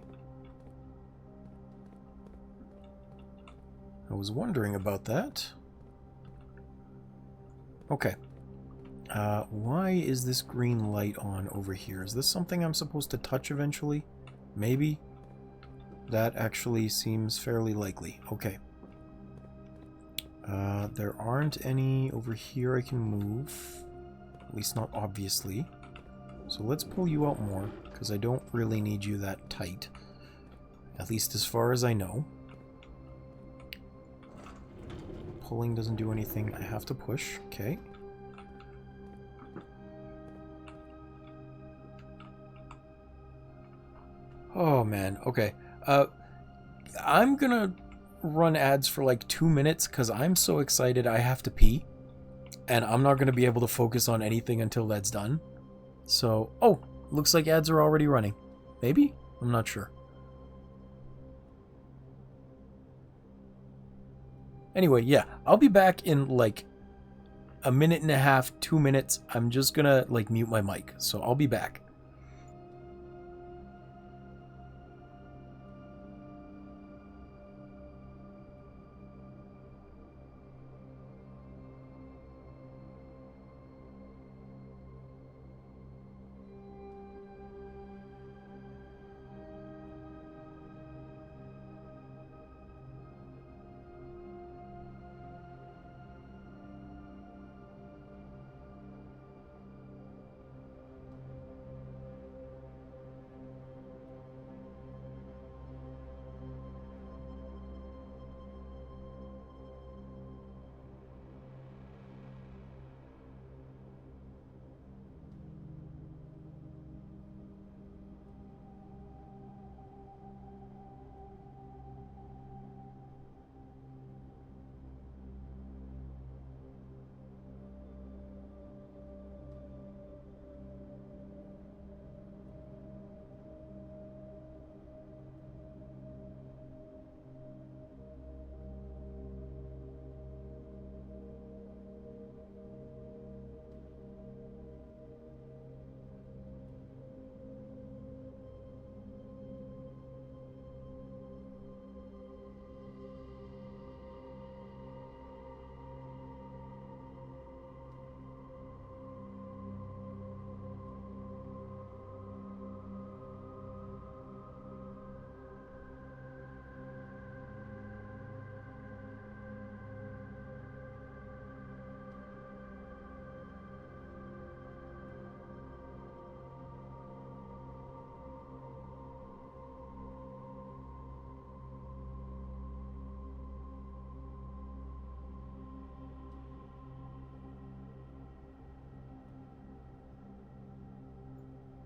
I was wondering about that. Okay. Why is this green light on over here? Is this something I'm supposed to touch eventually? Maybe? That actually seems fairly likely. Okay. There aren't any over here I can move. At least not obviously. So let's pull you out more, because I don't really need you that tight. At least as far as I know. Pulling doesn't do anything. I have to push. Okay. Oh man, okay. I'm gonna run ads for like 2 minutes because I'm so excited I have to pee. And I'm not gonna be able to focus on anything until that's done. So, oh, looks like ads are already running. Maybe? I'm not sure. Anyway, yeah, I'll be back in like a minute and a half, 2 minutes. I'm just gonna like mute my mic, so I'll be back.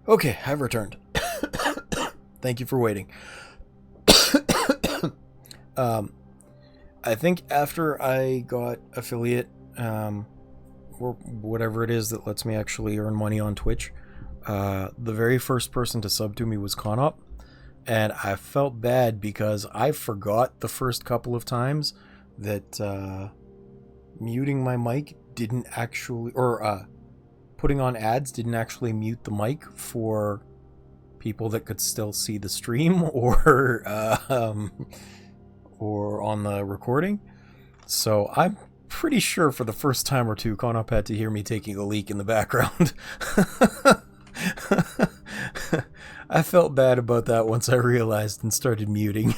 Okay, I've returned. Thank you for waiting. I think after I got affiliate, or whatever it is that lets me actually earn money on Twitch, the very first person to sub to me was Conop, and I felt bad because I forgot the first couple of times that muting my mic didn't actually, or putting on ads didn't actually mute the mic for people that could still see the stream or on the recording. So I'm pretty sure for the first time or two, Conop had to hear me taking a leak in the background. I felt bad about that once I realized and started muting.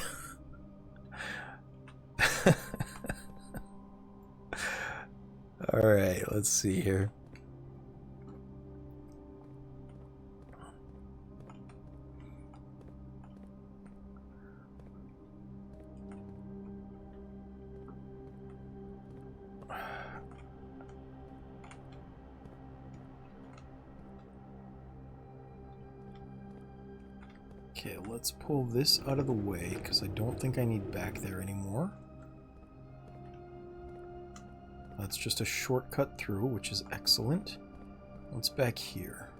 Alright, let's see here. Okay, let's pull this out of the way, because I don't think I need back there anymore. That's just a shortcut through, which is excellent. What's back here?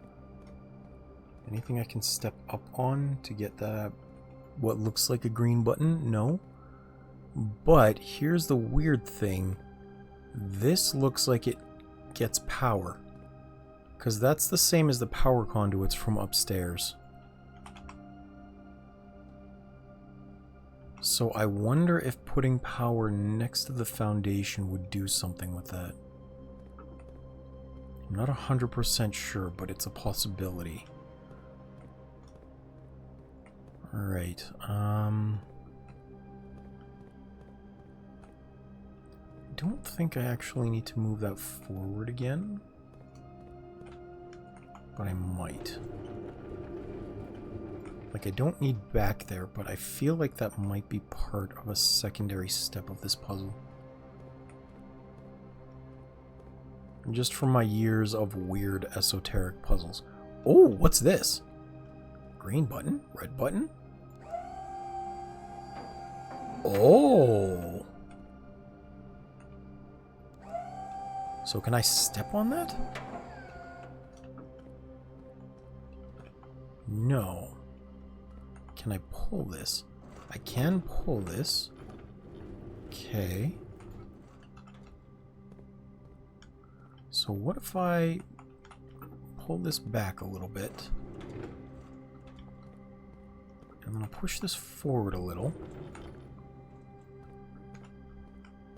Anything I can step up on to get that, what looks like a green button? No. But here's the weird thing. This looks like it gets power, because that's the same as the power conduits from upstairs. So I wonder if putting power next to the foundation would do something with that. I'm not 100% sure, but it's a possibility. Alright, I don't think I actually need to move that forward again, but I might. Like, I don't need back there, but I feel like that might be part of a secondary step of this puzzle. Just from my years of weird esoteric puzzles. Oh, what's this? Green button? Red button? Oh! So can I step on that? No. Can I pull this? I can pull this. Okay. So what if I pull this back a little bit? I'm going to push this forward a little.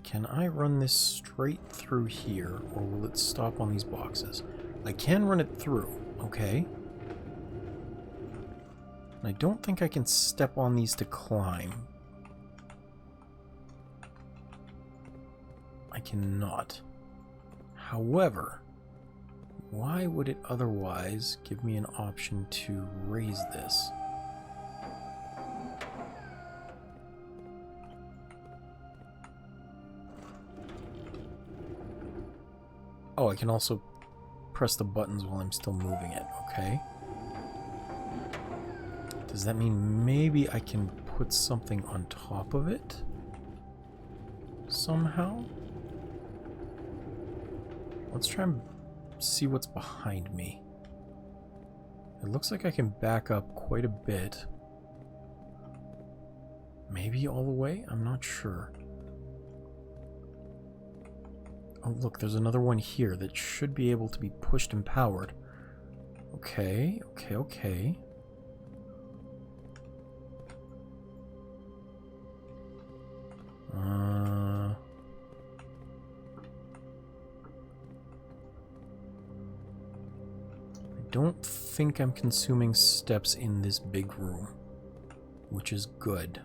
Can I run this straight through here, or will it stop on these boxes? I can run it through. Okay. I don't think I can step on these to climb. I cannot. However, why would it otherwise give me an option to raise this? Oh, I can also press the buttons while I'm still moving it. Okay. Does that mean maybe I can put something on top of it? Somehow? Let's try and see what's behind me. It looks like I can back up quite a bit. Maybe all the way? I'm not sure. Oh, look, there's another one here that should be able to be pushed and powered. Okay, okay, okay. I don't think I'm consuming steps in this big room, which is good.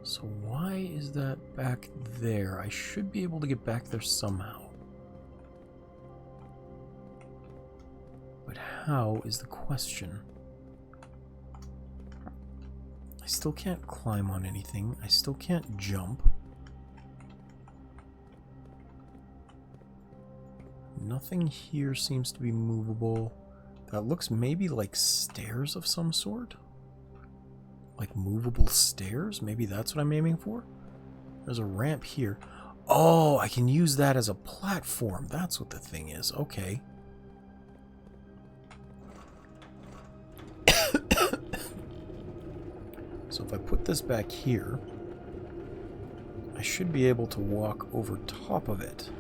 So why is that back there? I should be able to get back there somehow. But how is the question? I still can't climb on anything. I still can't jump. Nothing here seems to be movable. That looks maybe like stairs of some sort. Like movable stairs? Maybe that's what I'm aiming for? There's a ramp here. Oh, I can use that as a platform. That's what the thing is. Okay. So if I put this back here, I should be able to walk over top of it.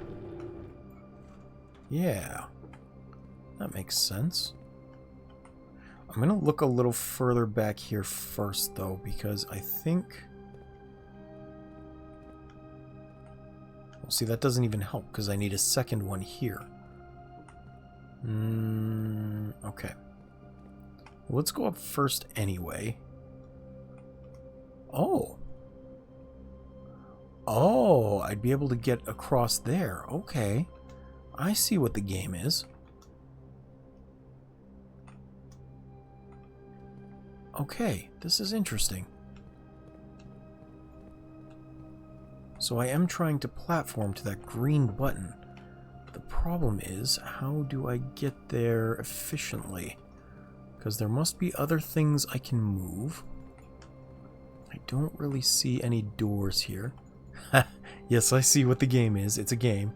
Yeah. That makes sense. I'm going to look a little further back here first, though, because I think... Well, see, that doesn't even help, because I need a second one here. Okay. Well, let's go up first anyway. Oh. Oh, I'd be able to get across there. Okay. I see what the game is. Okay, this is interesting. So I am trying to platform to that green button. The problem is, how do I get there efficiently? Because there must be other things I can move. I don't really see any doors here. Yes, I see what the game is. It's a game.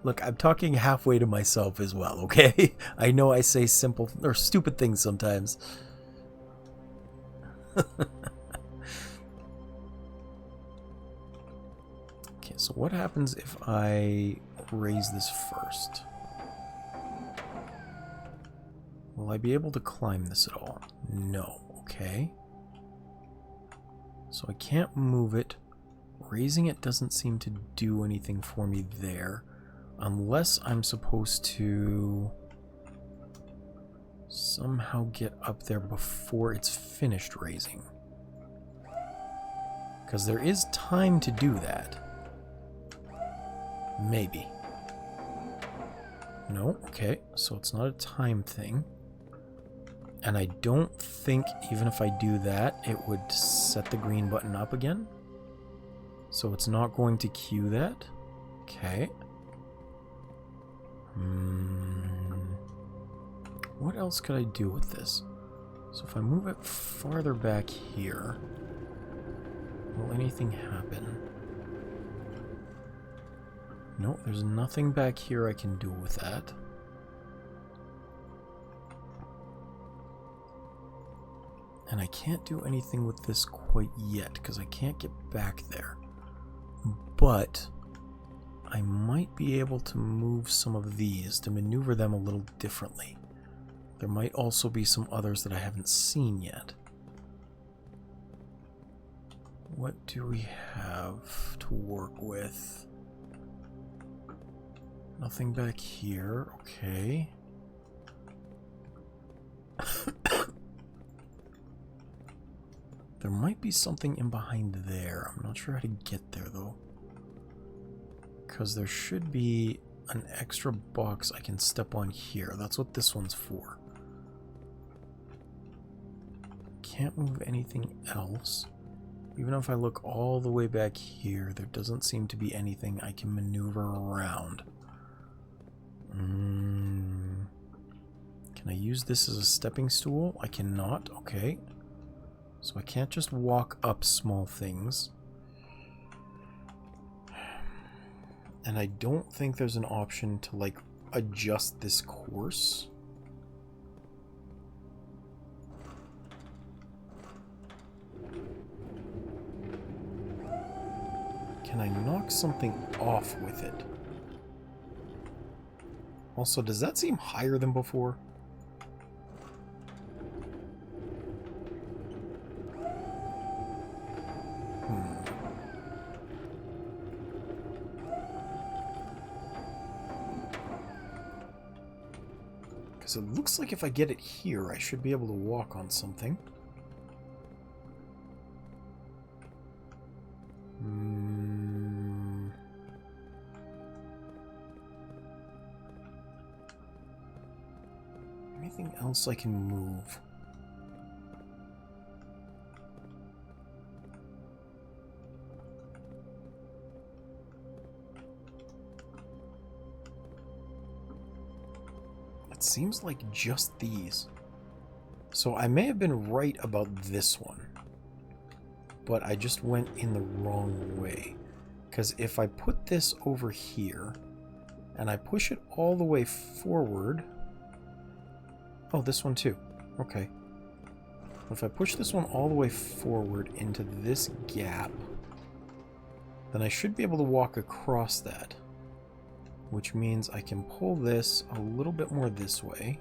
Look, I'm talking halfway to myself as well, okay? I know I say simple or stupid things sometimes. Okay, so what happens if I raise this first? Will I be able to climb this at all? No, okay. So I can't move it. Raising it doesn't seem to do anything for me there. Unless I'm supposed to somehow get up there before it's finished raising. Because there is time to do that. Maybe. No, okay, so it's not a time thing. And I don't think even if I do that, it would set the green button up again. So it's not going to cue that. Okay. What else could I do with this? So if I move it farther back here, will anything happen? No, there's nothing back here I can do with that. And I can't do anything with this quite yet, because I can't get back there. But I might be able to move some of these to maneuver them a little differently. There might also be some others that I haven't seen yet. What do we have to work with? Nothing back here. Okay. There might be something in behind there. I'm not sure how to get there, though. Because there should be an extra box I can step on here. That's what this one's for. Can't move anything else. Even if I look all the way back here, there doesn't seem to be anything I can maneuver around. Can I use this as a stepping stool? I cannot. Okay. So I can't just walk up small things. And I don't think there's an option to, like, adjust this course. Can I knock something off with it? Also, does that seem higher than before? Because it looks like if I get it here, I should be able to walk on something. Anything else I can move? It seems like just these. So I may have been right about this one, but I just went in the wrong way. Because if I put this over here, and I push it all the way forward... Oh, this one too. Okay. If I push this one all the way forward into this gap, then I should be able to walk across that. Which means I can pull this a little bit more this way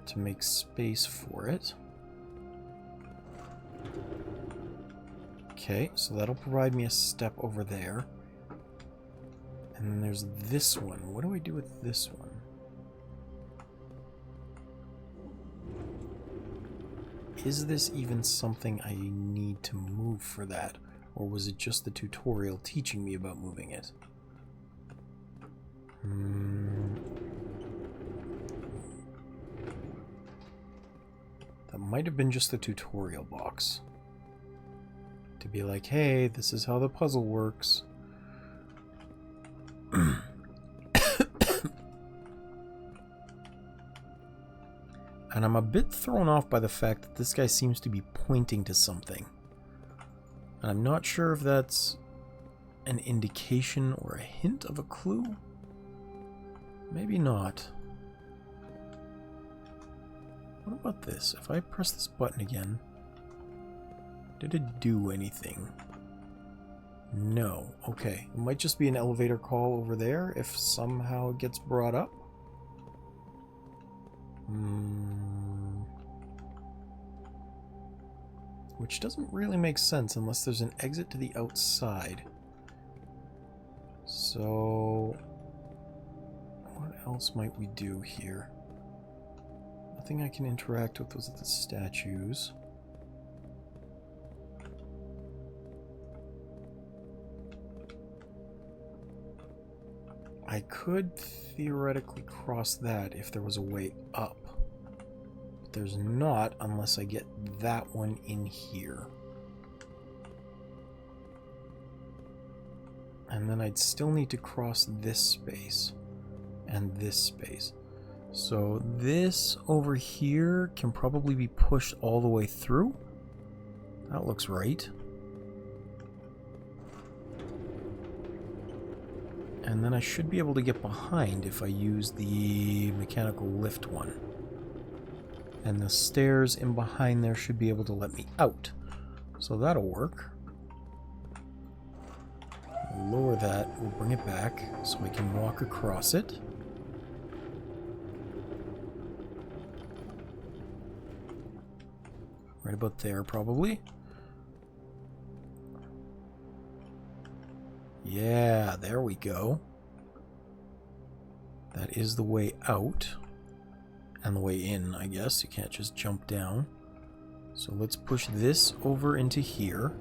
to make space for it. Okay, so that'll provide me a step over there. And then there's this one. What do I do with this one? Is this even something I need to move for that? Or was it just the tutorial teaching me about moving it? That might have been just the tutorial box. To be like, hey, this is how the puzzle works. And I'm a bit thrown off by the fact that this guy seems to be pointing to something. And I'm not sure if that's an indication or a hint of a clue. Maybe not. What about this? If I press this button again, did it do anything? No. Okay. It might just be an elevator call over there if somehow it gets brought up. Which doesn't really make sense unless there's an exit to the outside. So, what else might we do here? Nothing I can interact with was the statues. I could theoretically cross that if there was a way up. But there's not unless I get that one in here. And then I'd still need to cross this space and this space. So this over here can probably be pushed all the way through. That looks right. And then I should be able to get behind if I use the mechanical lift one. And the stairs in behind there should be able to let me out. So that'll work. We'll lower that, we'll bring it back so I can walk across it. Right about there, probably. Yeah, there we go. That is the way out. And the way in, I guess. You can't just jump down. So let's push this over into here.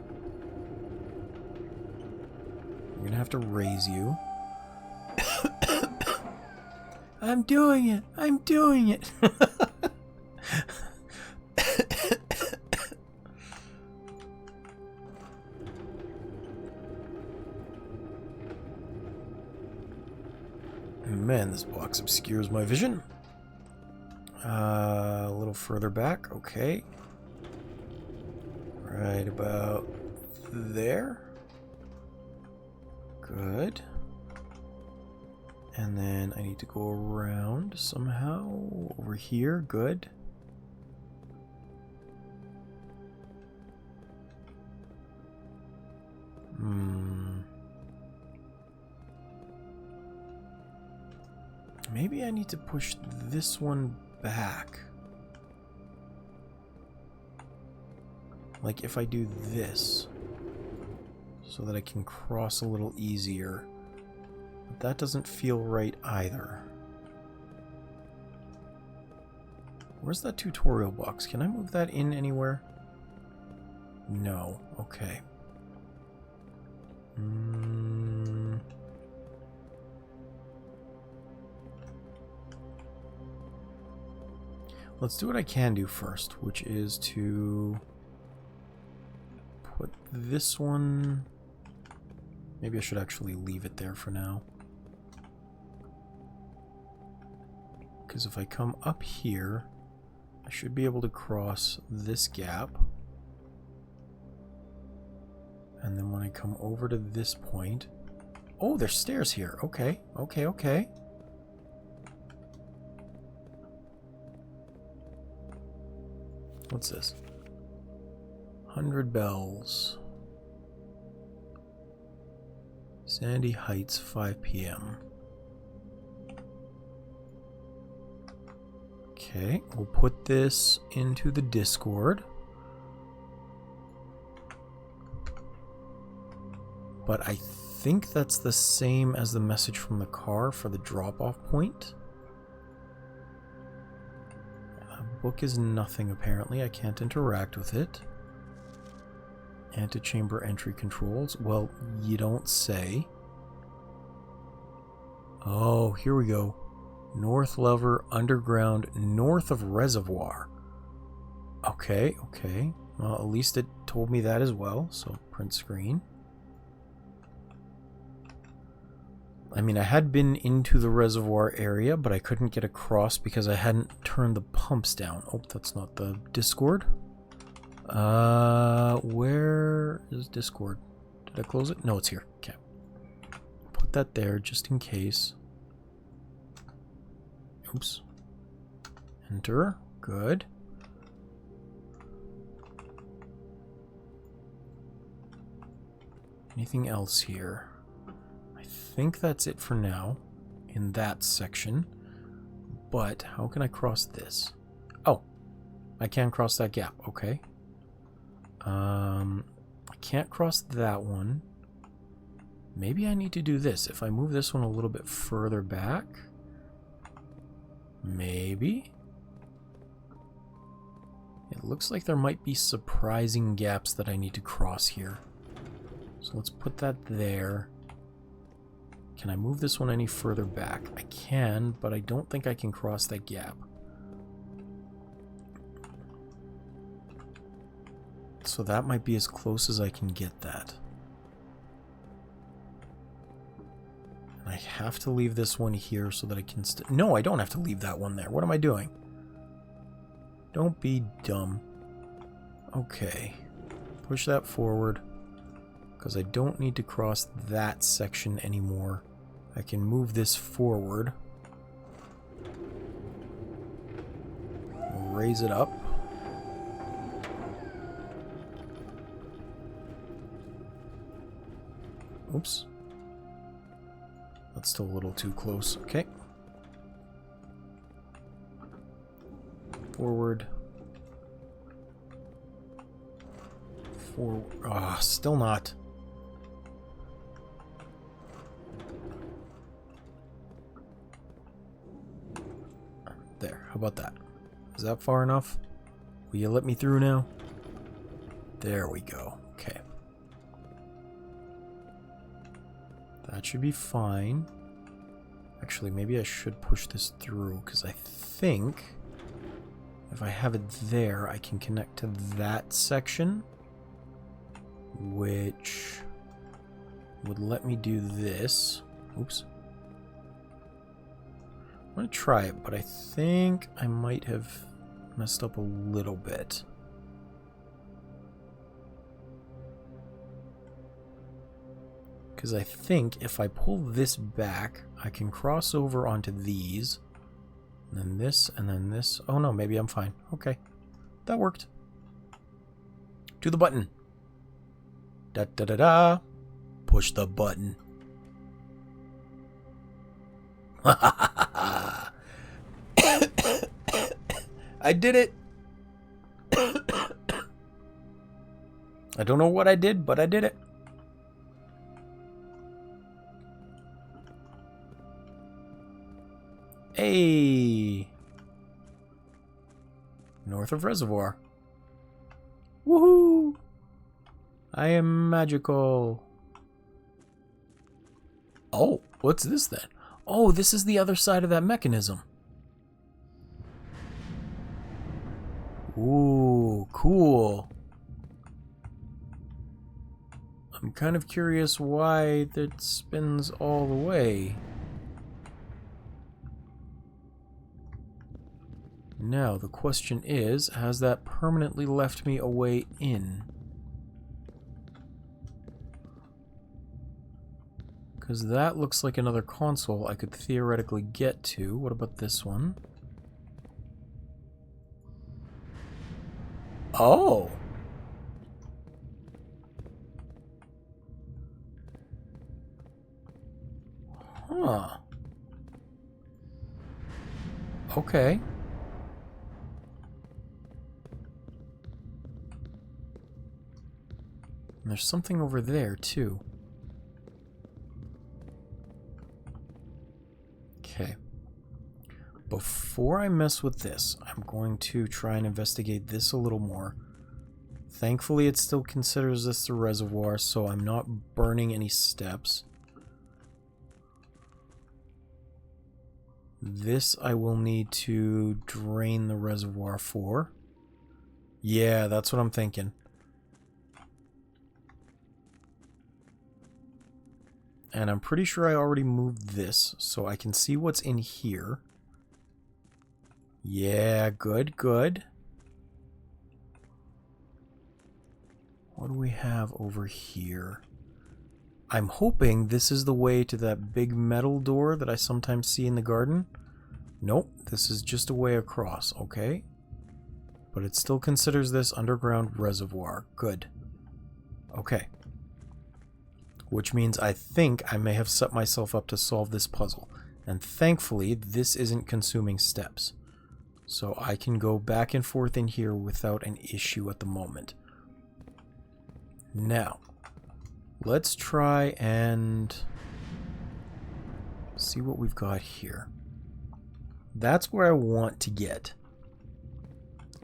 I'm gonna have to raise you. I'm doing it! I'm doing it! Man, this box obscures my vision. A little further back, okay. Right about there. Good. And then I need to go around somehow over here. Good. Maybe I need to push this one back. Like if I do this, so that I can cross a little easier. But that doesn't feel right either. Where's that tutorial box? Can I move that in anywhere? No. Okay. Let's do what I can do first, which is to put this one... Maybe I should actually leave it there for now. because if I come up here, I should be able to cross this gap. And then when I come over to this point... Oh, there's stairs here. Okay, okay, okay. What's this? 100 bells. Sandy Heights, 5 p.m. Okay, we'll put this into the Discord. But I think that's the same as the message from the car for the drop-off point. A book is nothing, apparently. I can't interact with it. Antechamber entry controls. Well, you don't say. Oh, here we go. North lever, underground, north of reservoir. Okay, okay. Well, at least it told me that as well. So, print screen. I mean, I had been into the reservoir area, but I couldn't get across because I hadn't turned the pumps down. Oh, that's not the Discord. Where is Discord? Did I close it? No, it's here. Okay. Put that there just in case. Oops. Enter. Good. Anything else here? I think that's it for now in that section. But how can I cross this? Oh, I can cross that gap. Okay. I can't cross that one. Maybe I need to do this. If I move this one a little bit further back. Maybe. It looks like there might be surprising gaps that I need to cross here. So let's put that there. Can I move this one any further back? I can, but I don't think I can cross that gap. So that might be as close as I can get that. And I have to leave this one here so that I can... No, I don't have to leave that one there. What am I doing? Don't be dumb. Okay. Push that forward. Because I don't need to cross that section anymore. I can move this forward. Raise it up. Oops. That's still a little too close. Okay. Forward. Forward. Ah, still not. There. How about that? Is that far enough? Will you let me through now? There we go. Okay. That should be fine. Actually, maybe I should push this through, because I think if I have it there, I can connect to that section, which would let me do this. Oops. I'm going to try it, but I think I might have messed up a little bit. Because I think if I pull this back, I can cross over onto these. And then this, and then this. Oh no, maybe I'm fine. Okay. That worked. To the button. Da da da da. Push the button. I did it. I don't know what I did, but I did it. Hey! North of Reservoir. Woohoo! I am magical. Oh, what's this then? Oh, this is the other side of that mechanism. Ooh, cool. I'm kind of curious why that spins all the way. Now, the question is, has that permanently left me a way in? Because that looks like another console I could theoretically get to. What about this one? Oh! Huh. Okay. And there's something over there, too. Okay. Before I mess with this, I'm going to try and investigate this a little more. Thankfully, it still considers this the reservoir, so I'm not burning any steps. This I will need to drain the reservoir for. Yeah, that's what I'm thinking. And I'm pretty sure I already moved this, so I can see what's in here. Yeah, good, good. What do we have over here? I'm hoping this is the way to that big metal door that I sometimes see in the garden. Nope, this is just a way across, okay? But it still considers this underground reservoir. Good. Okay. Which means I think I may have set myself up to solve this puzzle. And thankfully, this isn't consuming steps. So I can go back and forth in here without an issue at the moment. Now, let's try and see what we've got here. That's where I want to get.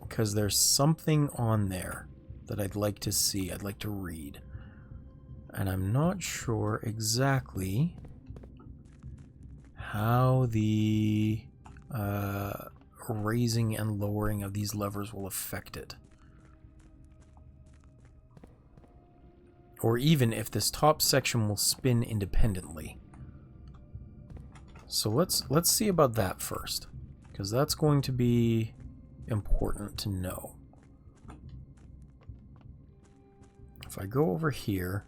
Because there's something on there that I'd like to see, I'd like to read. And I'm not sure exactly how the raising and lowering of these levers will affect it. Or even if this top section will spin independently. So let's see about that first, because that's going to be important to know. If I go over here,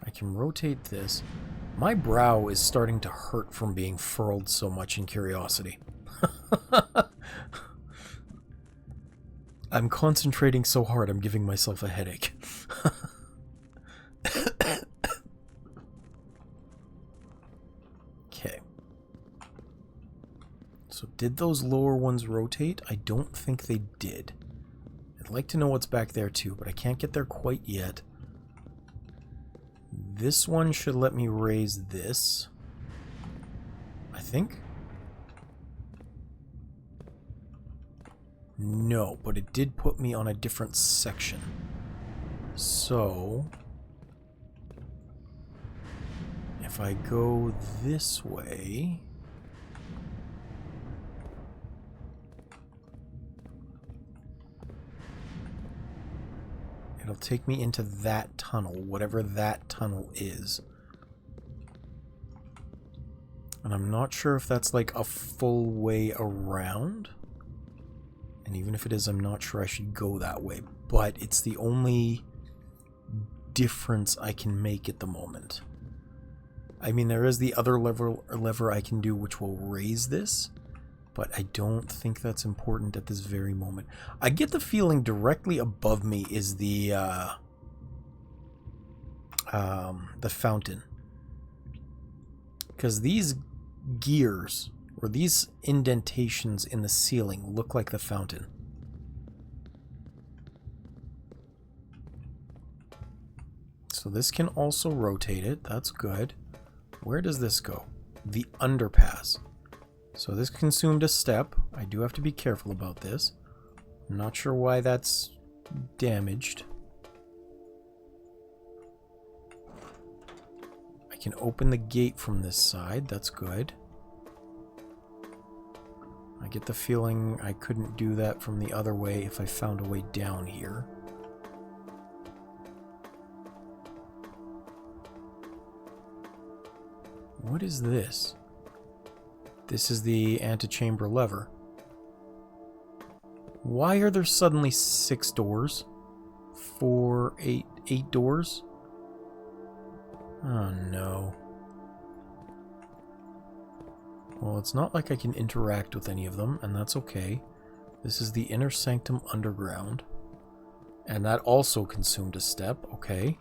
I can rotate this. My brow is starting to hurt from being furled so much in curiosity. I'm concentrating so hard, I'm giving myself a headache. Okay. So did those lower ones rotate? I don't think they did. I'd like to know what's back there too, but I can't get there quite yet. This one should let me raise this, I think. No, but it did put me on a different section. So, if I go this way, it'll take me into that tunnel, whatever that tunnel is. And I'm not sure if that's like a full way around. And even if it is, I'm not sure I should go that way. But it's the only difference I can make at the moment. I mean, there is the other lever I can do which will raise this. But I don't think that's important at this very moment. I get the feeling directly above me is the fountain. Because these gears, or these indentations in the ceiling, look like the fountain. So this can also rotate it. That's good. Where does this go? The underpass. So this consumed a step. I do have to be careful about this. I'm not sure why that's damaged. I can open the gate from this side. That's good. I get the feeling I couldn't do that from the other way if I found a way down here. What is this? This is the antechamber lever. Why are there suddenly 6 doors? 4, 8 doors? Oh no. Well, it's not like I can interact with any of them, and that's okay. This is the inner sanctum underground. And that also consumed a step, okay.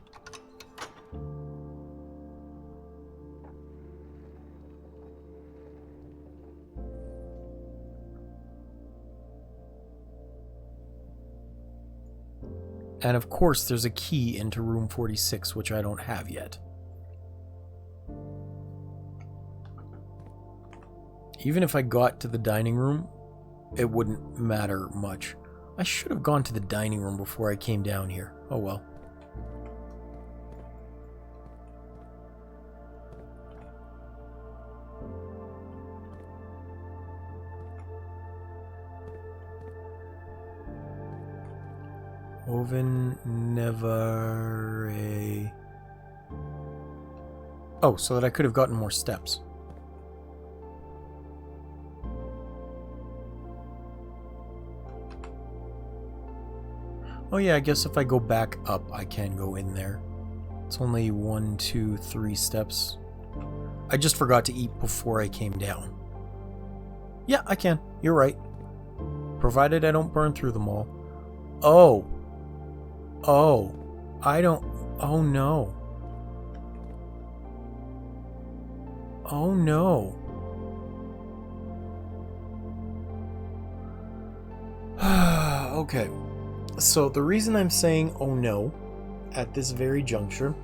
And of course, there's a key into room 46, which I don't have yet. Even if I got to the dining room, it wouldn't matter much. I should have gone to the dining room before I came down here. Oh well. Oven never a... Oh, so that I could have gotten more steps. Oh yeah, I guess if I go back up, I can go in there. It's only 1, 2, 3 steps. I just forgot to eat before I came down. Yeah, I can. You're right. Provided I don't burn through them all. Oh. Oh. I don't... Oh no. Oh no. Okay. So the reason I'm saying oh no at this very juncture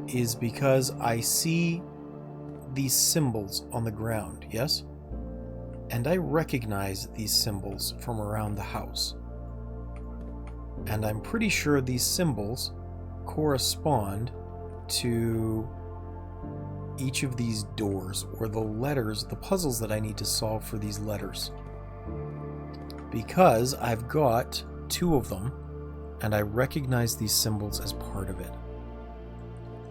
is because I see these symbols on the ground, yes? And I recognize these symbols from around the house. And I'm pretty sure these symbols correspond to each of these doors, or the letters, the puzzles that I need to solve for these letters. Because I've got 2 of them, and I recognize these symbols as part of it.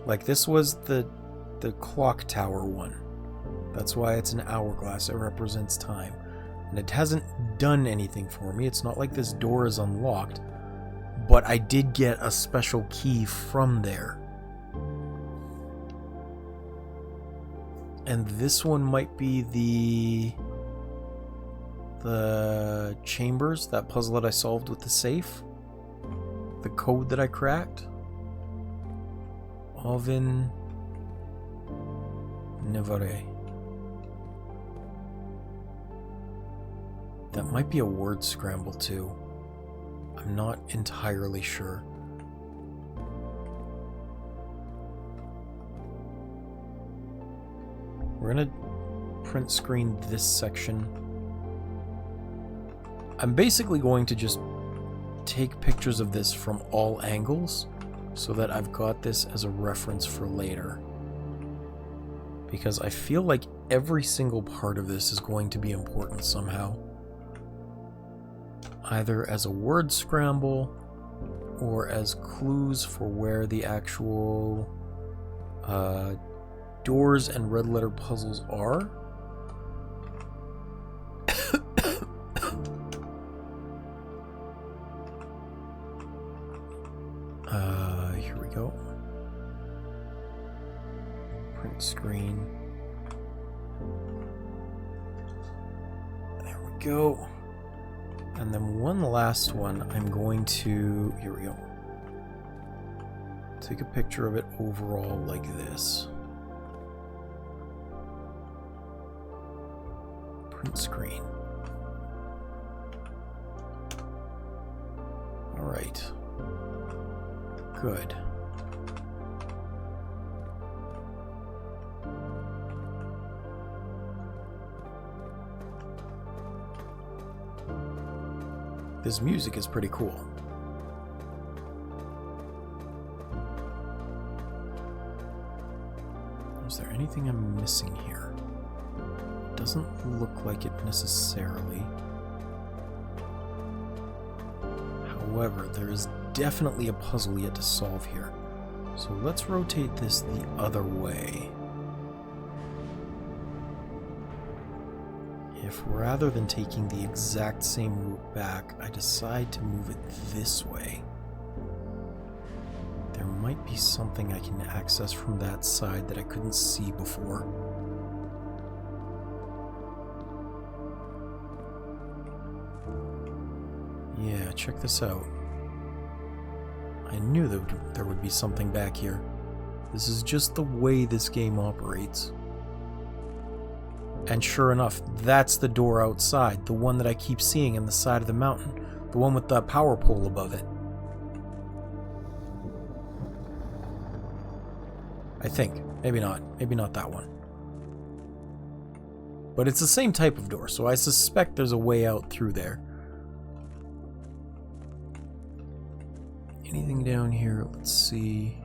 Like this was the clock tower one. That's why it's an hourglass. It represents time. And it hasn't done anything for me. It's not like this door is unlocked. But I did get a special key from there. And this one might be the chambers, that puzzle that I solved with the safe. The code that I cracked. Oven Nevare. That might be a word scramble too. I'm not entirely sure. We're gonna print screen this section. I'm basically going to just take pictures of this from all angles so that I've got this as a reference for later. Because I feel like every single part of this is going to be important somehow. Either as a word scramble or as clues for where the actual doors and red letter puzzles are. Here we go. Print screen. There we go. And then one last one, I'm going to, here we go. Take a picture of it overall like this. Print screen. All right. Good. This music is pretty cool. Is there anything I'm missing here? Doesn't look like it necessarily. However, there is definitely a puzzle yet to solve here. So let's rotate this the other way. if rather than taking the exact same route back, I decide to move it this way, there might be something I can access from that side that I couldn't see before. Yeah, check this out. I knew that there would be something back here. This is just the way this game operates. And sure enough, that's the door outside, the one that I keep seeing in the side of the mountain, the one with the power pole above it. I think. Maybe not that one. But it's the same type of door, so I suspect there's a way out through there. Anything down here? Let's see.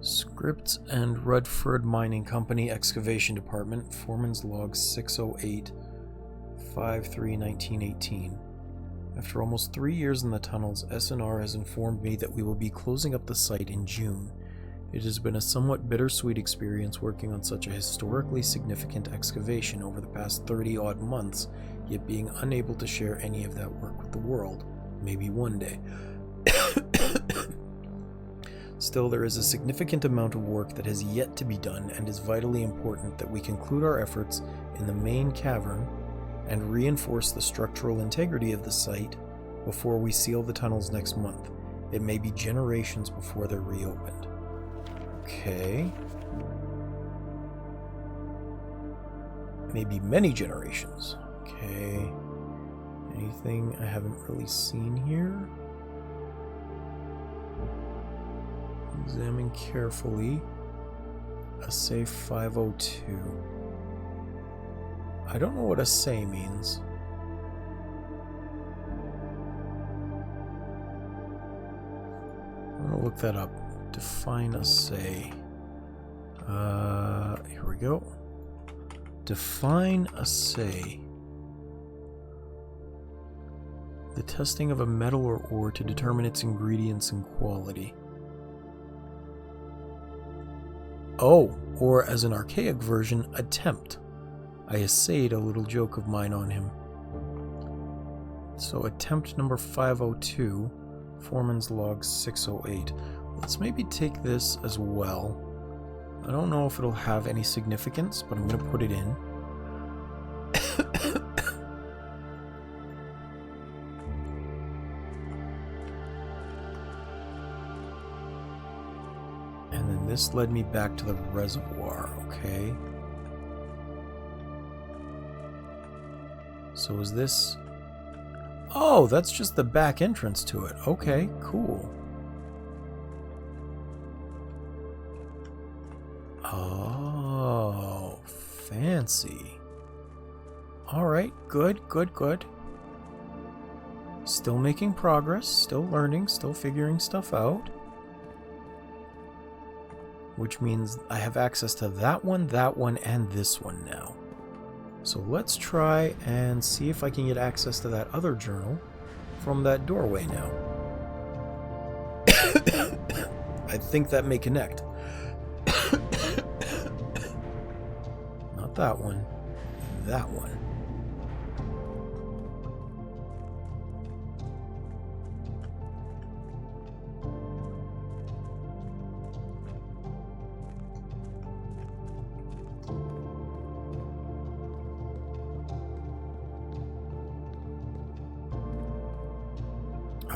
Scripts and Rudford Mining Company Excavation Department, Foreman's Log 608, 5/3/1918. After almost 3 years in the tunnels, SNR has informed me that we will be closing up the site in June. It has been a somewhat bittersweet experience working on such a historically significant excavation over the past 30-odd months, yet being unable to share any of that work with the world. Maybe one day. Still, there is a significant amount of work that has yet to be done, and is vitally important that we conclude our efforts in the main cavern and reinforce the structural integrity of the site before we seal the tunnels next month. It may be generations before they're reopened. Okay. Maybe many generations. Okay. Anything I haven't really seen here? Examine carefully. Assay 502. I don't know what assay means. I'm gonna look that up. Define assay. Here we go. Define assay. The testing of a metal or ore to determine its ingredients and quality. Oh, or as an archaic version, attempt. I essayed a little joke of mine on him. So attempt number 502, Foreman's Log 608. Let's maybe take this as well. I don't know if it'll have any significance, but I'm going to put it in. And then this led me back to the reservoir, okay? So is this... Oh, that's just the back entrance to it. Okay, cool. Oh, fancy. Alright, good. Still making progress, still learning, still figuring stuff out. Which means I have access to that one, and this one now. So let's try and see if I can get access to that other journal from that doorway now. I think that may connect. Not that one. That one.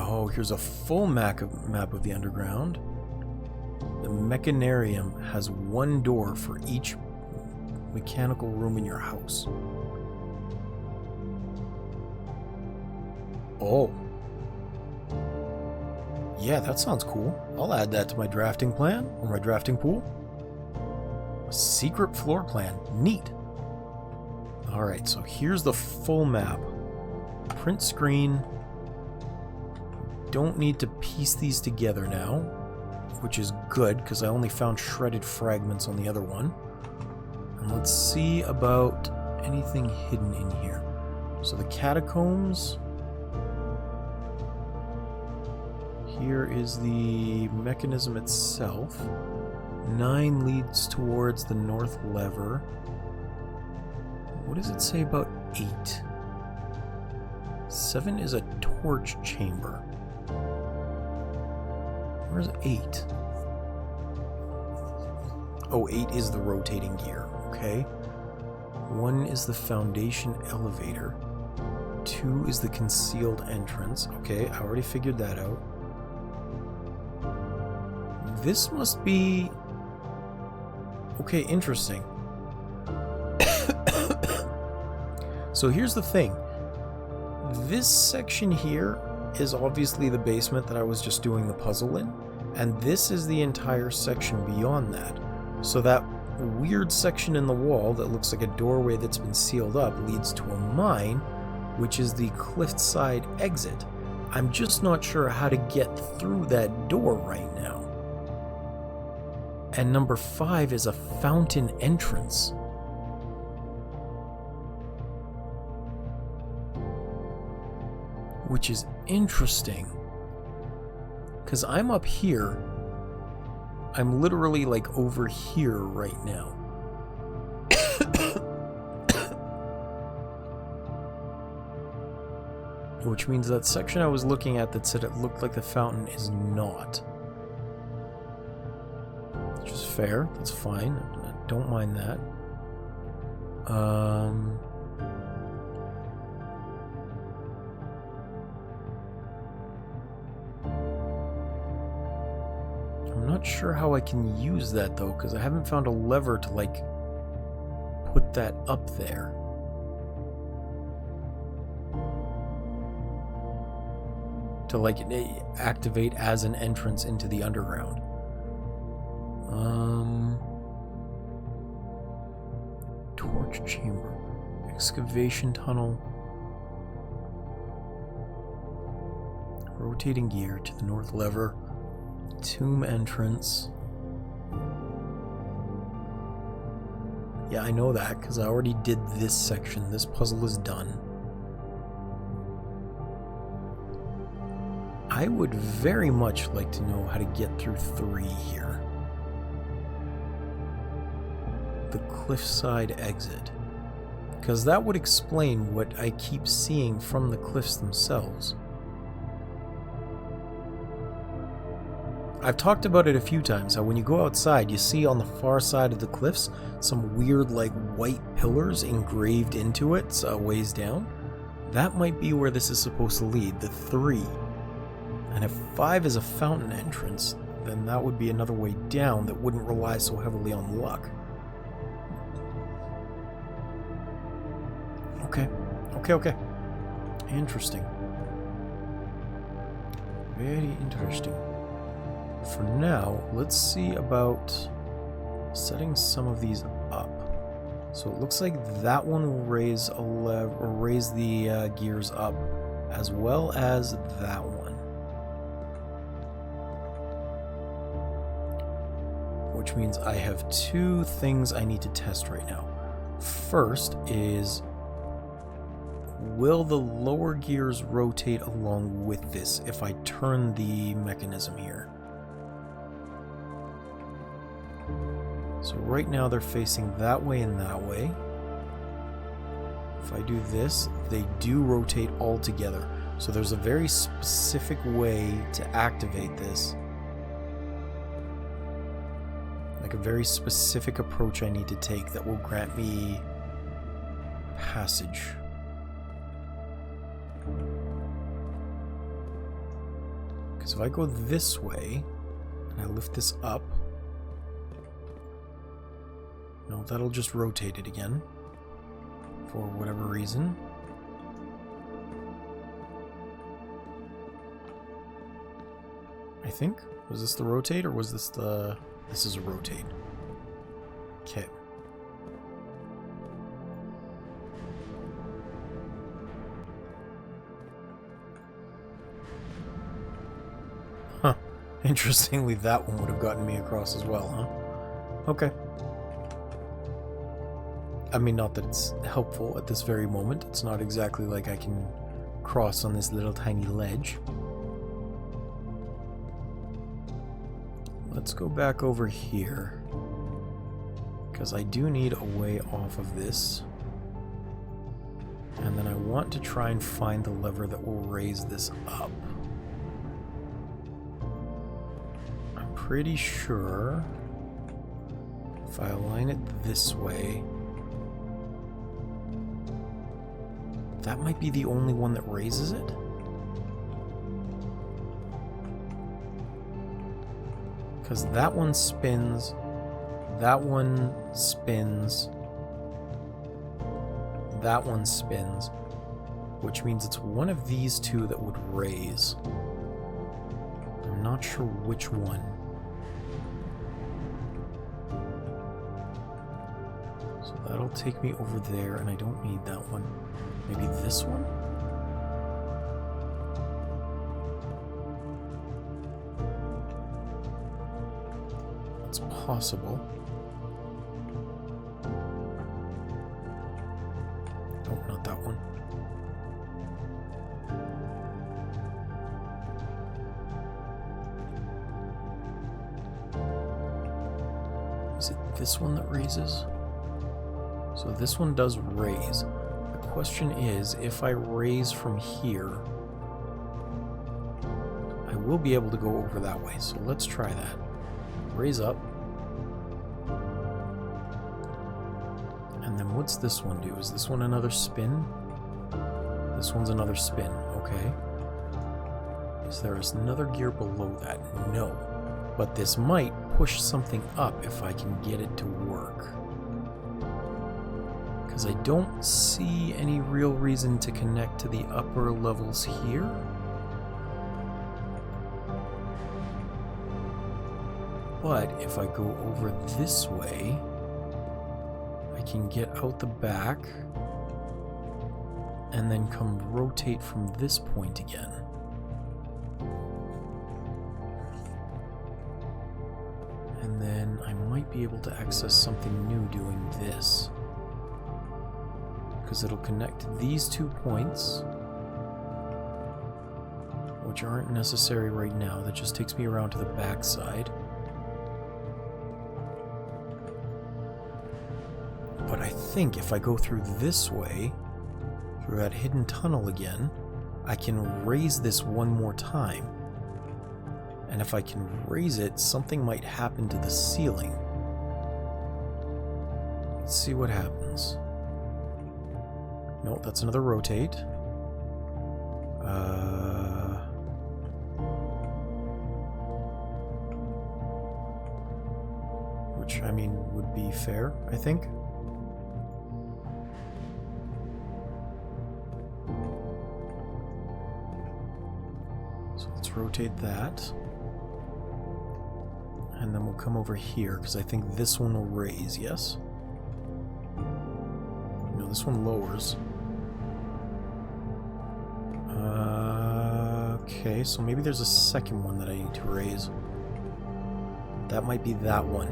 Oh, here's a full map of the underground. The mechanarium has one door for each mechanical room in your house. Oh. Yeah, that sounds cool. I'll add that to my drafting plan, or my drafting pool. A secret floor plan. Neat. Alright, so here's the full map. Print screen. Don't need to piece these together now, which is good because I only found shredded fragments on the other one. And let's see about anything hidden in here. So the catacombs. Here is the mechanism itself. 9 leads towards the north lever. What does it say about 8? 7 is a torch chamber. Where's 8? Oh, 8 is the rotating gear. Okay. 1 is the foundation elevator. 2 is the concealed entrance. Okay, I already figured that out. This must be... Okay, interesting. So here's the thing. This section here is obviously the basement that I was just doing the puzzle in, and this is the entire section beyond that. So that weird section in the wall that looks like a doorway that's been sealed up leads to a mine, which is the cliffside exit. I'm just not sure how to get through that door right now. And number 5 is a fountain entrance. Which is interesting. Because I'm up here. I'm literally like over here right now. Which means that section I was looking at that said it looked like the fountain is not. Which is fair. That's fine. I don't mind that. I'm not sure how I can use that though, because I haven't found a lever to like put that up there. To like activate as an entrance into the underground. Torch chamber, excavation tunnel, rotating gear to the north lever, tomb entrance. Yeah, I know that because I already did this section. This puzzle is done. I would very much like to know how to get through 3 here. The cliffside exit. Because that would explain what I keep seeing from the cliffs themselves. I've talked about it a few times, how when you go outside, you see on the far side of the cliffs some weird like white pillars engraved into it a ways down. That might be where this is supposed to lead, the 3. And if 5 is a fountain entrance, then that would be another way down that wouldn't rely so heavily on luck. Okay. Interesting. Very interesting. For now, let's see about setting some of these up. So it looks like that one will raise the gears up, as well as that one. Which means I have 2 things I need to test right now. First is, will the lower gears rotate along with this if I turn the mechanism here? So right now they're facing that way and that way. If I do this, they do rotate all together. So there's a very specific way to activate this. Like a very specific approach I need to take that will grant me passage. Because if I go this way and I lift this up, no, that'll just rotate it again for whatever reason. I think. Was this the rotate or was this the... This is a rotate. Okay. Huh. Interestingly, that one would have gotten me across as well, huh? Okay. I mean, not that it's helpful at this very moment. It's not exactly like I can cross on this little tiny ledge. Let's go back over here, because I do need a way off of this. And then I want to try and find the lever that will raise this up. I'm pretty sure if I align it this way, that might be the only one that raises it. Because that one spins, that one spins, that one spins, which means it's one of these two that would raise. I'm not sure which one. So that'll take me over there, and I don't need that one. Maybe this one? It's possible. Oh, not that one. Is it this one that raises? So this one does raise. The question is, if I raise from here, I will be able to go over that way. So let's try that. Raise up. And then what's this one do? Is this one another spin? This one's another spin. Okay. Is there another gear below that? No. But this might push something up if I can get it to work. Because I don't see any real reason to connect to the upper levels here. But if I go over this way, I can get out the back and then come rotate from this point again. And then I might be able to access something new doing this. Because it'll connect these 2 points, which aren't necessary right now. That just takes me around to the back side. But I think if I go through this way, through that hidden tunnel again, I can raise this one more time. And if I can raise it, something might happen to the ceiling. Let's see what happens. No, that's another rotate. Which, I mean, would be fair, I think. So let's rotate that. And then we'll come over here, because I think this one will raise, yes? No, this one lowers. Okay, so maybe there's a second one that I need to raise. That might be that one.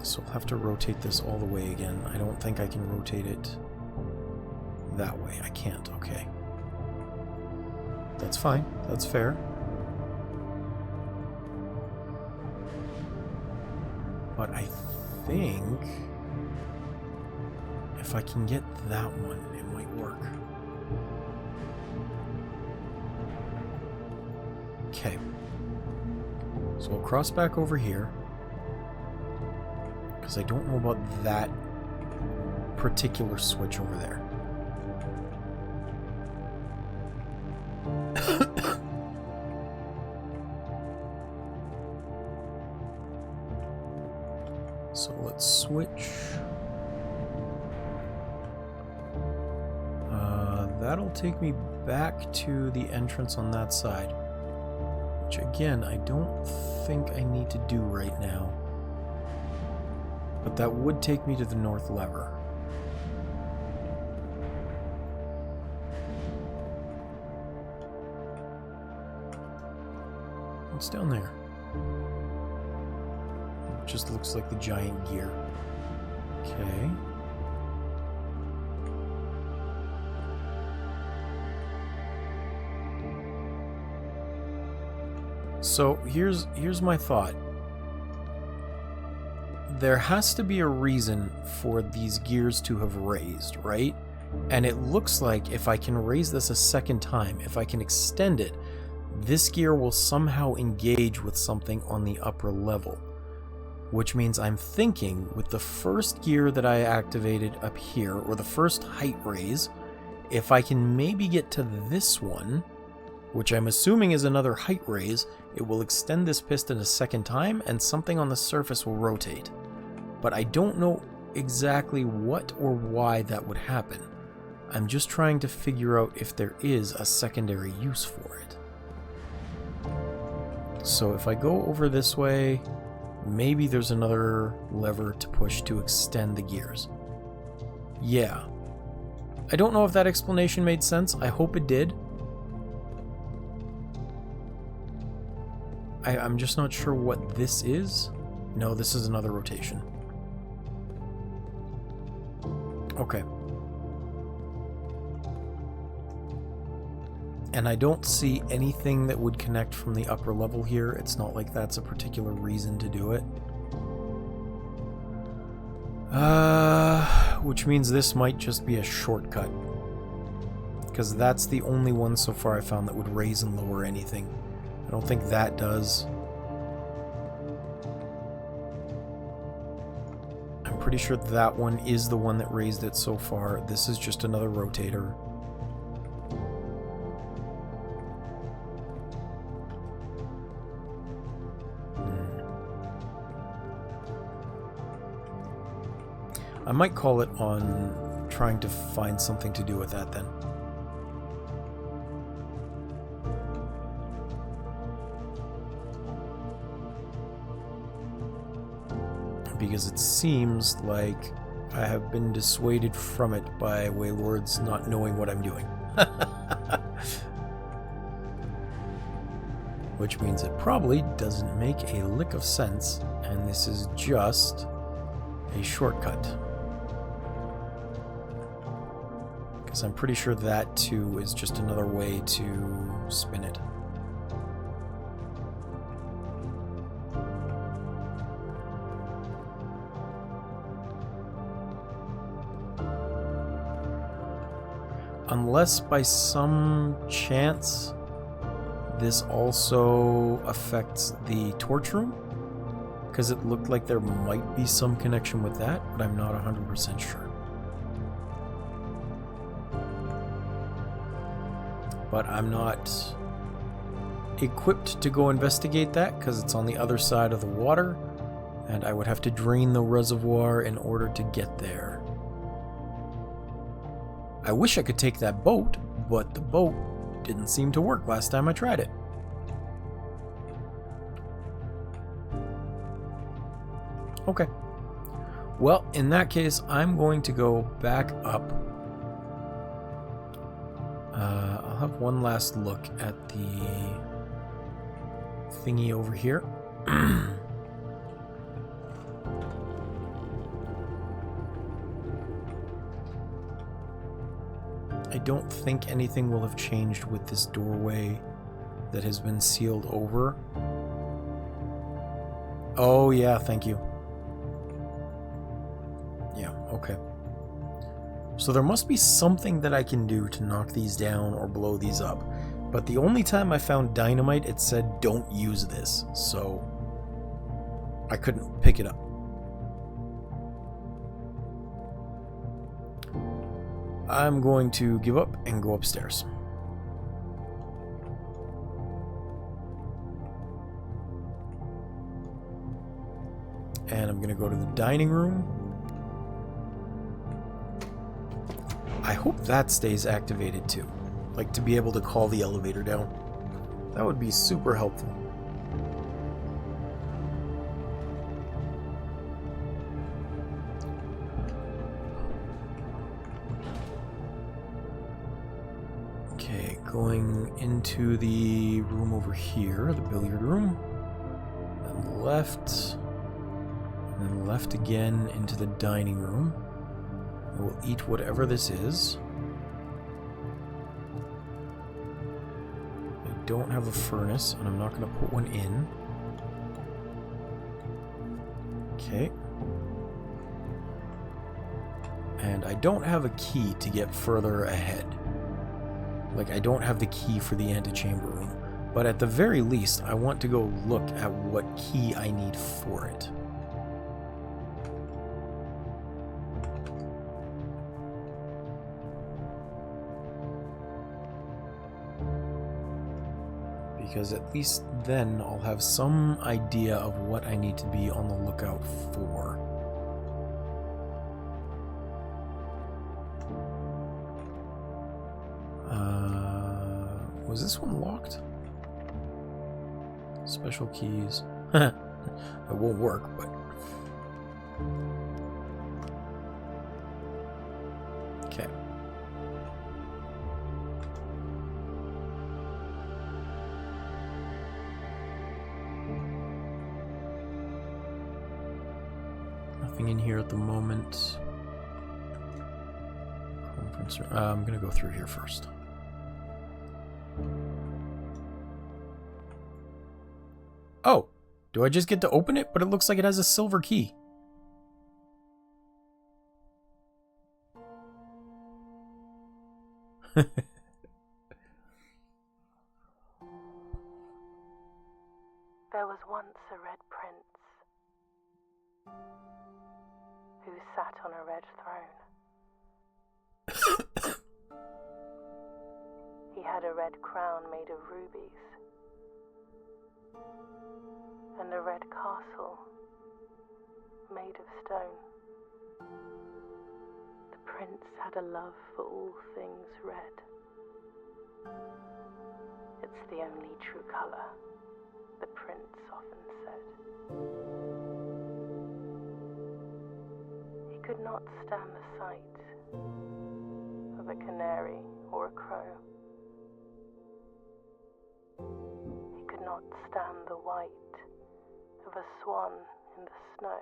So I'll have to rotate this all the way again. I don't think I can rotate it that way. I can't, okay. That's fine. That's fair. But I think if I can get that one, it might work. Okay. So I'll cross back over here, because I don't know about that particular switch over there. So let's switch. That'll take me back to the entrance on that side, which again, I don't think I need to do right now. But that would take me to the north lever. What's down there? It just looks like the giant gear. Okay. So here's my thought. there has to be a reason for these gears to have raised, right? And it looks like if I can raise this a second time, if I can extend it, this gear will somehow engage with something on the upper level. Which means I'm thinking with the first gear that I activated up here, or the first height raise, if I can maybe get to this one, which I'm assuming is another height raise, it will extend this piston a second time and something on the surface will rotate. But I don't know exactly what or why that would happen. I'm just trying to figure out if there is a secondary use for it. So if I go over this way, maybe there's another lever to push to extend the gears. Yeah. I don't know if that explanation made sense. I hope it did. I'm just not sure what this is. No, this is another rotation. Okay. And I don't see anything that would connect from the upper level here. It's not like that's a particular reason to do it. Which means this might just be a shortcut. Because that's the only one so far I found that would raise and lower anything. I don't think that does. I'm pretty sure that one is the one that raised it so far. This is just another rotator. I might call it on trying to find something to do with that then. Because it seems like I have been dissuaded from it by Waylords not knowing what I'm doing. Which means it probably doesn't make a lick of sense, and this is just a shortcut. Because I'm pretty sure that too is just another way to spin it. Unless by some chance this also affects the torch room, because it looked like there might be some connection with that, but I'm not 100% sure. But I'm not equipped to go investigate that because it's on the other side of the water, and I would have to drain the reservoir in order to get there. I wish I could take that boat, but the boat didn't seem to work last time I tried it. Okay. Well, in that case, I'm going to go back up. I'll have one last look at the thingy over here. I don't think anything will have changed with this doorway that has been sealed over. Oh yeah, thank you. Yeah, okay. So there must be something that I can do to knock these down or blow these up. But the only time I found dynamite, it said don't use this, so I couldn't pick it up. I'm going to give up and go upstairs. And I'm going to go to the dining room. I hope that stays activated too. Like to be able to call the elevator down. That would be super helpful. Okay, going into the room over here, the billiard room. Then left. And then left again into the dining room. We'll eat whatever this is. I don't have a furnace, and I'm not going to put one in. Okay. and I don't have a key to get further ahead. Like, I don't have the key for the antechamber room. But at the very least, I want to go look at what key I need for it. Because at least then I'll have some idea of what I need to be on the lookout for. Was this one locked? Special keys. It won't work, but... Okay. Nothing in here at the moment. Conference room. I'm gonna go through here first. Oh, do I just get to open it? But it looks like it has a silver key. There was once a red prince who sat on a red throne. He had a red crown made of rubies and a red castle made of stone. The prince had a love for all things red. It's the only true color, the prince often said. He could not stand the sight of a canary or a crow. He could not stand the white of a swan in the snow.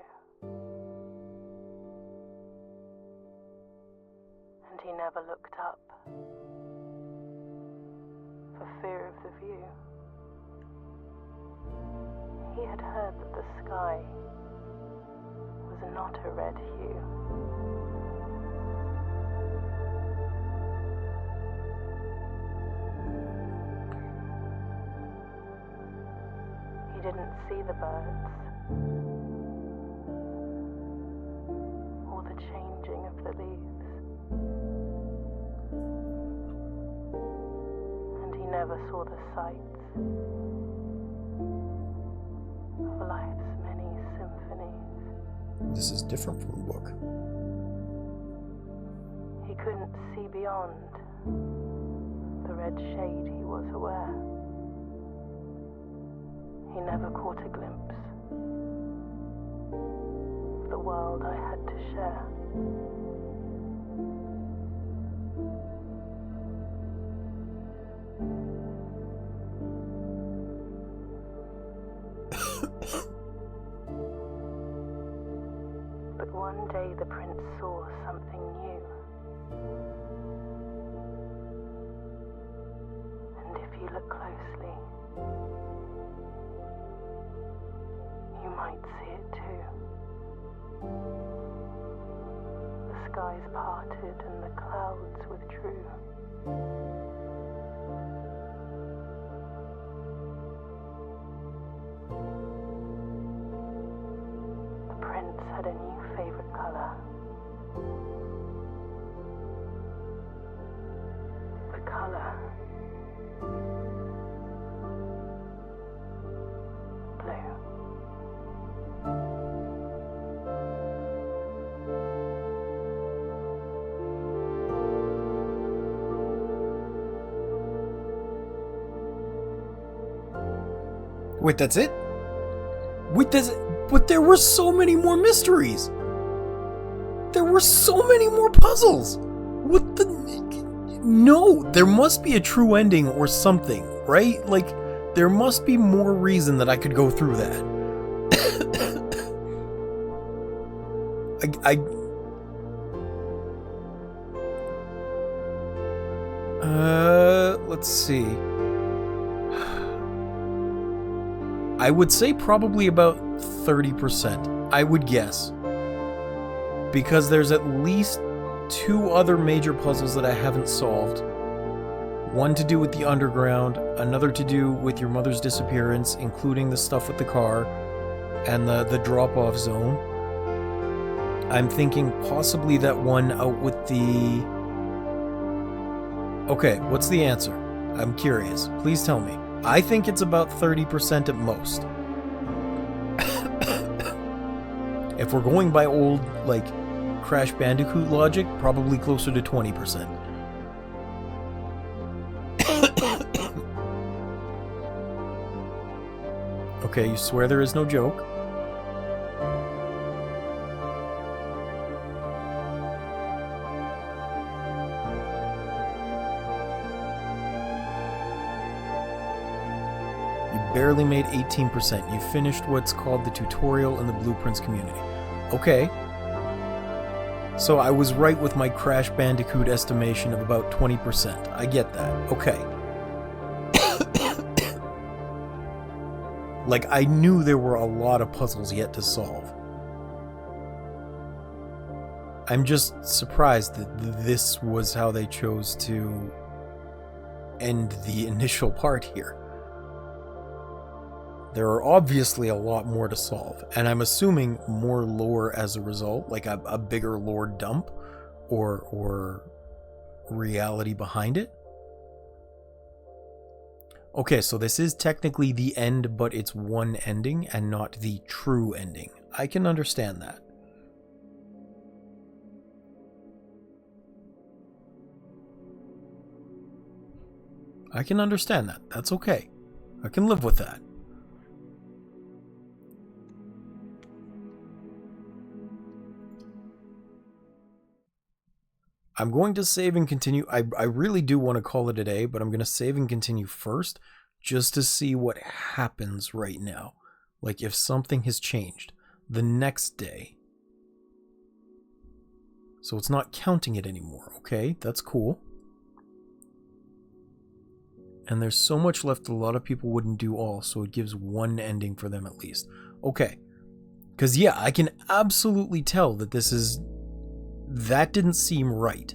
And he never looked up for fear of the view. He had heard that the sky was not a red hue. He didn't see the birds or the changing of the leaves, and he never saw the sights of life's many symphonies. This is different from the book. He couldn't see beyond the red shade he was aware. He never caught a glimpse of the world I had to share. But one day the prince saw something new. And if you look closely, you might see it too. The skies parted and the clouds withdrew. The prince had a new favorite color. The color blue. Wait, that's it? Wait, that's it? But there were so many more mysteries! There were so many more puzzles! What the... No, there must be a true ending or something, right? Like, there must be more reason that I could go through that. Let's see. I would say probably about 30%. I would guess. Because there's at least 2 other major puzzles that I haven't solved. One to do with the underground, another to do with your mother's disappearance, including the stuff with the car and the drop-off zone. I'm thinking possibly that one out with the... Okay, what's the answer? I'm curious. Please tell me. I think it's about 30% at most. If we're going by old, like, Crash Bandicoot logic, probably closer to 20%. Okay, you swear there is no joke? Barely made 18%. You finished what's called the tutorial in the Blueprints community. Okay. So I was right with my Crash Bandicoot estimation of about 20%. I get that. Okay. Like, I knew there were a lot of puzzles yet to solve. I'm just surprised that this was how they chose to end the initial part here. There are obviously a lot more to solve, and I'm assuming more lore as a result, like a bigger lore dump or reality behind it. Okay, so this is technically the end, but it's one ending and not the true ending. I can understand that. I can understand that. That's okay. I can live with that. I'm going to save and continue. I really do want to call it a day, but I'm going to save and continue first just to see what happens right now. Like if something has changed the next day. So it's not counting it anymore, okay? That's cool. And there's so much left a lot of people wouldn't do all, so it gives one ending for them at least. Okay. Because yeah, I can absolutely tell that this is... That didn't seem right.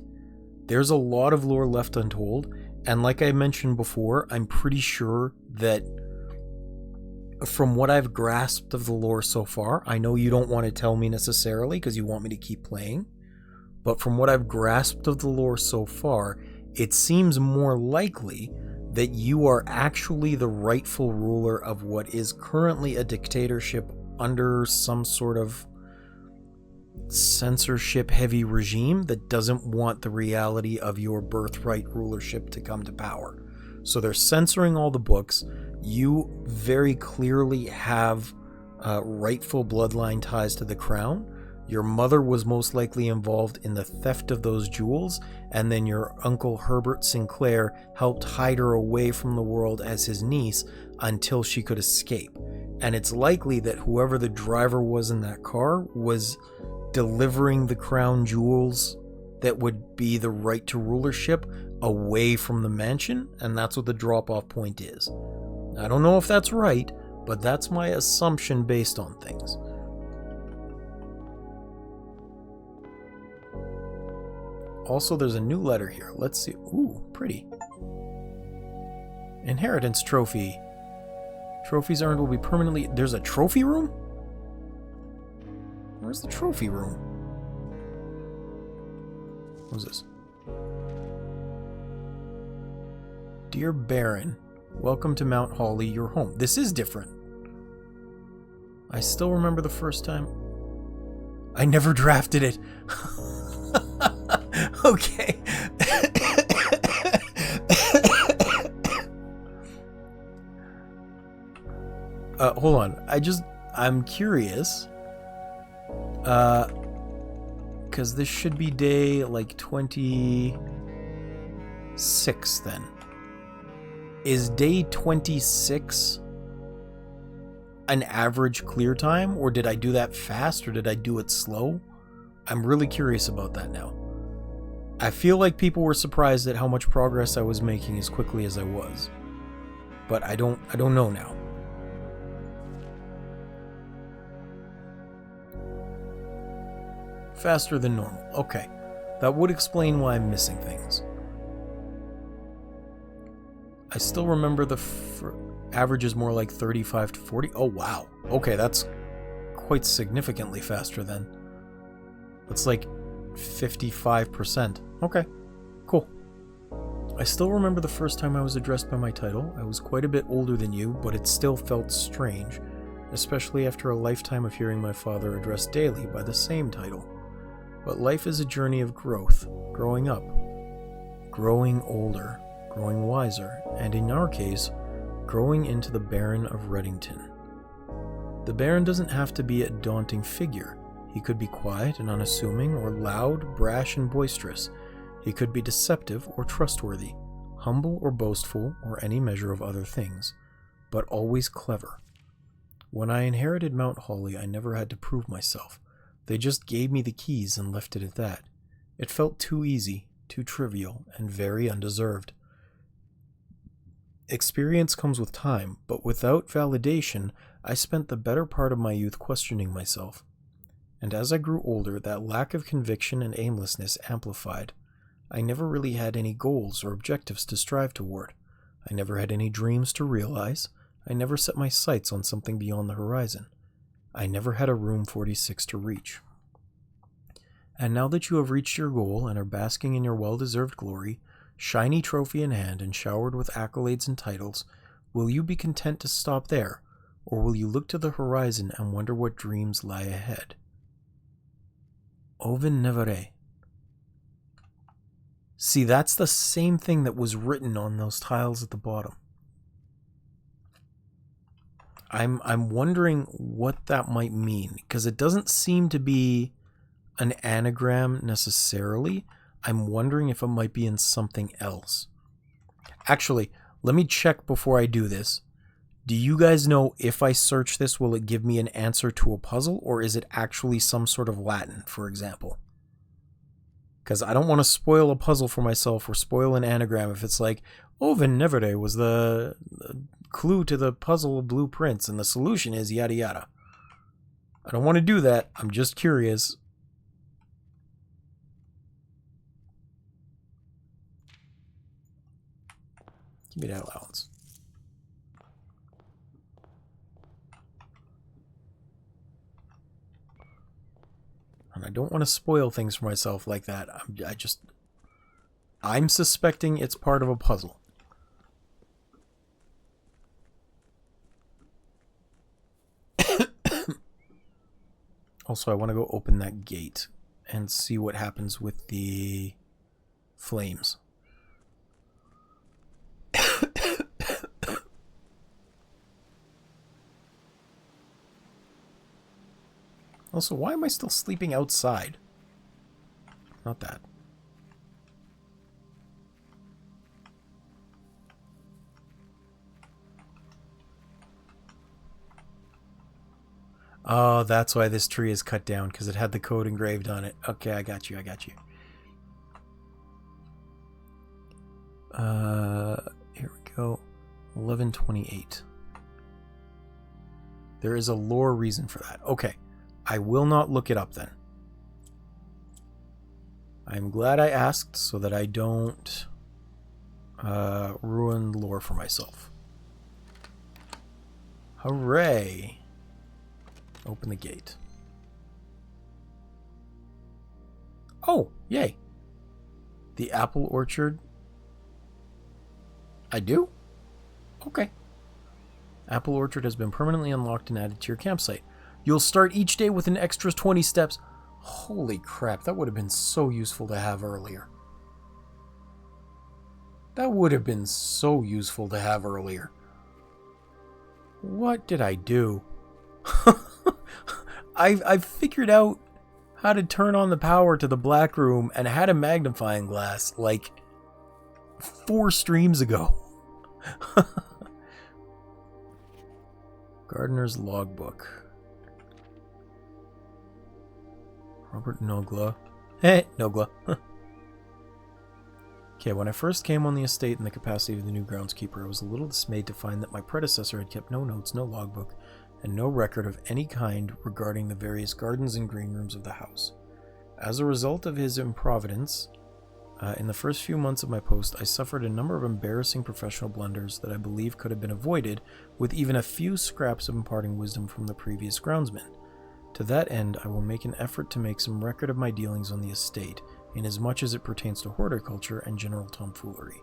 There's a lot of lore left untold, and like I mentioned before, I'm pretty sure that from what I've grasped of the lore so far, I know you don't want to tell me necessarily because you want me to keep playing, but from what I've grasped of the lore so far, it seems more likely that you are actually the rightful ruler of what is currently a dictatorship under some sort of censorship-heavy regime that doesn't want the reality of your birthright rulership to come to power. So they're censoring all the books. You very clearly have rightful bloodline ties to the crown. Your mother was most likely involved in the theft of those jewels, and then your uncle Herbert Sinclair helped hide her away from the world as his niece until she could escape. And it's likely that whoever the driver was in that car was delivering the crown jewels that would be the right to rulership away from the mansion, and that's what the drop-off point is. I don't know if that's right, but that's my assumption based on things. Also, there's a new letter here. Let's see. Ooh, pretty. Inheritance trophy. Trophies earned will be permanently... There's a trophy room? Where's the trophy room? What's this? Dear Baron, welcome to Mount Holly, your home. This is different. I still remember the first time. I never drafted it. Okay. Hold on. I'm curious. Because this should be day like 26 then. Is day 26 an average clear time, or did I do that fast, or did I do it slow? I'm really curious about that now. I feel like people were surprised at how much progress I was making as quickly as I was. But I don't know now. Faster than normal. Okay. That would explain why I'm missing things. I still remember the average is more like 35 to 40. Oh, wow. Okay, that's quite significantly faster then. That's like 55%. Okay, cool. I still remember the first time I was addressed by my title. I was quite a bit older than you, but it still felt strange, especially after a lifetime of hearing my father addressed daily by the same title. But life is a journey of growth, growing up, growing older, growing wiser, and in our case, growing into the Baron of Reddington. The Baron doesn't have to be a daunting figure. He could be quiet and unassuming, or loud, brash, and boisterous. He could be deceptive or trustworthy, humble or boastful, or any measure of other things, but always clever. When I inherited Mount Holly, I never had to prove myself. They just gave me the keys and left it at that. It felt too easy, too trivial, and very undeserved. Experience comes with time, but without validation, I spent the better part of my youth questioning myself. And as I grew older, that lack of conviction and aimlessness amplified. I never really had any goals or objectives to strive toward. I never had any dreams to realize. I never set my sights on something beyond the horizon. I never had a Room 46 to reach. And now that you have reached your goal and are basking in your well-deserved glory, shiny trophy in hand and showered with accolades and titles, will you be content to stop there, or will you look to the horizon and wonder what dreams lie ahead? Oven Nevere. See, that's the same thing that was written on those tiles at the bottom. I'm wondering what that might mean, because it doesn't seem to be an anagram necessarily. I'm wondering if it might be in something else. Actually, let me check before I do this. Do you guys know if I search this, will it give me an answer to a puzzle, or is it actually some sort of Latin, for example? Because I don't want to spoil a puzzle for myself or spoil an anagram if it's like, Oven Neverde was the clue to the puzzle of blueprints and the solution is yada yada. I don't want to do that. I'm just curious. Give me that allowance. And I don't want to spoil things for myself like that. I'm suspecting it's part of a puzzle. Also, I want to go open that gate and see what happens with the flames. Also, why am I still sleeping outside? Not that. Oh, that's why this tree is cut down, because it had the code engraved on it. Okay, I got you, I got you. Here we go. 1128. There is a lore reason for that. Okay. I will not look it up then. I'm glad I asked so that I don't ruin lore for myself. Hooray! Open the gate. Oh, yay! The apple orchard. I do? Okay. Apple orchard has been permanently unlocked and added to your campsite. You'll start each day with an extra 20 steps. Holy crap, that would have been so useful to have earlier. That would have been so useful to have earlier. What did I do? I've figured out how to turn on the power to the black room and had a magnifying glass like 4 streams ago. Gardener's logbook. Robert Nogla. Hey, Nogla. Okay, when I first came on the estate in the capacity of the new groundskeeper, I was a little dismayed to find that my predecessor had kept no notes, no logbook, and no record of any kind regarding the various gardens and green rooms of the house. As a result of his improvidence, in the first few months of my post, I suffered a number of embarrassing professional blunders that I believe could have been avoided with even a few scraps of imparting wisdom from the previous groundsman. To that end, I will make an effort to make some record of my dealings on the estate, in as much as it pertains to horticulture and general tomfoolery.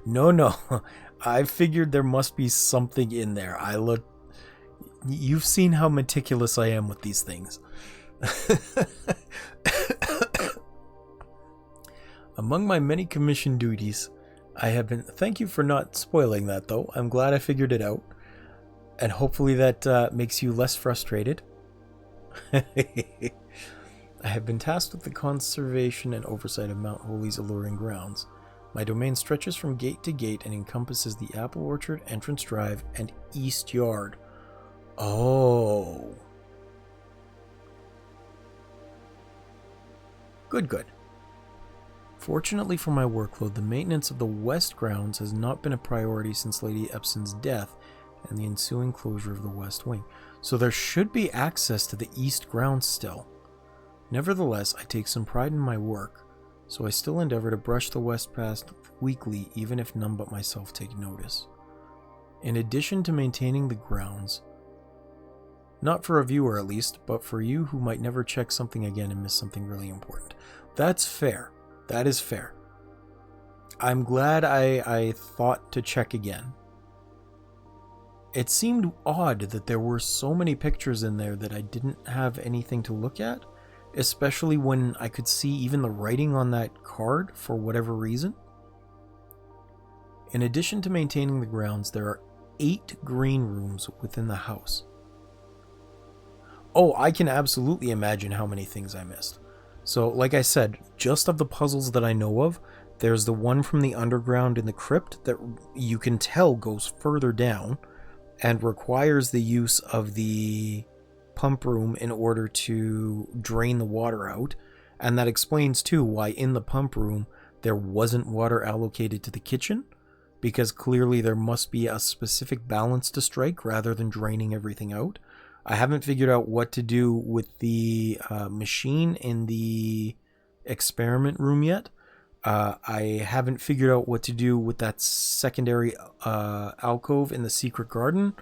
No. I figured there must be something in there. You've seen how meticulous I am with these things. Among my many commission duties, I have been... Thank you for not spoiling that, though. I'm glad I figured it out. And hopefully that makes you less frustrated. I have been tasked with the conservation and oversight of Mount Holy's alluring grounds. My domain stretches from gate to gate and encompasses the Apple Orchard, Entrance Drive, and East Yard. Oh. Good. Fortunately for my workload, the maintenance of the West grounds has not been a priority since Lady Epson's death and the ensuing closure of the West Wing, so there should be access to the East grounds still. Nevertheless, I take some pride in my work, so I still endeavor to brush the West past weekly, even if none but myself take notice. In addition to maintaining the grounds, not for a viewer at least, but for you who might never check something again and miss something really important. That's fair. That is fair. I'm glad I thought to check again. It seemed odd that there were so many pictures in there that I didn't have anything to look at, especially when I could see even the writing on that card for whatever reason. In addition to maintaining the grounds, there are 8 green rooms within the house. Oh, I can absolutely imagine how many things I missed. So, like I said, just of the puzzles that I know of, there's the one from the underground in the crypt that you can tell goes further down and requires the use of the pump room in order to drain the water out. And that explains, too, why in the pump room there wasn't water allocated to the kitchen, because clearly there must be a specific balance to strike rather than draining everything out. I haven't figured out what to do with the machine in the experiment room yet. I haven't figured out what to do with that secondary alcove in the secret garden.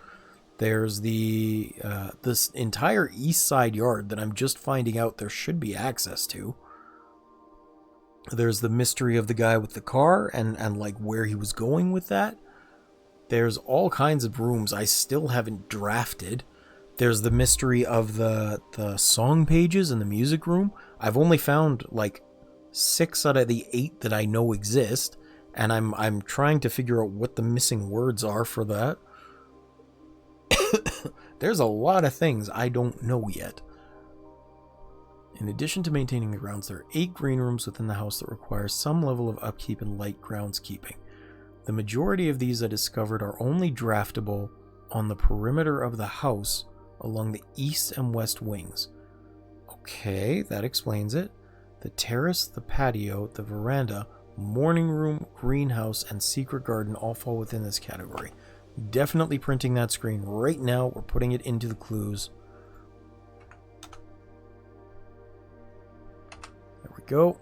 There's this entire east side yard that I'm just finding out there should be access to. There's the mystery of the guy with the car and like where he was going with that. There's all kinds of rooms I still haven't drafted. There's the mystery of the song pages in the music room. I've only found like 6 out of the 8 that I know exist, and I'm trying to figure out what the missing words are for that. There's a lot of things I don't know yet. In addition to maintaining the grounds, there are 8 green rooms within the house that require some level of upkeep and light groundskeeping. The majority of these I discovered are only draftable on the perimeter of the house along the east and west wings. Okay, that explains it. The terrace, the patio, the veranda, morning room, greenhouse, and secret garden all fall within this category. Definitely printing that screen right now. We're putting it into the clues. There we go.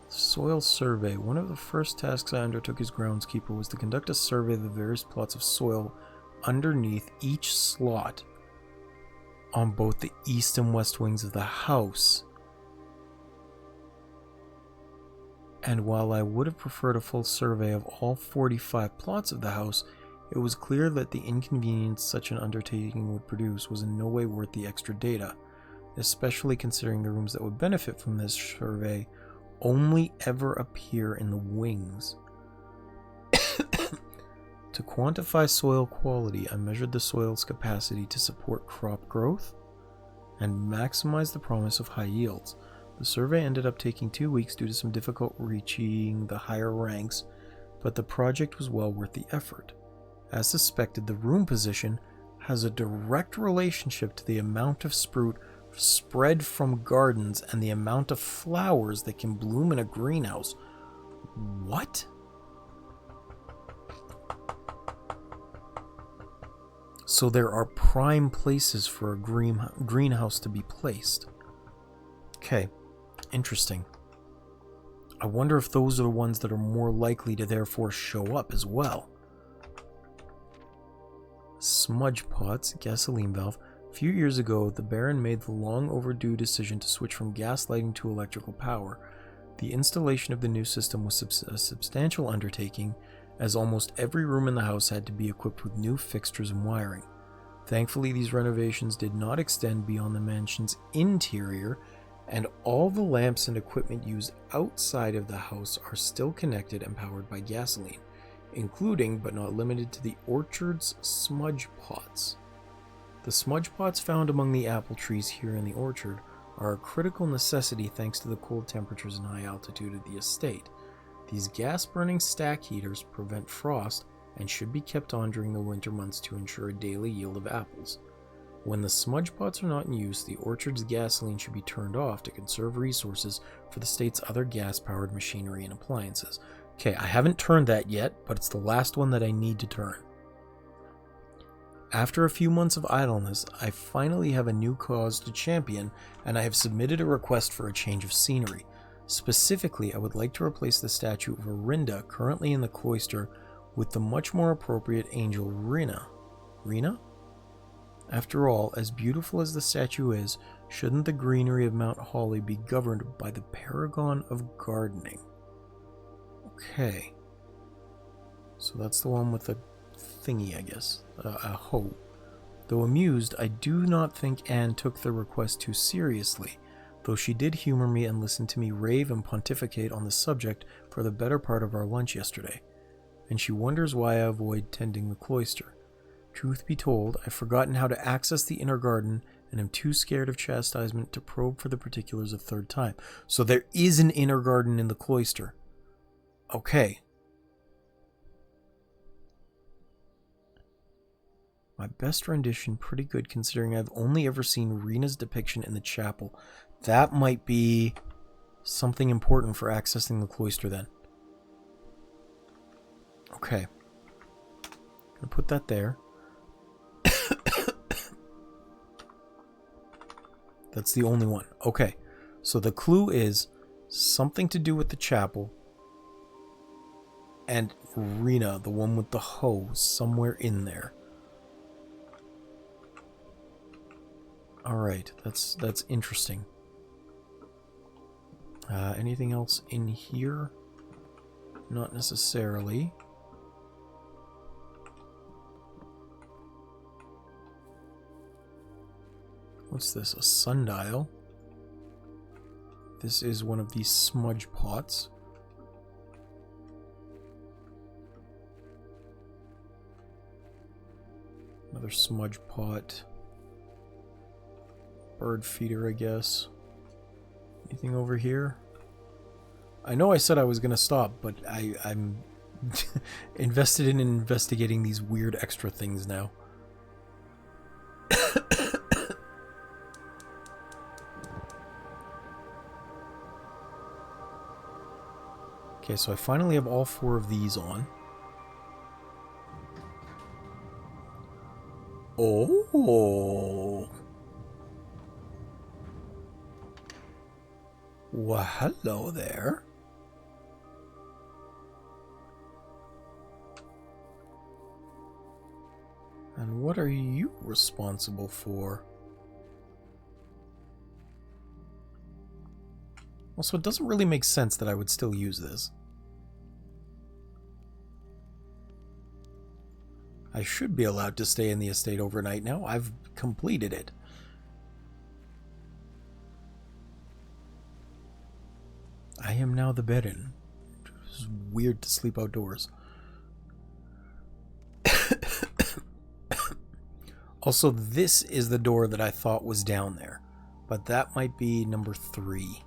Soil survey. One of the first tasks I undertook as groundskeeper was to conduct a survey of the various plots of soil underneath each slot on both the east and west wings of the house. And while I would have preferred a full survey of all 45 plots of the house, it was clear that the inconvenience such an undertaking would produce was in no way worth the extra data, especially considering the rooms that would benefit from this survey only ever appear in the wings. To quantify soil quality, I measured the soil's capacity to support crop growth and maximize the promise of high yields. The survey ended up taking 2 weeks due to some difficult reaching the higher ranks, but the project was well worth the effort. As suspected, the room position has a direct relationship to the amount of fruit spread from gardens and the amount of flowers that can bloom in a greenhouse. What? So there are prime places for a greenhouse to be placed. Okay, interesting. I wonder if those are the ones that are more likely to therefore show up as well. Smudge pots, gasoline valve. A few years ago, the Baron made the long overdue decision to switch from gas lighting to electrical power. The installation of the new system was a substantial undertaking, as almost every room in the house had to be equipped with new fixtures and wiring. Thankfully, these renovations did not extend beyond the mansion's interior, and all the lamps and equipment used outside of the house are still connected and powered by gasoline, including but not limited to the orchard's smudge pots. The smudge pots found among the apple trees here in the orchard are a critical necessity thanks to the cold temperatures and high altitude of the estate. These gas-burning stack heaters prevent frost and should be kept on during the winter months to ensure a daily yield of apples. When the smudge pots are not in use, the orchard's gasoline should be turned off to conserve resources for the state's other gas-powered machinery and appliances. Okay, I haven't turned that yet, but it's the last one that I need to turn. After a few months of idleness, I finally have a new cause to champion, and I have submitted a request for a change of scenery. Specifically, I would like to replace the statue of Orinda currently in the cloister with the much more appropriate angel Rina. Rina? After all, as beautiful as the statue is, shouldn't the greenery of Mount Holly be governed by the paragon of gardening? Okay. So that's the one with the thingy, I guess. A hoe. Though amused, I do not think Anne took the request too seriously, though she did humor me and listen to me rave and pontificate on the subject for the better part of our lunch yesterday. And she wonders why I avoid tending the cloister. Truth be told, I've forgotten how to access the inner garden and am too scared of chastisement to probe for the particulars a third time. So there is an inner garden in the cloister. Okay. My best rendition, pretty good considering I've only ever seen Rina's depiction in the chapel. That might be something important for accessing the cloister then. Okay. Gonna put that there. That's the only one. Okay. So the clue is something to do with the chapel. And Rina, the one with the hoe, somewhere in there. Alright, that's interesting. Anything else in here? Not necessarily. What's this? A sundial? This is one of these smudge pots. Another smudge pot. Bird feeder, I guess. Anything over here? I know I said I was going to stop, but I'm invested in investigating these weird extra things now. Okay, so I finally have all 4 of these on. Oh! Well, hello there. And what are you responsible for? Also, it doesn't really make sense that I would still use this. I should be allowed to stay in the estate overnight now. I've completed it. I am now the Baron. It's weird to sleep outdoors. Also, this is the door that I thought was down there. But that might be number 3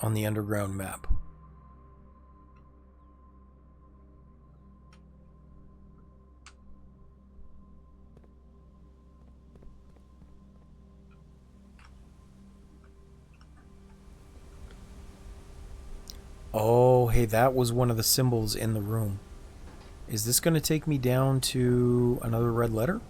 on the underground map. Oh, hey, that was one of the symbols in the room. Is this going to take me down to another red letter?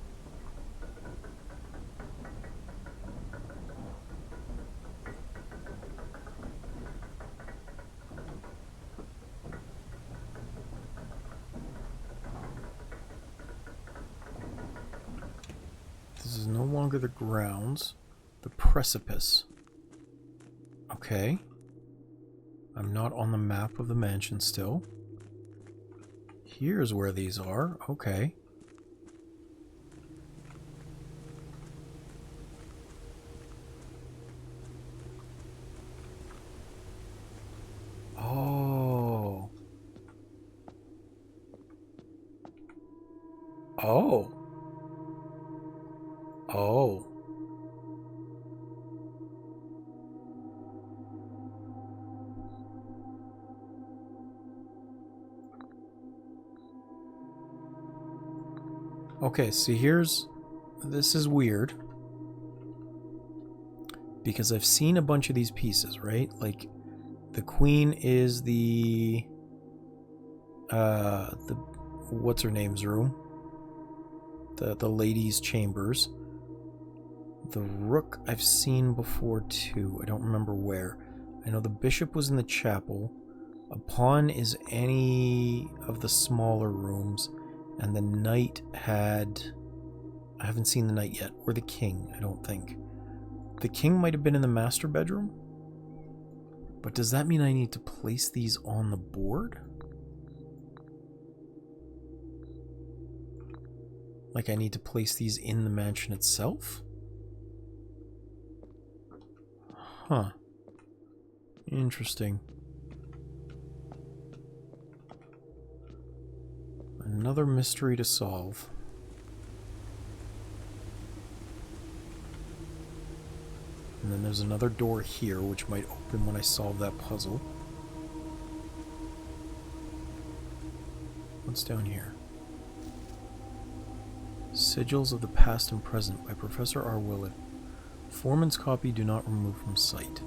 This is no longer the grounds. The precipice. Okay. I'm not on the map of the mansion still. Here's where these are. Okay. Oh. Oh. Oh. Okay, see this is weird. Because I've seen a bunch of these pieces, right? Like, the queen is the what's her name's room? The ladies' chambers. The rook I've seen before too. I don't remember where. I know the bishop was in the chapel. A pawn is any of the smaller rooms. And the knight had... I haven't seen the knight yet. Or the king, I don't think. The king might have been in the master bedroom. But does that mean I need to place these on the board? Like I need to place these in the mansion itself? Huh. Interesting. Another mystery to solve. And then there's another door here, which might open when I solve that puzzle. What's down here? Sigils of the Past and Present by Professor R. Willett. Foreman's copy do not remove from sight.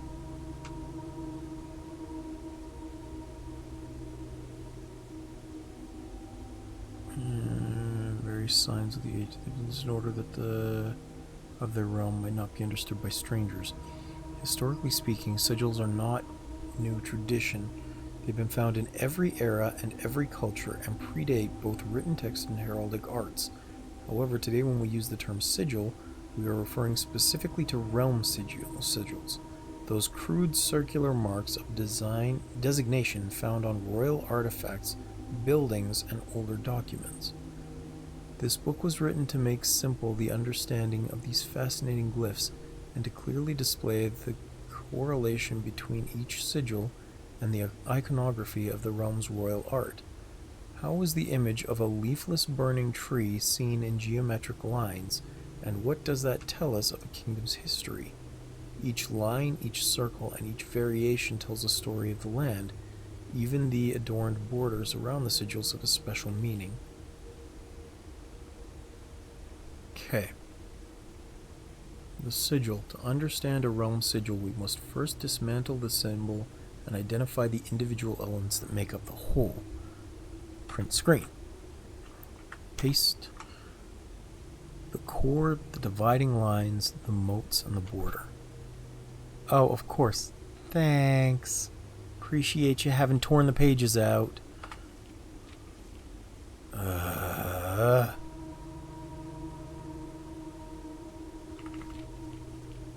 Various signs of the age in order that of their realm might not be understood by strangers. Historically speaking, sigils are not new tradition. They've been found in every era and every culture and predate both written text and heraldic arts. However, today when we use the term sigil, we are referring specifically to realm sigils, those crude circular marks of designation found on royal artifacts, buildings, and older documents. This book was written to make simple the understanding of these fascinating glyphs and to clearly display the correlation between each sigil and the iconography of the realm's royal art. How is the image of a leafless burning tree seen in geometric lines, and what does that tell us of a kingdom's history? Each line, each circle, and each variation tells a story of the land. Even the adorned borders around the sigils have a special meaning. Okay. The sigil. To understand a realm sigil, we must first dismantle the symbol and identify the individual elements that make up the whole. Print screen. Paste. The core, the dividing lines, the moats, and the border. Oh, of course. Thanks. Appreciate you having torn the pages out. The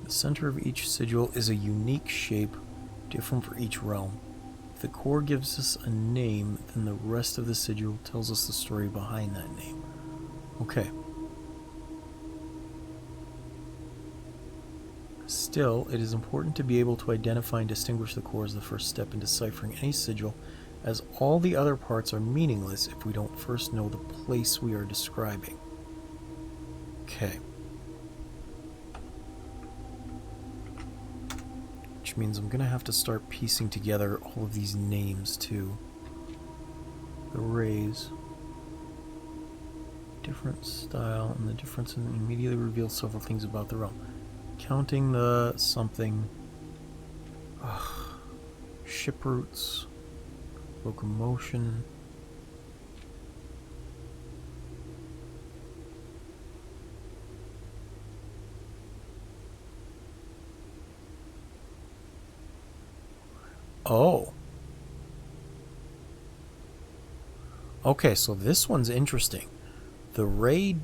center of each sigil is a unique shape, different for each realm. If the core gives us a name, then the rest of the sigil tells us the story behind that name. Okay. Still, it is important to be able to identify and distinguish the core as the first step in deciphering any sigil, as all the other parts are meaningless if we don't first know the place we are describing. Okay. Which means I'm going to have to start piecing together all of these names too. The rays. Different style, and the difference immediately reveals several things about the realm. Counting the something. Ship routes. Locomotion. Oh. Okay, so this one's interesting. The ray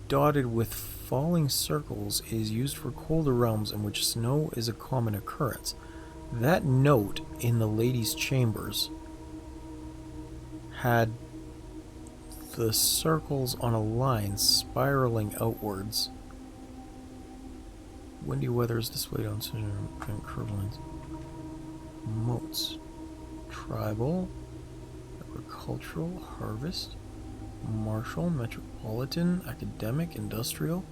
dotted with falling circles is used for colder realms in which snow is a common occurrence. That note in the lady's chambers had the circles on a line spiraling outwards. Windy weather is displayed on curved lines. Moats. Tribal. Agricultural. Harvest. Martial. Metropolitan. Academic. Industrial.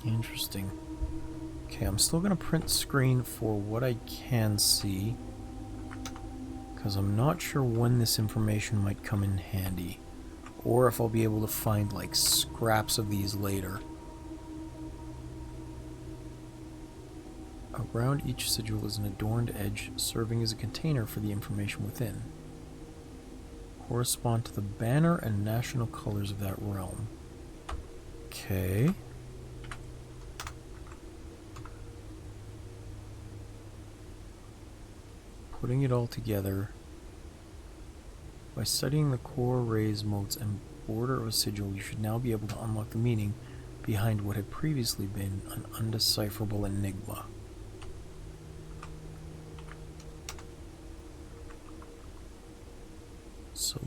Interesting. Okay, I'm still going to print screen for what I can see, because I'm not sure when this information might come in handy, or if I'll be able to find like scraps of these later. Around each sigil is an adorned edge serving as a container for the information within. Correspond to the banner and national colors of that realm. Okay. Putting it all together. By studying the core, rays, moats, and border of a sigil, you should now be able to unlock the meaning behind what had previously been an undecipherable enigma. So,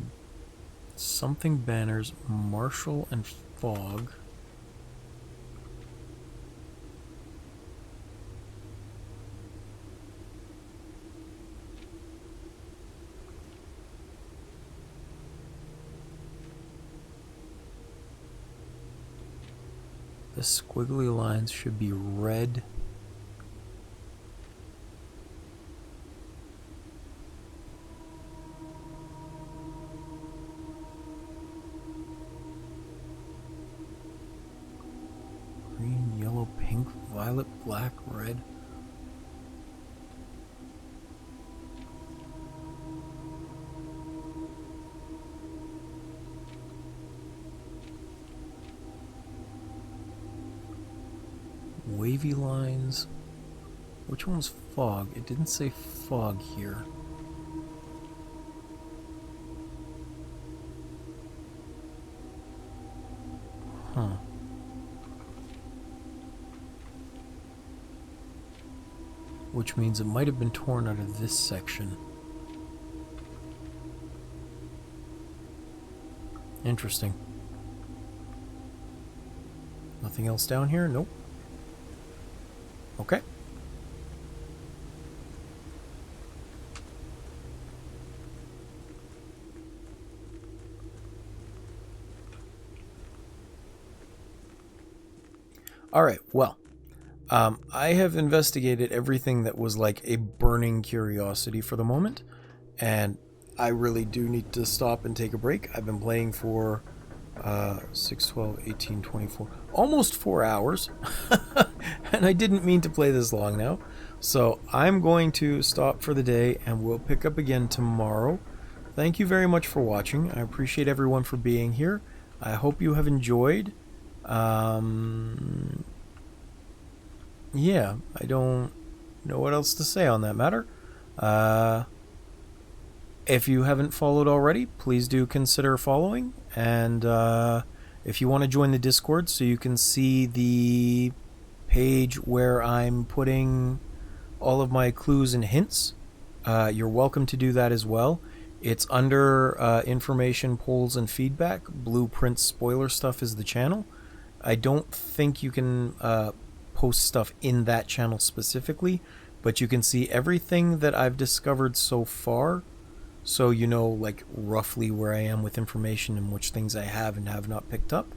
something banners, martial and fog. The squiggly lines should be red. Green, yellow, pink, violet, black, red. Wavy lines. Which one's fog? It didn't say fog here. Huh. Which means it might have been torn out of this section. Interesting. Nothing else down here? Nope. Okay. Alright, well, I have investigated everything that was like a burning curiosity for the moment, and I really do need to stop and take a break. I've been playing for 6, 12, 18, 24, almost 4 hours, and I didn't mean to play this long now, so I'm going to stop for the day, and we'll pick up again tomorrow. Thank you very much for watching. I appreciate everyone for being here. I hope you have enjoyed. Yeah, I don't know what else to say on that matter. If you haven't followed already, please do consider following. And if you want to join the Discord so you can see the page where I'm putting all of my clues and hints, you're welcome to do that as well. It's under information, polls, and feedback. Blueprint spoiler stuff is the channel. I don't think you can post stuff in that channel specifically, but you can see everything that I've discovered so far, so you know like roughly where I am with information and which things I have and have not picked up.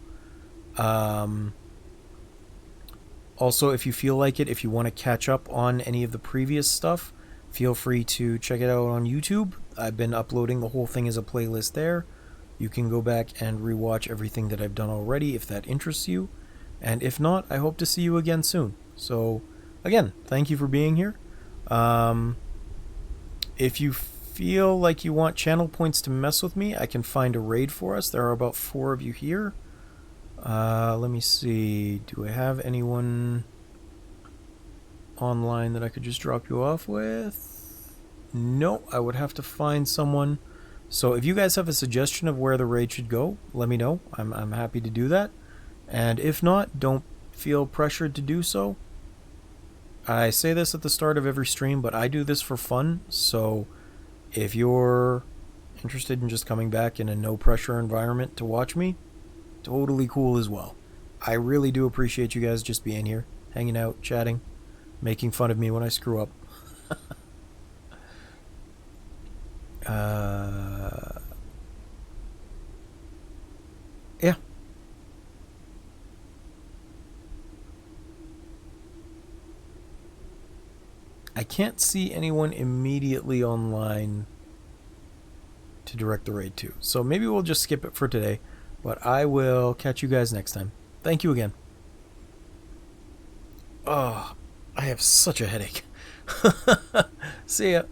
Also, if you feel like it, if you want to catch up on any of the previous stuff, feel free to check it out on YouTube. I've been uploading the whole thing as a playlist there. You can go back and rewatch everything that I've done already if that interests you. And if not, I hope to see you again soon. So, again, thank you for being here. If you feel like you want channel points to mess with me, I can find a raid for us. There are about 4 of you here. Let me see. Do I have anyone? online that I could just drop you off with? No, I would have to find someone. So if you guys have a suggestion of where the raid should go, let me know. I'm happy to do that. And if not, don't feel pressured to do so. I say this at the start of every stream, but I do this for fun. So if you're interested in just coming back in a no pressure environment to watch me, totally cool as well. I really do appreciate you guys just being here, hanging out, chatting, making fun of me when I screw up. Yeah. I can't see anyone immediately online to direct the raid to. So maybe we'll just skip it for today. But I will catch you guys next time. Thank you again. Oh, I have such a headache. See ya.